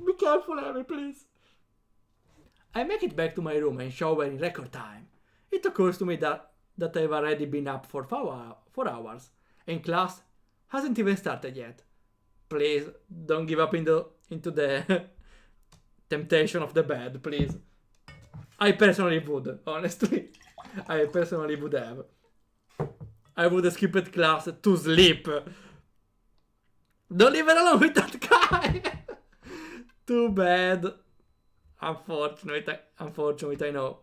be careful, Amy, please. I make it back to my room and shower in record time. It occurs to me that I've already been up for 4 hours, and class hasn't even started yet. Please, don't give up in into the temptation of the bed, please. I personally would, honestly. I personally would have. I would have skipped class to sleep. Don't leave it alone with that guy! Too bad. Unfortunately, I know.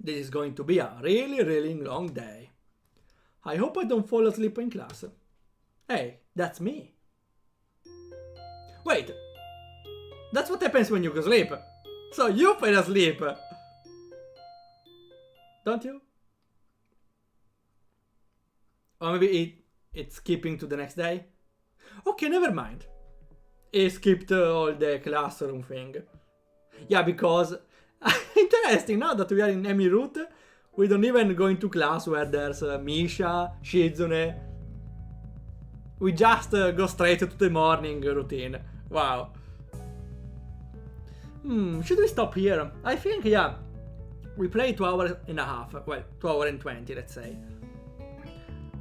This is going to be a really, really long day. I hope I don't fall asleep in class. Hey, that's me. Wait. That's what happens when you go sleep. So you fell asleep. Don't you? Or maybe it's skipping to the next day? Okay, never mind. It skipped all the classroom thing. Yeah, because... Interesting, now that we are in Emi route, we don't even go into class where there's Misha, Shizune. We just go straight to the morning routine. Wow. Should we stop here? I think, yeah. We play 2 hours and a half. Well, 2 hours and 20, let's say.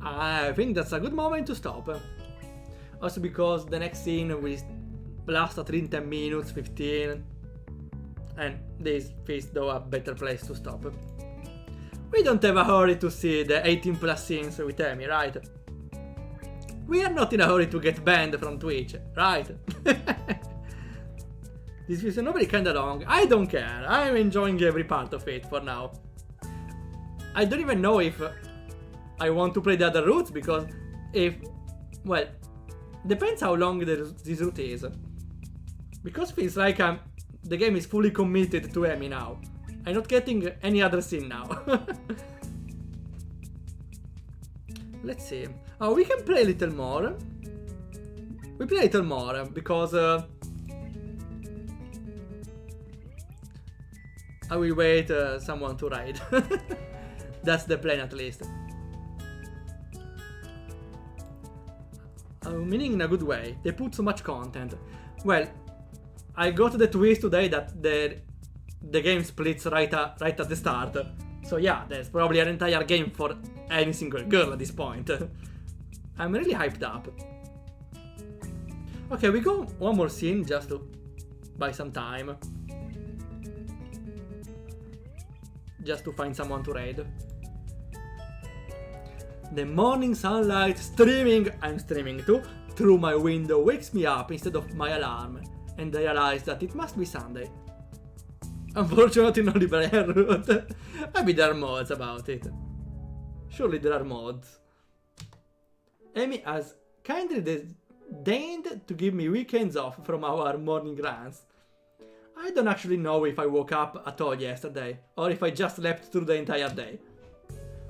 I think that's a good moment to stop. Also because the next scene will last at least 10 minutes, 15. And this is though a better place to stop. We don't have a hurry to see the 18 plus scenes with Emi, right? We are not in a hurry to get banned from Twitch, right? This is nobody kinda long. I don't care. I'm enjoying every part of it for now. I don't even know if I want to play the other routes because well, depends how long this route is. Because it feels like the game is fully committed to Emi now. I'm not getting any other scene now. Let's see. Oh, we can play a little more. We play a little more because I will wait someone to raid. That's the plan at least. Meaning in a good way. They put so much content. Well, I got the twist today that the game splits right at the start. So yeah, there's probably an entire game for any single girl at this point. I'm really hyped up. Okay, we go one more scene just to buy some time. Just to find someone to raid. The morning sunlight I'm streaming too, through my window wakes me up instead of my alarm. And I realize that it must be Sunday. Unfortunately, no Librarian route. Maybe there are mods about it. Surely there are mods. Emi has kindly deigned to give me weekends off from our morning runs. I don't actually know if I woke up at all yesterday, or if I just slept through the entire day.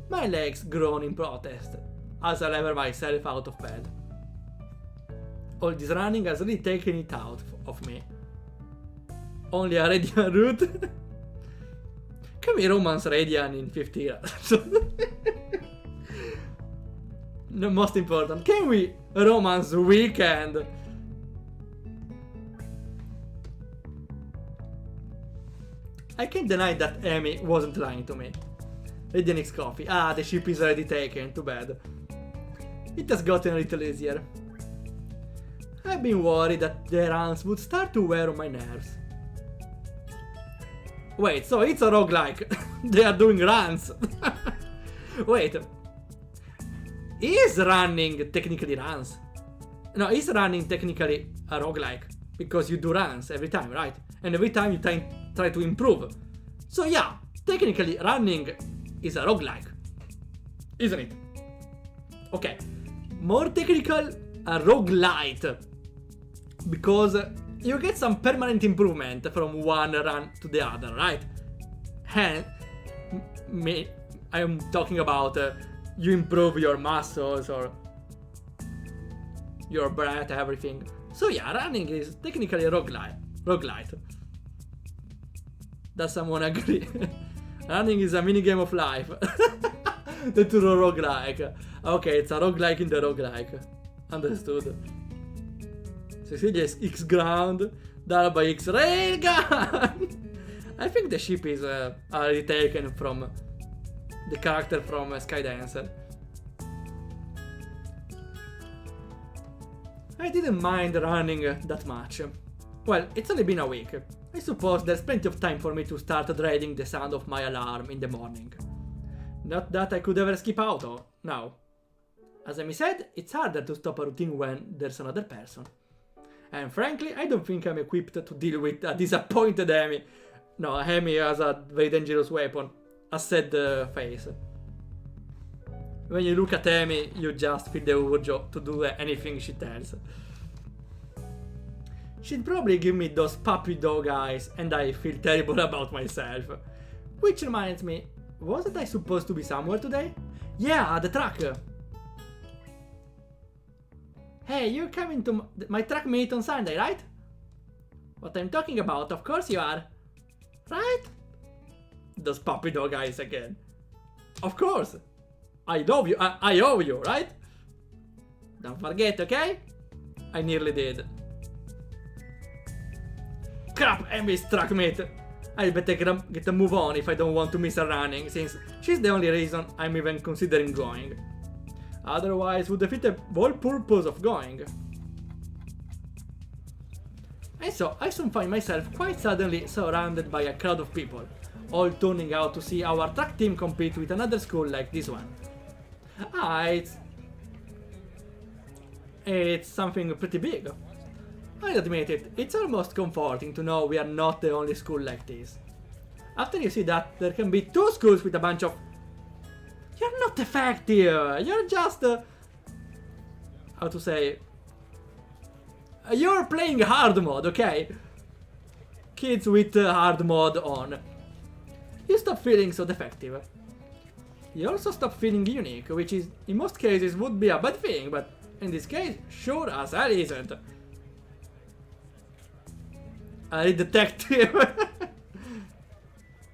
My legs groan in protest, as I lever myself out of bed. All this running has really taken it out of me. Only a Radiant route? Can we romance Radiant in 50 years? No, most important, can we romance Weekend? I can't deny that Emi wasn't lying to me. Radiant X coffee. Ah, the ship is already taken, too bad. It has gotten a little easier. I've been worried that the runs would start to wear on my nerves. Wait, so it's a roguelike. They are doing runs. Wait. Is running technically runs? No, is running technically a roguelike? Because you do runs every time, right? And every time you try to improve. So yeah, technically running is a roguelike. Isn't it? Okay. More technical, a roguelite. Because you get some permanent improvement from one run to the other, right? And I'm talking about you improve your muscles or your breath, everything. So yeah, running is technically a roguelite. Does someone agree? Running is a minigame of life. The true roguelike. Okay, it's a roguelike in the roguelike. Understood. Cecilia is X ground, Dara by X railgun. I think the ship is already taken from the character from Skydancer. I didn't mind running that much. Well, it's only been a week. I suppose there's plenty of time for me to start dreading the sound of my alarm in the morning. Not that I could ever skip out now. As Amy said, it's harder to stop a routine when there's another person. And frankly, I don't think I'm equipped to deal with a disappointed Amy. No, Amy has a very dangerous weapon. A sad face. When you look at Amy, you just feel the urge to do anything she tells. She'd probably give me those puppy dog eyes, and I feel terrible about myself. Which reminds me, wasn't I supposed to be somewhere today? Yeah, the truck. Hey, you're coming to my track meet on Sunday, right? What I'm talking about, of course you are. Right? Those puppy dog eyes again. Of course. I love you. I owe you, right? Don't forget, okay? I nearly did. Crap, Amy's track meet. I better get a move on if I don't want to miss her running, since she's the only reason I'm even considering going. Otherwise, would defeat the whole purpose of going. And so, I soon find myself quite suddenly surrounded by a crowd of people, all turning out to see our track team compete with another school like this one. It's something pretty big. I'll admit it, it's almost comforting to know we are not the only school like this. After you see that there can be two schools with a bunch of... You're not effective, you're just... how to say... You're playing hard mode, okay? Kids with hard mode on. You stop feeling so defective. You also stop feeling unique, which is, in most cases, would be a bad thing, but in this case, sure as hell isn't. A detective.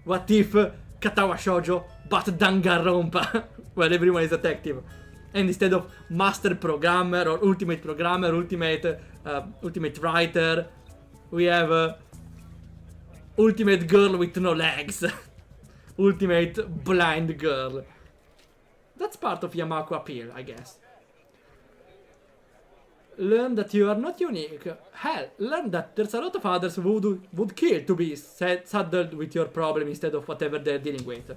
What if Katawa Shoujo but Danganronpa? Well, everyone is a detective. And instead of master programmer or ultimate programmer, ultimate writer, we have ultimate girl with no legs. Ultimate blind girl. That's part of Yamaku appeal, I guess. Learn that you are not unique. Hell, learn that there's a lot of others who would kill to be saddled with your problem instead of whatever they're dealing with.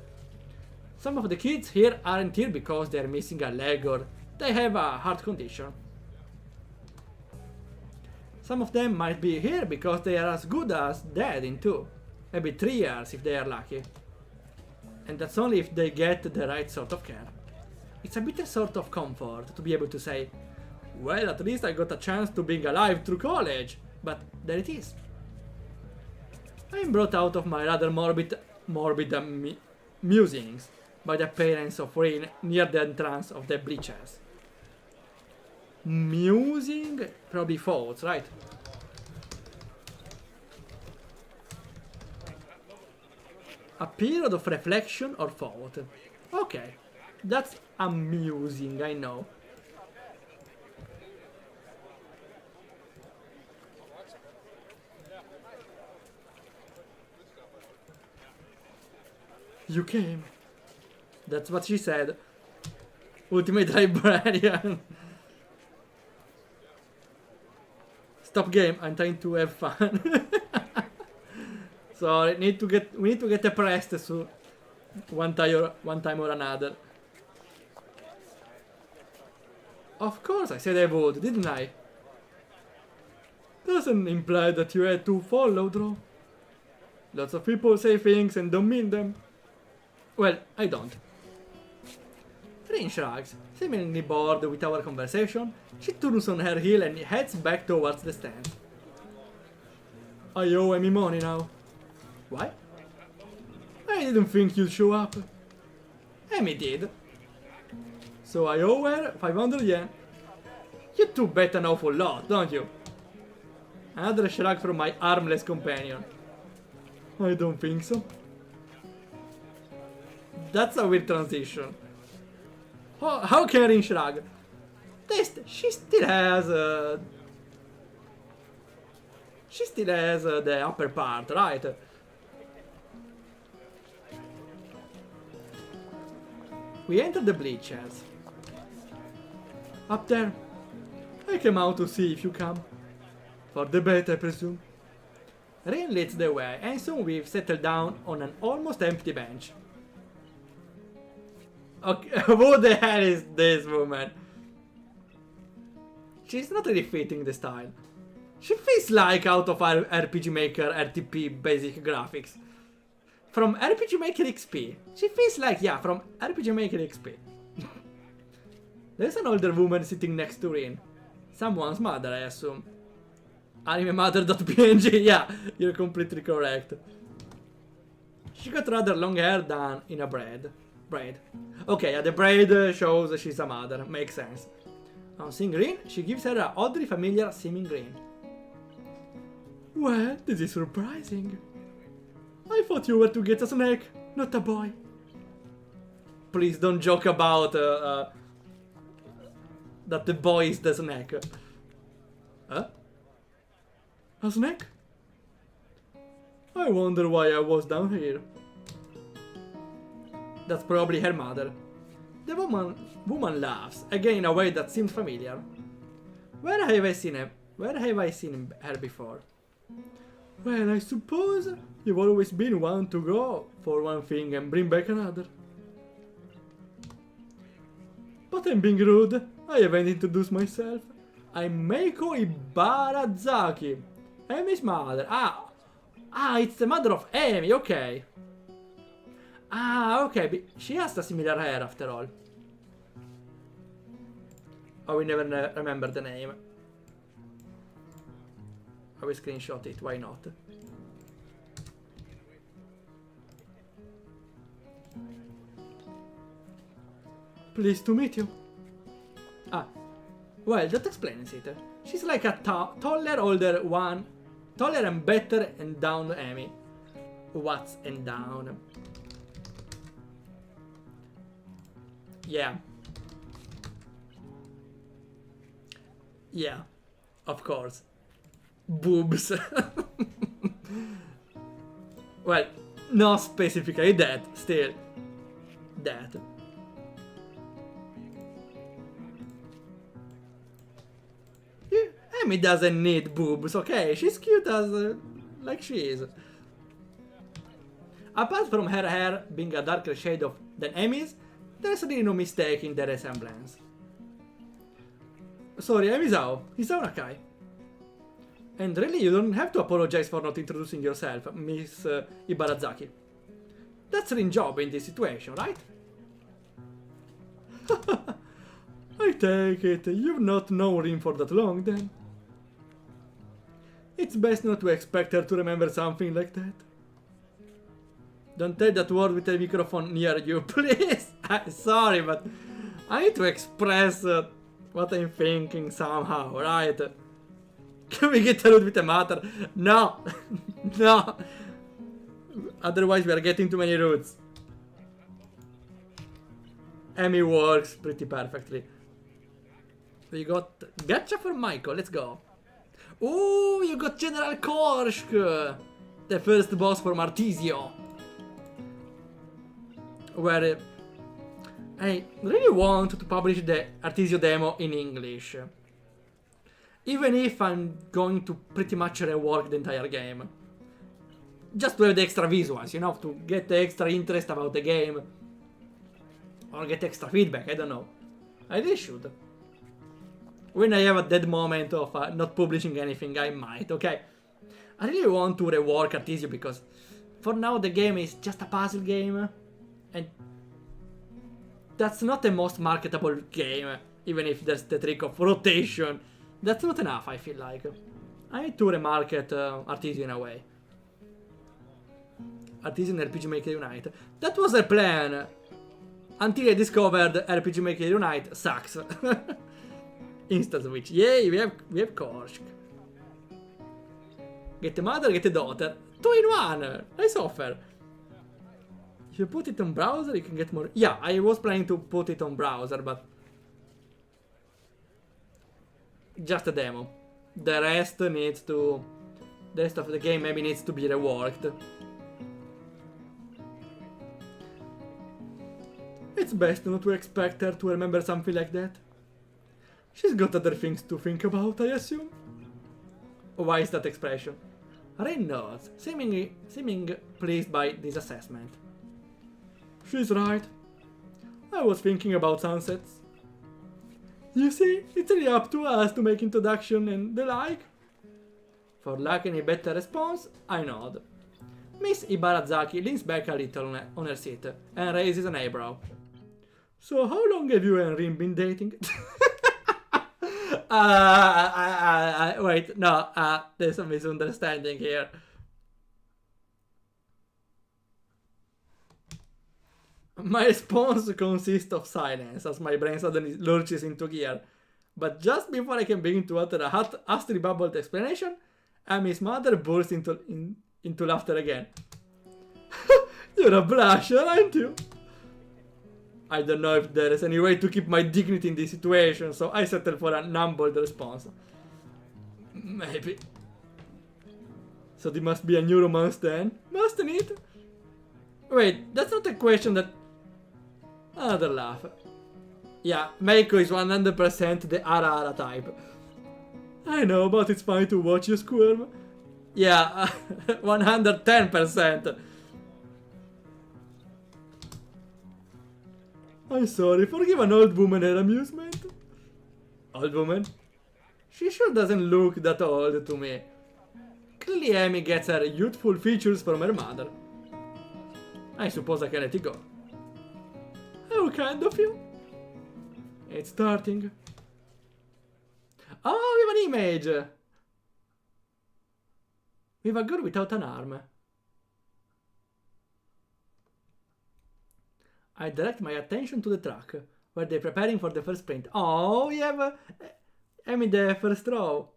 Some of the kids here aren't here because they're missing a leg or they have a heart condition. Some of them might be here because they are as good as dead in 2, maybe 3 years if they are lucky. And that's only if they get the right sort of care. It's a bitter sort of comfort to be able to say, well, at least I got a chance to being alive through college, but there it is. I'm brought out of my rather morbid musings by the appearance of rain near the entrance of the bleachers. Musing? Probably thoughts, right? A period of reflection or thought. Okay, that's amusing, I know. You came. That's what she said. Ultimate librarian. Stop game, I'm trying to have fun. Sorry, we need to get depressed so one time or another. Of course I said I would, didn't I? Doesn't imply that you had to follow through. Lots of people say things and don't mean them. Well, I don't. Rin shrugs, seemingly bored with our conversation. She turns on her heel and heads back towards the stand. I owe Amy money now. Why? I didn't think you'd show up. Amy did. So I owe her 500 yen. You two bet an awful lot, don't you? Another shrug from my armless companion. I don't think so. That's a weird transition. How can Rin shrug? She still has the upper part, right? We enter the bleachers. Up there, I came out to see if you come. For the bet, I presume. Rain leads the way, and soon we've settled down on an almost empty bench. Okay, who the hell is this woman? She's not really fitting the style. She feels like out of our RPG Maker RTP basic graphics. From RPG Maker XP. She feels like, yeah, from RPG Maker XP. There's an older woman sitting next to Rin. Someone's mother, I assume. Animemother.png, yeah, you're completely correct. She got rather long hair done in a braid. Okay, yeah, the braid shows she's a mother, makes sense. On seeing Rin, she gives her an oddly familiar seeming grin. Well, this is surprising. I thought you were to get a snack, not a boy. Please don't joke about that the boy is the snack. Huh? A snack? I wonder why I was down here. That's probably her mother. The woman laughs, again in a way that seems familiar. Where have I seen her before? Well, I suppose you've always been one to go for one thing and bring back another. But I'm being rude. I haven't introduced myself. I'm Meiko Ibarazaki. Emi's mother. It's the mother of Emi, okay. Okay, she has a similar hair after all. Oh, we never remember the name. I will screenshot it, why not? Pleased to meet you. Well, that explains it. She's like a taller, older one. Taller and better and down Emi. What's and down? Yeah. Yeah, of course. Boobs. Well, not specifically that, still. That. Emi doesn't need boobs, okay? She's cute as like she is. Apart from her hair being a darker shade than Emi's, there's really no mistake in the resemblance. Sorry, I'm Isao Nakai. And really, you don't have to apologize for not introducing yourself, Miss Ibarazaki. That's Rin's job in this situation, right? I take it you've not known Rin for that long, then. It's best not to expect her to remember something like that. Don't tell that word with a microphone near you, please. Sorry, but I need to express what I'm thinking somehow, right? Can we get rude with the matter? No! No! Otherwise we are getting too many roots. Emi works pretty perfectly. We got gacha for Michael, let's go. Ooh, you got General Korsk! The first boss for Martizio. Where I really want to publish the Artesio demo in English. Even if I'm going to pretty much rework the entire game. Just to have the extra visuals, you know, to get the extra interest about the game. Or get extra feedback, I don't know. I really should. When I have a dead moment of not publishing anything, I might, okay? I really want to rework Artesio because for now the game is just a puzzle game. And that's not the most marketable game, even if there's the trick of rotation. That's not enough, I feel like. I need to remarket Artesio in a way. Artesio and RPG Maker Unite. That was a plan. Until I discovered RPG Maker Unite sucks. Instant switch. Yay, we have Korsk. Get a mother, get a daughter. 2 in 1. Nice offer. If you put it on browser, you can get more. Yeah, I was planning to put it on browser, but just a demo. The rest of the game maybe needs to be reworked. It's best not to expect her to remember something like that. She's got other things to think about, I assume. Why is that expression? Rain nods, seeming pleased by this assessment. She's right. I was thinking about sunsets. You see, it's really up to us to make introduction and the like. For lack any better response, I nod. Miss Ibarazaki leans back a little on her seat and raises an eyebrow. So how long have you and Rin been dating? Wait, no, there's a misunderstanding here. My response consists of silence as my brain suddenly lurches into gear. But just before I can begin to utter a hot, astry-bubbled explanation, Amy's mother bursts into laughter again. You're a blusher, aren't you? I don't know if there is any way to keep my dignity in this situation, so I settle for a mumbled response. Maybe. So there must be a new romance then, mustn't it? Wait, that's not a question that... Another laugh. Yeah, Meiko is 100% the Ara type. I know, but it's fine to watch you squirm. Yeah, 110%. I'm sorry, forgive an old woman her amusement. Old woman? She sure doesn't look that old to me. Clearly Amy gets her youthful features from her mother. I suppose I can let it go. How kind of you. It's starting. Oh, we have an image! We have a girl without an arm. I direct my attention to the track, where they're preparing for the first sprint. Oh, we have Amy the first row.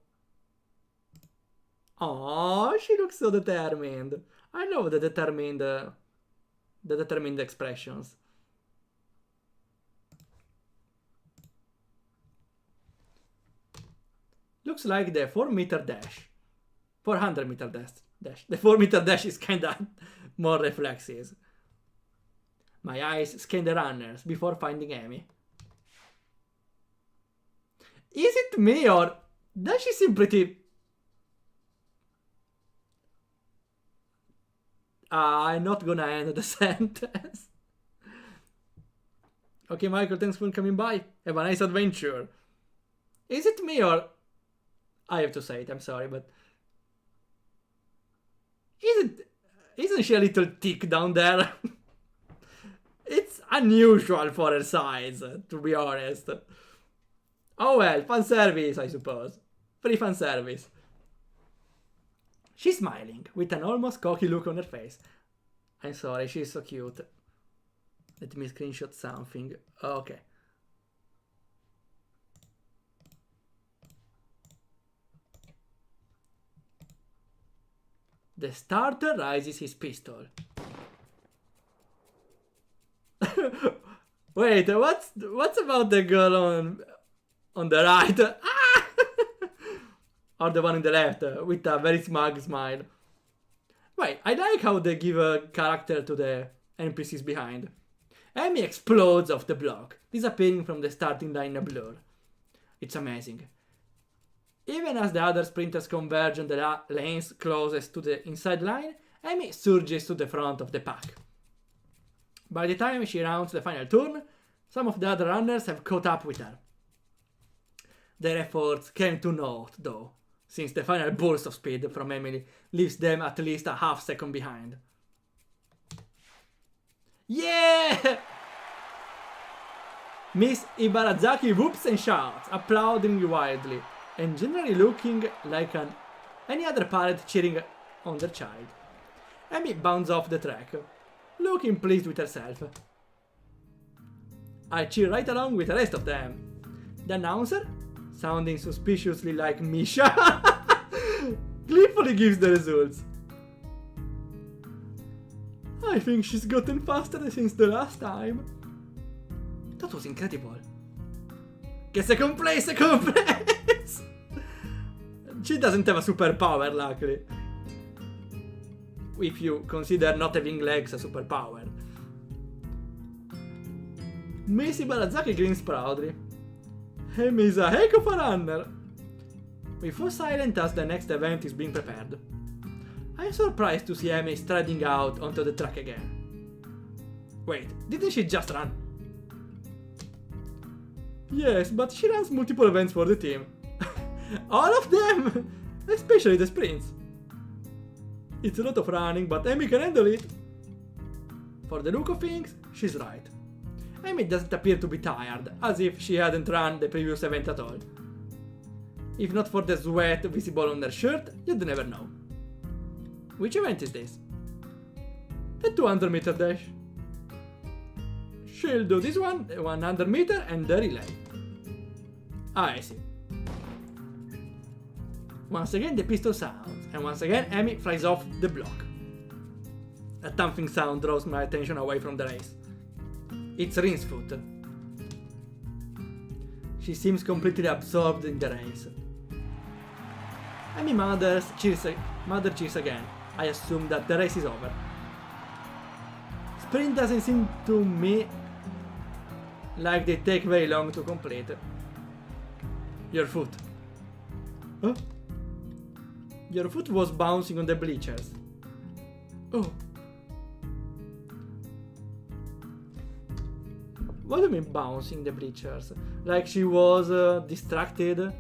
Oh, she looks so determined. I love the determined expressions. Looks like the 4-meter dash. 400-meter dash. The 4-meter dash is kinda more reflexive. My eyes scan the runners before finding Amy. Is it me or does she seem pretty... I'm not gonna end the sentence. Okay, Michael, thanks for coming by. Have a nice adventure. Is it me or... I have to say it, I'm sorry, but... Isn't she a little thick down there? It's unusual for her size, to be honest. Oh well, fan service, I suppose. Free fan service. She's smiling, with an almost cocky look on her face. I'm sorry, she's so cute. Let me screenshot something. Okay. The starter raises his pistol. Wait, what's about the girl on the right? Ah! Or the one on the left, with a very smug smile. Wait, I like how they give a character to the NPCs behind. Amy explodes off the block, disappearing from the starting line in a blur. It's amazing. Even as the other sprinters converge on the lanes closest to the inside line, Amy surges to the front of the pack. By the time she rounds the final turn, some of the other runners have caught up with her. Their efforts came to naught, though, since the final burst of speed from Emily leaves them at least a half-second behind. Yeah! Miss Ibarazaki whoops and shouts, applauding wildly, and generally looking like any other parent cheering on their child. Amy bounds off the track, looking pleased with herself. I cheer right along with the rest of them. The announcer, sounding suspiciously like Misha, gleefully gives the results. I think she's gotten faster since the last time. That was incredible. Get second place! She doesn't have a superpower, luckily. If you consider not having legs a superpower. Miss Ibarazaki grins proudly. Amy is a heck of a runner. We fall silent as the next event is being prepared. I'm surprised to see Amy striding out onto the track again. Wait, didn't she just run? Yes, but she runs multiple events for the team. All of them! Especially the sprints. It's a lot of running, but Amy can handle it. For the look of things, she's right. Amy doesn't appear to be tired, as if she hadn't run the previous event at all. If not for the sweat visible on her shirt, you'd never know. Which event is this? The 200 meter dash. She'll do this one, the 100 meter and the relay. I see. Once again the pistol sounds, and once again Amy flies off the block. A thumping sound draws my attention away from the race. It's Rin's foot. She seems completely absorbed in the race. Amy mother cheers again. I assume that the race is over. Sprint doesn't seem to me like they take very long to complete. Your foot. Huh? Your foot was bouncing on the bleachers. Oh. What do you mean bouncing the bleachers? Like she was distracted?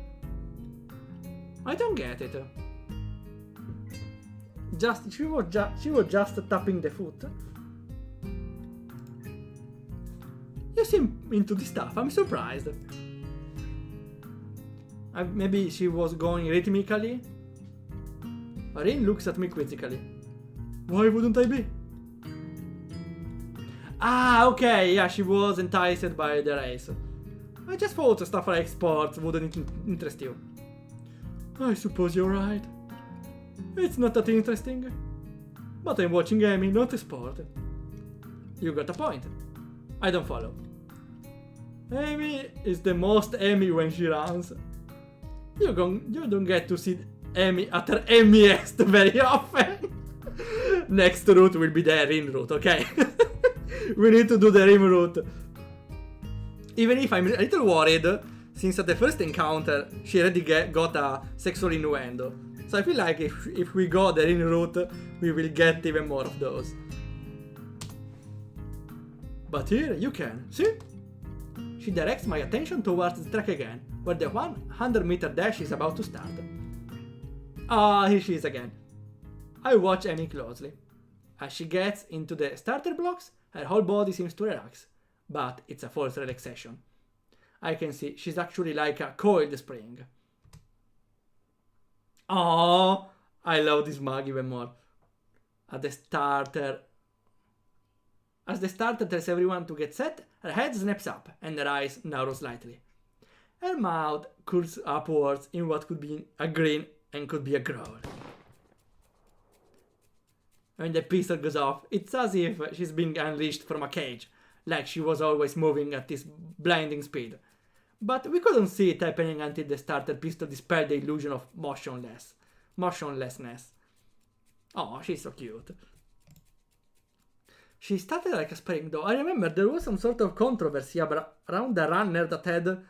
I don't get it. She was just tapping the foot. You seem into this stuff. I'm surprised. Maybe she was going rhythmically. Rin looks at me quizzically. Why wouldn't I be? Ah, okay, yeah, she was enticed by the race. I just thought stuff like sports wouldn't interest you. I suppose you're right. It's not that interesting. But I'm watching Amy, not a sport. You got a point. I don't follow. Amy is the most Amy when she runs. You don't get to see Amy at her Amiest very often. Next route will be the Rin route, okay? We need to do the Rin route. Even if I'm a little worried, since at the first encounter she already got a sexual innuendo. So I feel like if we go the Rin route, we will get even more of those. But here you can, see? She directs my attention towards the track again, where the 100 meter dash is about to start. Ah, here she is again. I watch Amy closely. As she gets into the starter blocks, her whole body seems to relax, but it's a false relaxation. I can see she's actually like a coiled spring. Oh, I love this mug even more. As the starter tells everyone to get set, her head snaps up and her eyes narrow slightly. Her mouth curls upwards in what could be a grin and could be a growl. When the pistol goes off, it's as if she's being unleashed from a cage, like she was always moving at this blinding speed. But we couldn't see it happening until the starter pistol dispelled the illusion of motionlessness. Oh, she's so cute. She started like a spring though. I remember there was some sort of controversy around the runner that had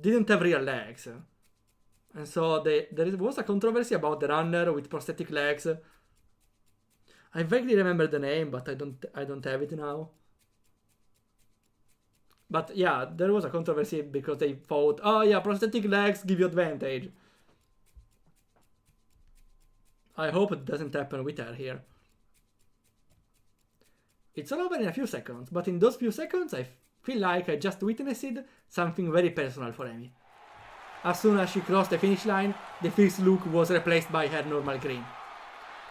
didn't have real legs. And so there was a controversy about the runner with prosthetic legs. I vaguely remember the name, but I don't have it now. But yeah, there was a controversy because they thought, oh yeah, prosthetic legs give you advantage. I hope it doesn't happen with her here. It's all over in a few seconds, but in those few seconds I feel like I just witnessed something very personal for Amy. As soon as she crossed the finish line, the fierce look was replaced by her normal grin.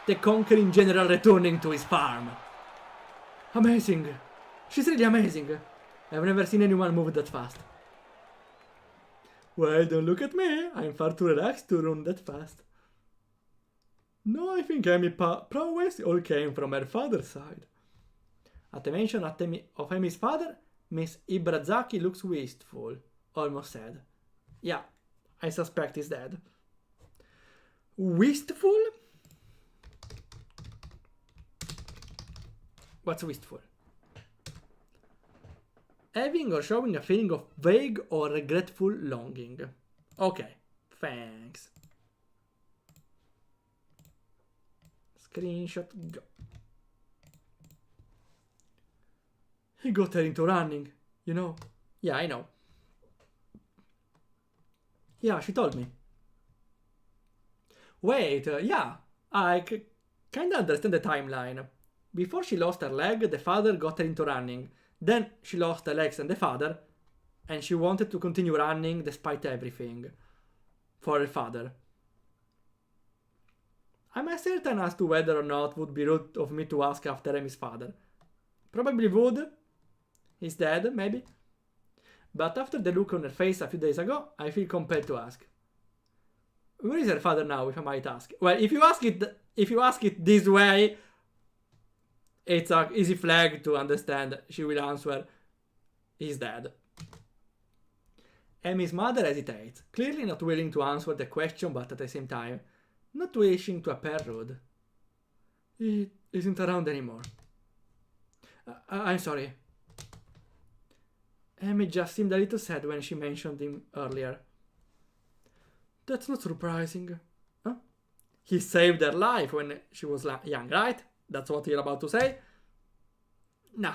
The conquering general returning to his farm. Amazing! She's really amazing! I've never seen anyone move that fast. Well, don't look at me, I'm far too relaxed to run that fast. No, I think Amy's prowess all came from her father's side. At the mention of Amy's father, Miss Ibrazaki looks wistful, almost sad. Yeah, I suspect he's dead. Wistful? What's wistful? Having or showing a feeling of vague or regretful longing. Okay, thanks. Screenshot, go. He got her into running, you know. Yeah, I know. Yeah, she told me. Wait, yeah, I kinda understand the timeline. Before she lost her leg, the father got her into running. Then she lost the legs and the father, and she wanted to continue running despite everything. For her father. I'm uncertain as to whether or not it would be rude of me to ask after Amy's father. Probably would. He's dead, maybe. But after the look on her face a few days ago, I feel compelled to ask. Where is her father now, if I might ask? Well, if you ask it this way, it's an easy flag to understand. She will answer, he's dead. Amy's mother hesitates, clearly not willing to answer the question, but at the same time, not wishing to appear rude. He isn't around anymore. I'm sorry. Amy just seemed a little sad when she mentioned him earlier. That's not surprising. Huh? He saved her life when she was young, right? That's what you're about to say? Nah,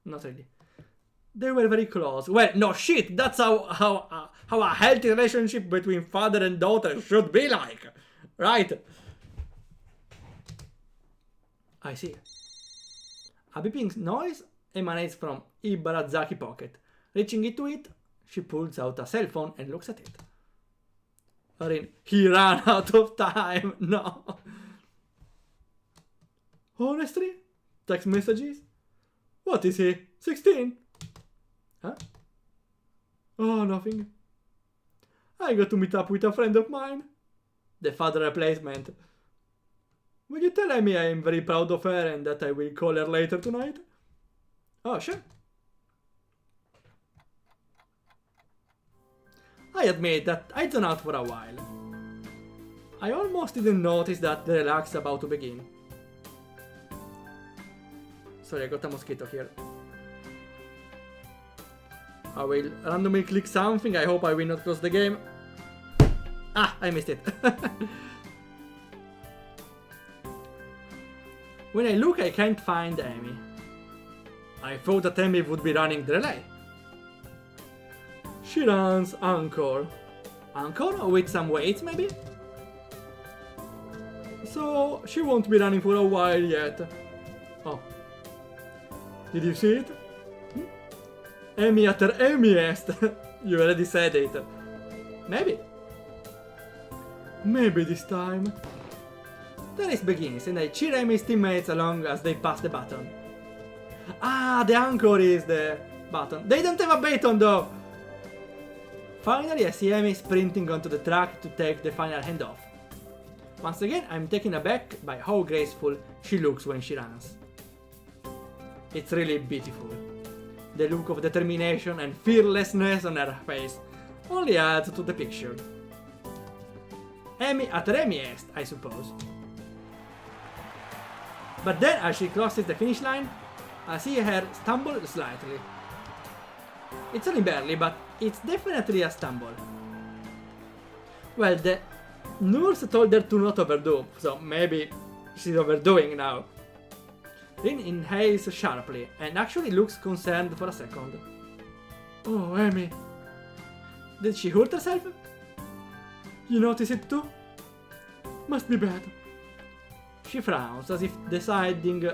not really. They were very close. Well, no shit, that's how a healthy relationship between father and daughter should be like. Right? I see. A beeping noise emanates from Ibarazaki's pocket. Reaching into it, she pulls out a cell phone and looks at it. Rin, he ran out of time. No. Honestly? Text messages? What is he? 16? Huh? Oh, nothing. I got to meet up with a friend of mine. The father replacement. Will you tell Amy I am very proud of her and that I will call her later tonight? Oh, sure. I admit that I zoned out for a while. I almost didn't notice that the relax about to begin. Sorry, I got a mosquito here. I will randomly click something. I hope I will not close the game. Ah, I missed it. When I look, I can't find Amy. I thought that Amy would be running the relay. She runs Anchor. Anchor? With some weights, maybe? So, she won't be running for a while yet. Oh. Did you see it? Amy after CEST. You already said it. Maybe. Maybe this time. The race begins and I cheer Amy's teammates along as they pass the baton. Ah, the anchor is the button. They don't have a baton though! Finally, I see Amy sprinting onto the track to take the final handoff. Once again, I'm taken aback by how graceful she looks when she runs. It's really beautiful. The look of determination and fearlessness on her face only adds to the picture. Amy at CEST, I suppose. But then, as she crosses the finish line, I see her stumble slightly. It's only barely, but it's definitely a stumble. Well, the nurse told her to not overdo, so maybe she's overdoing now. Rin inhales sharply and actually looks concerned for a second. Oh, Amy. Did she hurt herself? You notice it too? Must be bad. She frowns as if deciding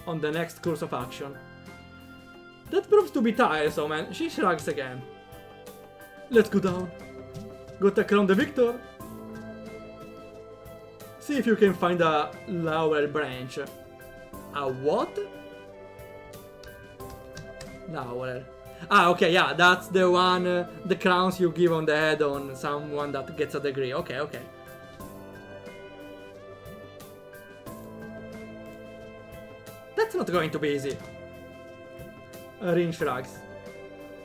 on the next course of action. That proves to be tiresome and she shrugs again. Let's go down. Gotta crown the victor. See if you can find a laurel branch. A what? Laurel. Ah, okay, yeah, that's the one, the crowns you give on the head on someone that gets a degree. Okay, okay. That's not going to be easy. Rin shrugs.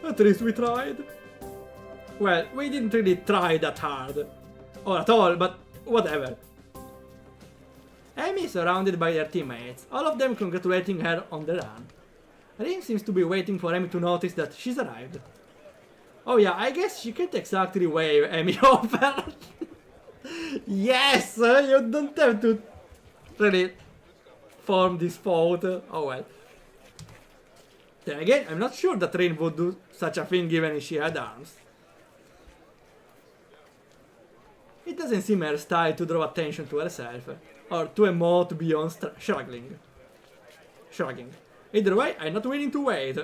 At least we tried. Well, we didn't really try that hard. Or at all, but whatever. Amy is surrounded by her teammates, all of them congratulating her on the run. Rin seems to be waiting for Amy to notice that she's arrived. Oh yeah, I guess she can't exactly wave Amy over. Yes! You don't have to really form this fault. Oh well. Then again, I'm not sure that Rin would do such a thing even if she had arms. It doesn't seem her style to draw attention to herself, or to emote beyond shrugging. Either way, I'm not willing to wait.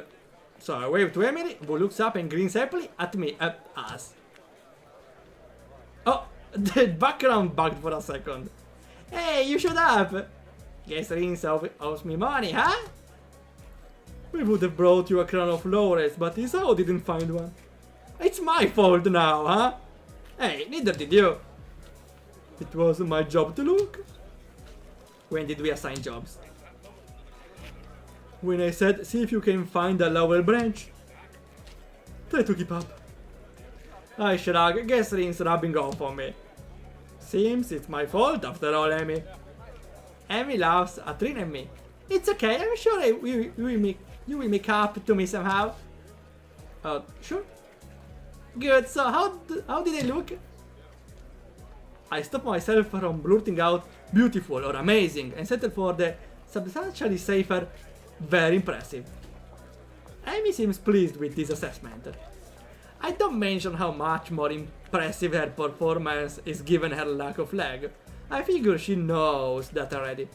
So I wave to Emily, who looks up and grins happily at me, at us. Oh, the background bugged for a second. Hey, you showed up! Guess Rin owes me money, huh? We would have brought you a crown of laurels, but Isao didn't find one. It's my fault now, huh? Hey, neither did you. It wasn't my job to look. When did we assign jobs? When I said, see if you can find a laurel branch. Try to keep up. I shrug, guess Rin's rubbing off on me. Seems it's my fault after all, Amy. Amy laughs at Rin and me. It's okay, I'm sure you will make up to me somehow. Sure. Good, so how did I look? I stopped myself from blurting out beautiful or amazing and settled for the substantially safer very impressive. Amy seems pleased with this assessment. I don't mention how much more impressive her performance is given her lack of leg. I figure she knows that already.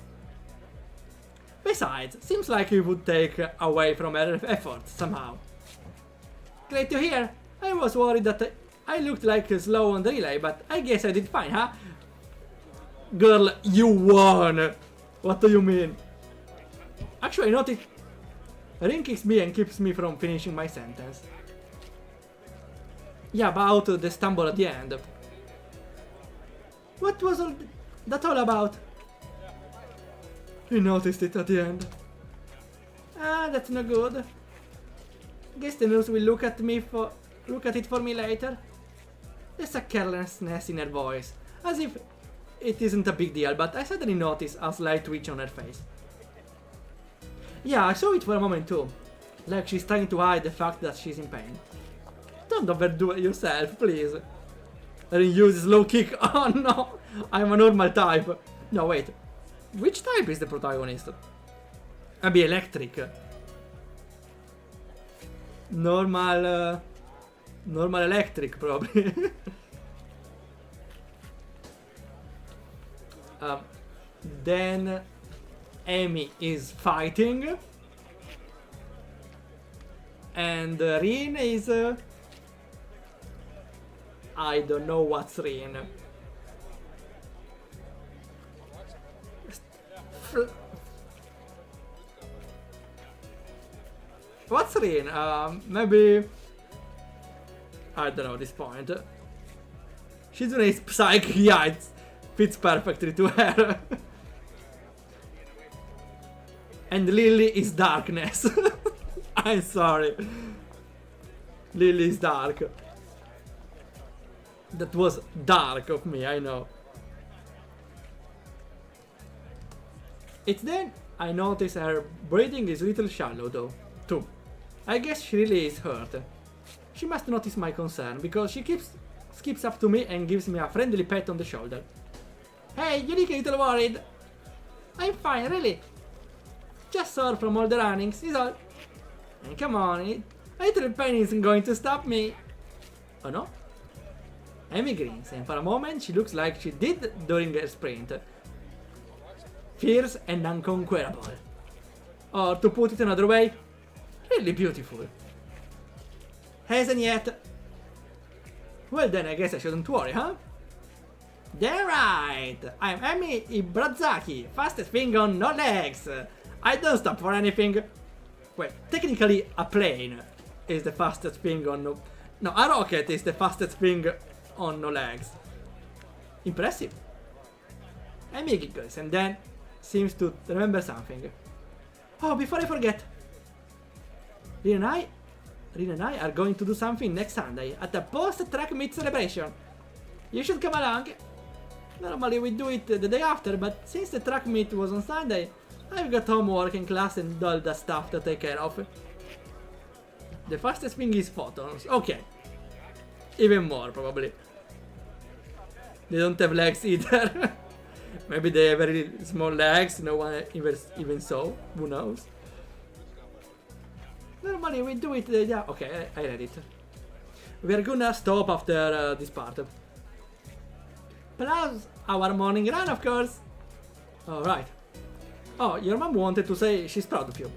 Besides, seems like it would take away from her efforts somehow. Great to hear. I was worried that I looked like slow on the relay, but I guess I did fine, huh? Girl, you won! What do you mean? Actually, notice Rin kicks me and keeps me from finishing my sentence. Yeah, about the stumble at the end. What was that all about? You noticed it at the end. Ah, that's no good. Guess the nurse will look at it for me later. There's a carelessness in her voice, as if it isn't a big deal, but I suddenly noticed a slight twitch on her face. Yeah, I saw it for a moment too, like she's trying to hide the fact that she's in pain. Don't overdo it yourself, please. Rin uses low kick. Oh no, I'm a normal type. No, wait. Which type is the protagonist? Maybe electric. Normal electric, probably. Then Amy is fighting. And Rin is... I don't know what's Rin. What's Rin? Maybe... I don't know at this point. She's doing a psych, yeah, it fits perfectly to her. And Lily is darkness. I'm sorry. Lily is dark. That was dark of me, I know. It's then I notice her breathing is a little shallow though, too. I guess she really is hurt. She must notice my concern, because she skips up to me and gives me a friendly pat on the shoulder. Hey, you look a little worried. I'm fine, really. Just sore from all the runnings, is all. And come on, a little pain isn't going to stop me. Oh no? Amy grins, and for a moment she looks like she did during her sprint. Fierce and unconquerable. Or to put it another way, really beautiful. Hasn't yet. Well then, I guess I shouldn't worry, huh? They're right! I'm Amy Ibrazaki, fastest thing on no legs. I don't stop for anything. Well, technically a plane is the fastest thing on no... No, a rocket is the fastest thing on no legs. Impressive. Amy giggles and then seems to remember something. Oh, before I forget. Rin and I are going to do something next Sunday at the post-track meet celebration. You should come along. Normally we do it the day after, but since the track meet was on Sunday, I've got homework in class and all that stuff to take care of. The fastest thing is photons. Okay. Even more, probably. They don't have legs either. Maybe they have very small legs, no one even saw. Who knows? Normally we do it, yeah, okay, I read it. We're gonna stop after this part. Plus our morning run, of course. Alright. Oh, your mom wanted to say she's proud of you.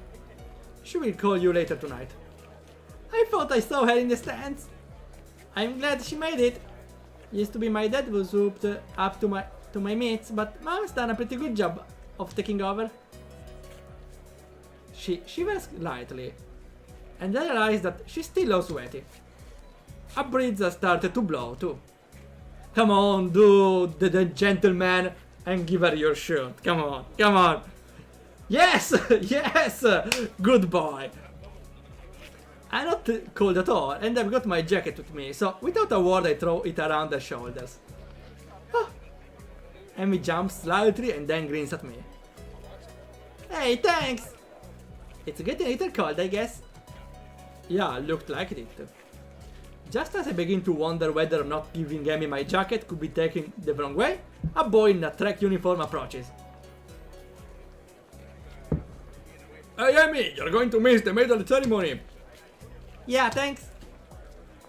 She will call you later tonight. I thought I saw her in the stands. I'm glad she made it. Used to be my dad was hooked up to my mates, but mom's done a pretty good job of taking over. She shivers lightly, and I realized that she's still all sweaty. A breeze started to blow too. Come on, do the gentleman and give her your shirt. Come on, come on. Yes, yes, good boy. I'm not cold at all, and I've got my jacket with me, so without a word I throw it around her shoulders. Oh. Amy jumps slightly and then grins at me. Hey, thanks! It's getting a little cold, I guess. Yeah, looked like it. Just as I begin to wonder whether or not giving Amy my jacket could be taken the wrong way, a boy in a track uniform approaches. Hey Amy, you're going to miss the medal ceremony! Yeah, thanks.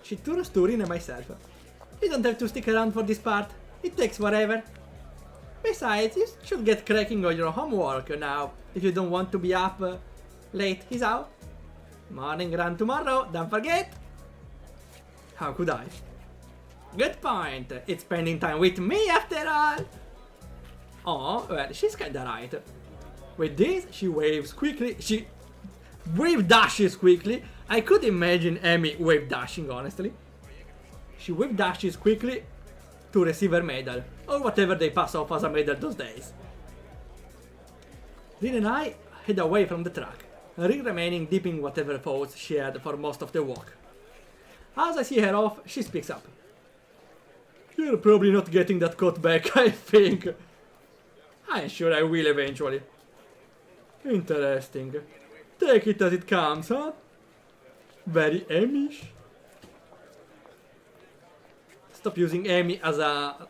She turns to Rin and myself. You don't have to stick around for this part. It takes forever. Besides, you should get cracking on your homework now, if you don't want to be up late. He's out. Morning run tomorrow, don't forget. How could I? Good point. It's spending time with me after all. Oh, well, she's kinda right. With this, she waves quickly. She wave dashes quickly. I could imagine Amy wave dashing, honestly. She wave dashes quickly to receive her medal, or whatever they pass off as a medal those days. Rin and I head away from the truck, Rin remaining deep in whatever thoughts she had for most of the walk. As I see her off, she speaks up. You're probably not getting that coat back, I think. I'm sure I will eventually. Interesting. Take it as it comes, huh? Very Amish. Stop using Amy as a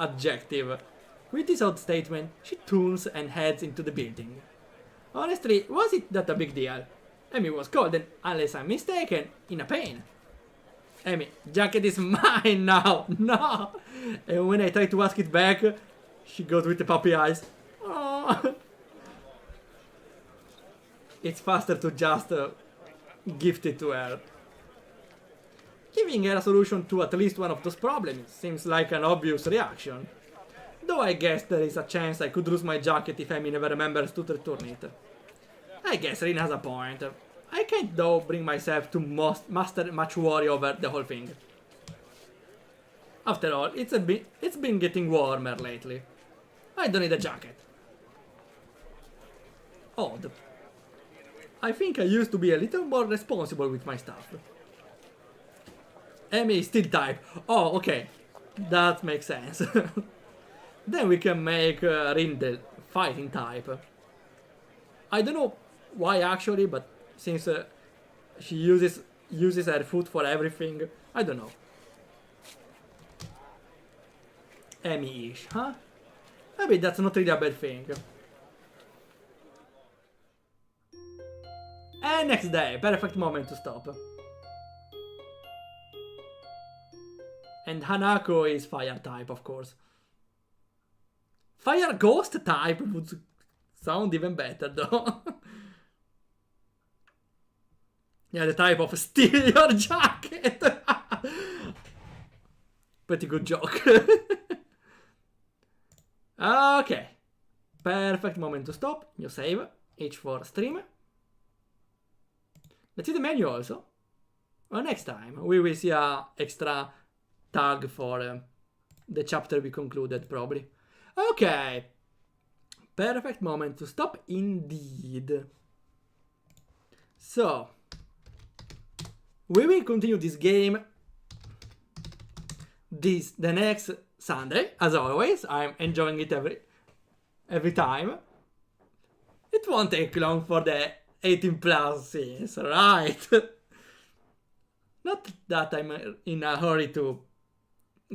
adjective. With this odd statement, she turns and heads into the building. Honestly, was it that a big deal? Amy was cold and, unless I'm mistaken, in a pain. Amy, jacket is mine now! No! And when I try to ask it back, she goes with the puppy eyes. Oh. It's faster to just gift it to her. Giving her a solution to at least one of those problems seems like an obvious reaction. Though I guess there is a chance I could lose my jacket if Amy never remembers to return it. I guess Rin has a point. I can't though bring myself to muster much worry over the whole thing. After all, it's been getting warmer lately. I don't need a jacket. Odd. I think I used to be a little more responsible with my stuff. Amy is still type. Oh, okay. That makes sense. Then we can make Rin the fighting type. I don't know why actually, but since she uses her foot for everything, I don't know. Amy-ish, huh? Maybe that's not really a bad thing. And next day, perfect moment to stop. And Hanako is fire type, of course. Fire ghost type would sound even better, though. Yeah, the type of steal your jacket. Pretty good joke. Okay. Perfect moment to stop. You save. H for stream. Let's see the menu also. Well, next time we will see a extra tag for the chapter we concluded, probably. Okay. Perfect moment to stop indeed. So, we will continue this game the next Sunday, as always. I'm enjoying it every time. It won't take long for the 18 plus scenes, right? Not that I'm in a hurry to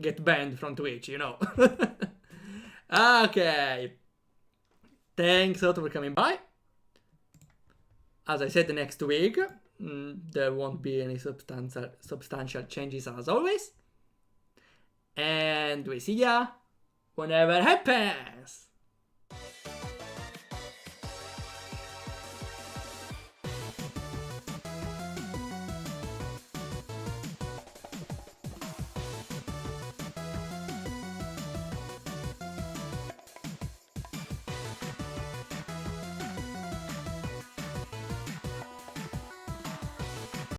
get banned from Twitch, you know. Okay. Thanks a lot for coming by. As I said, next week, there won't be any substantial changes as always. And we see ya whenever it happens.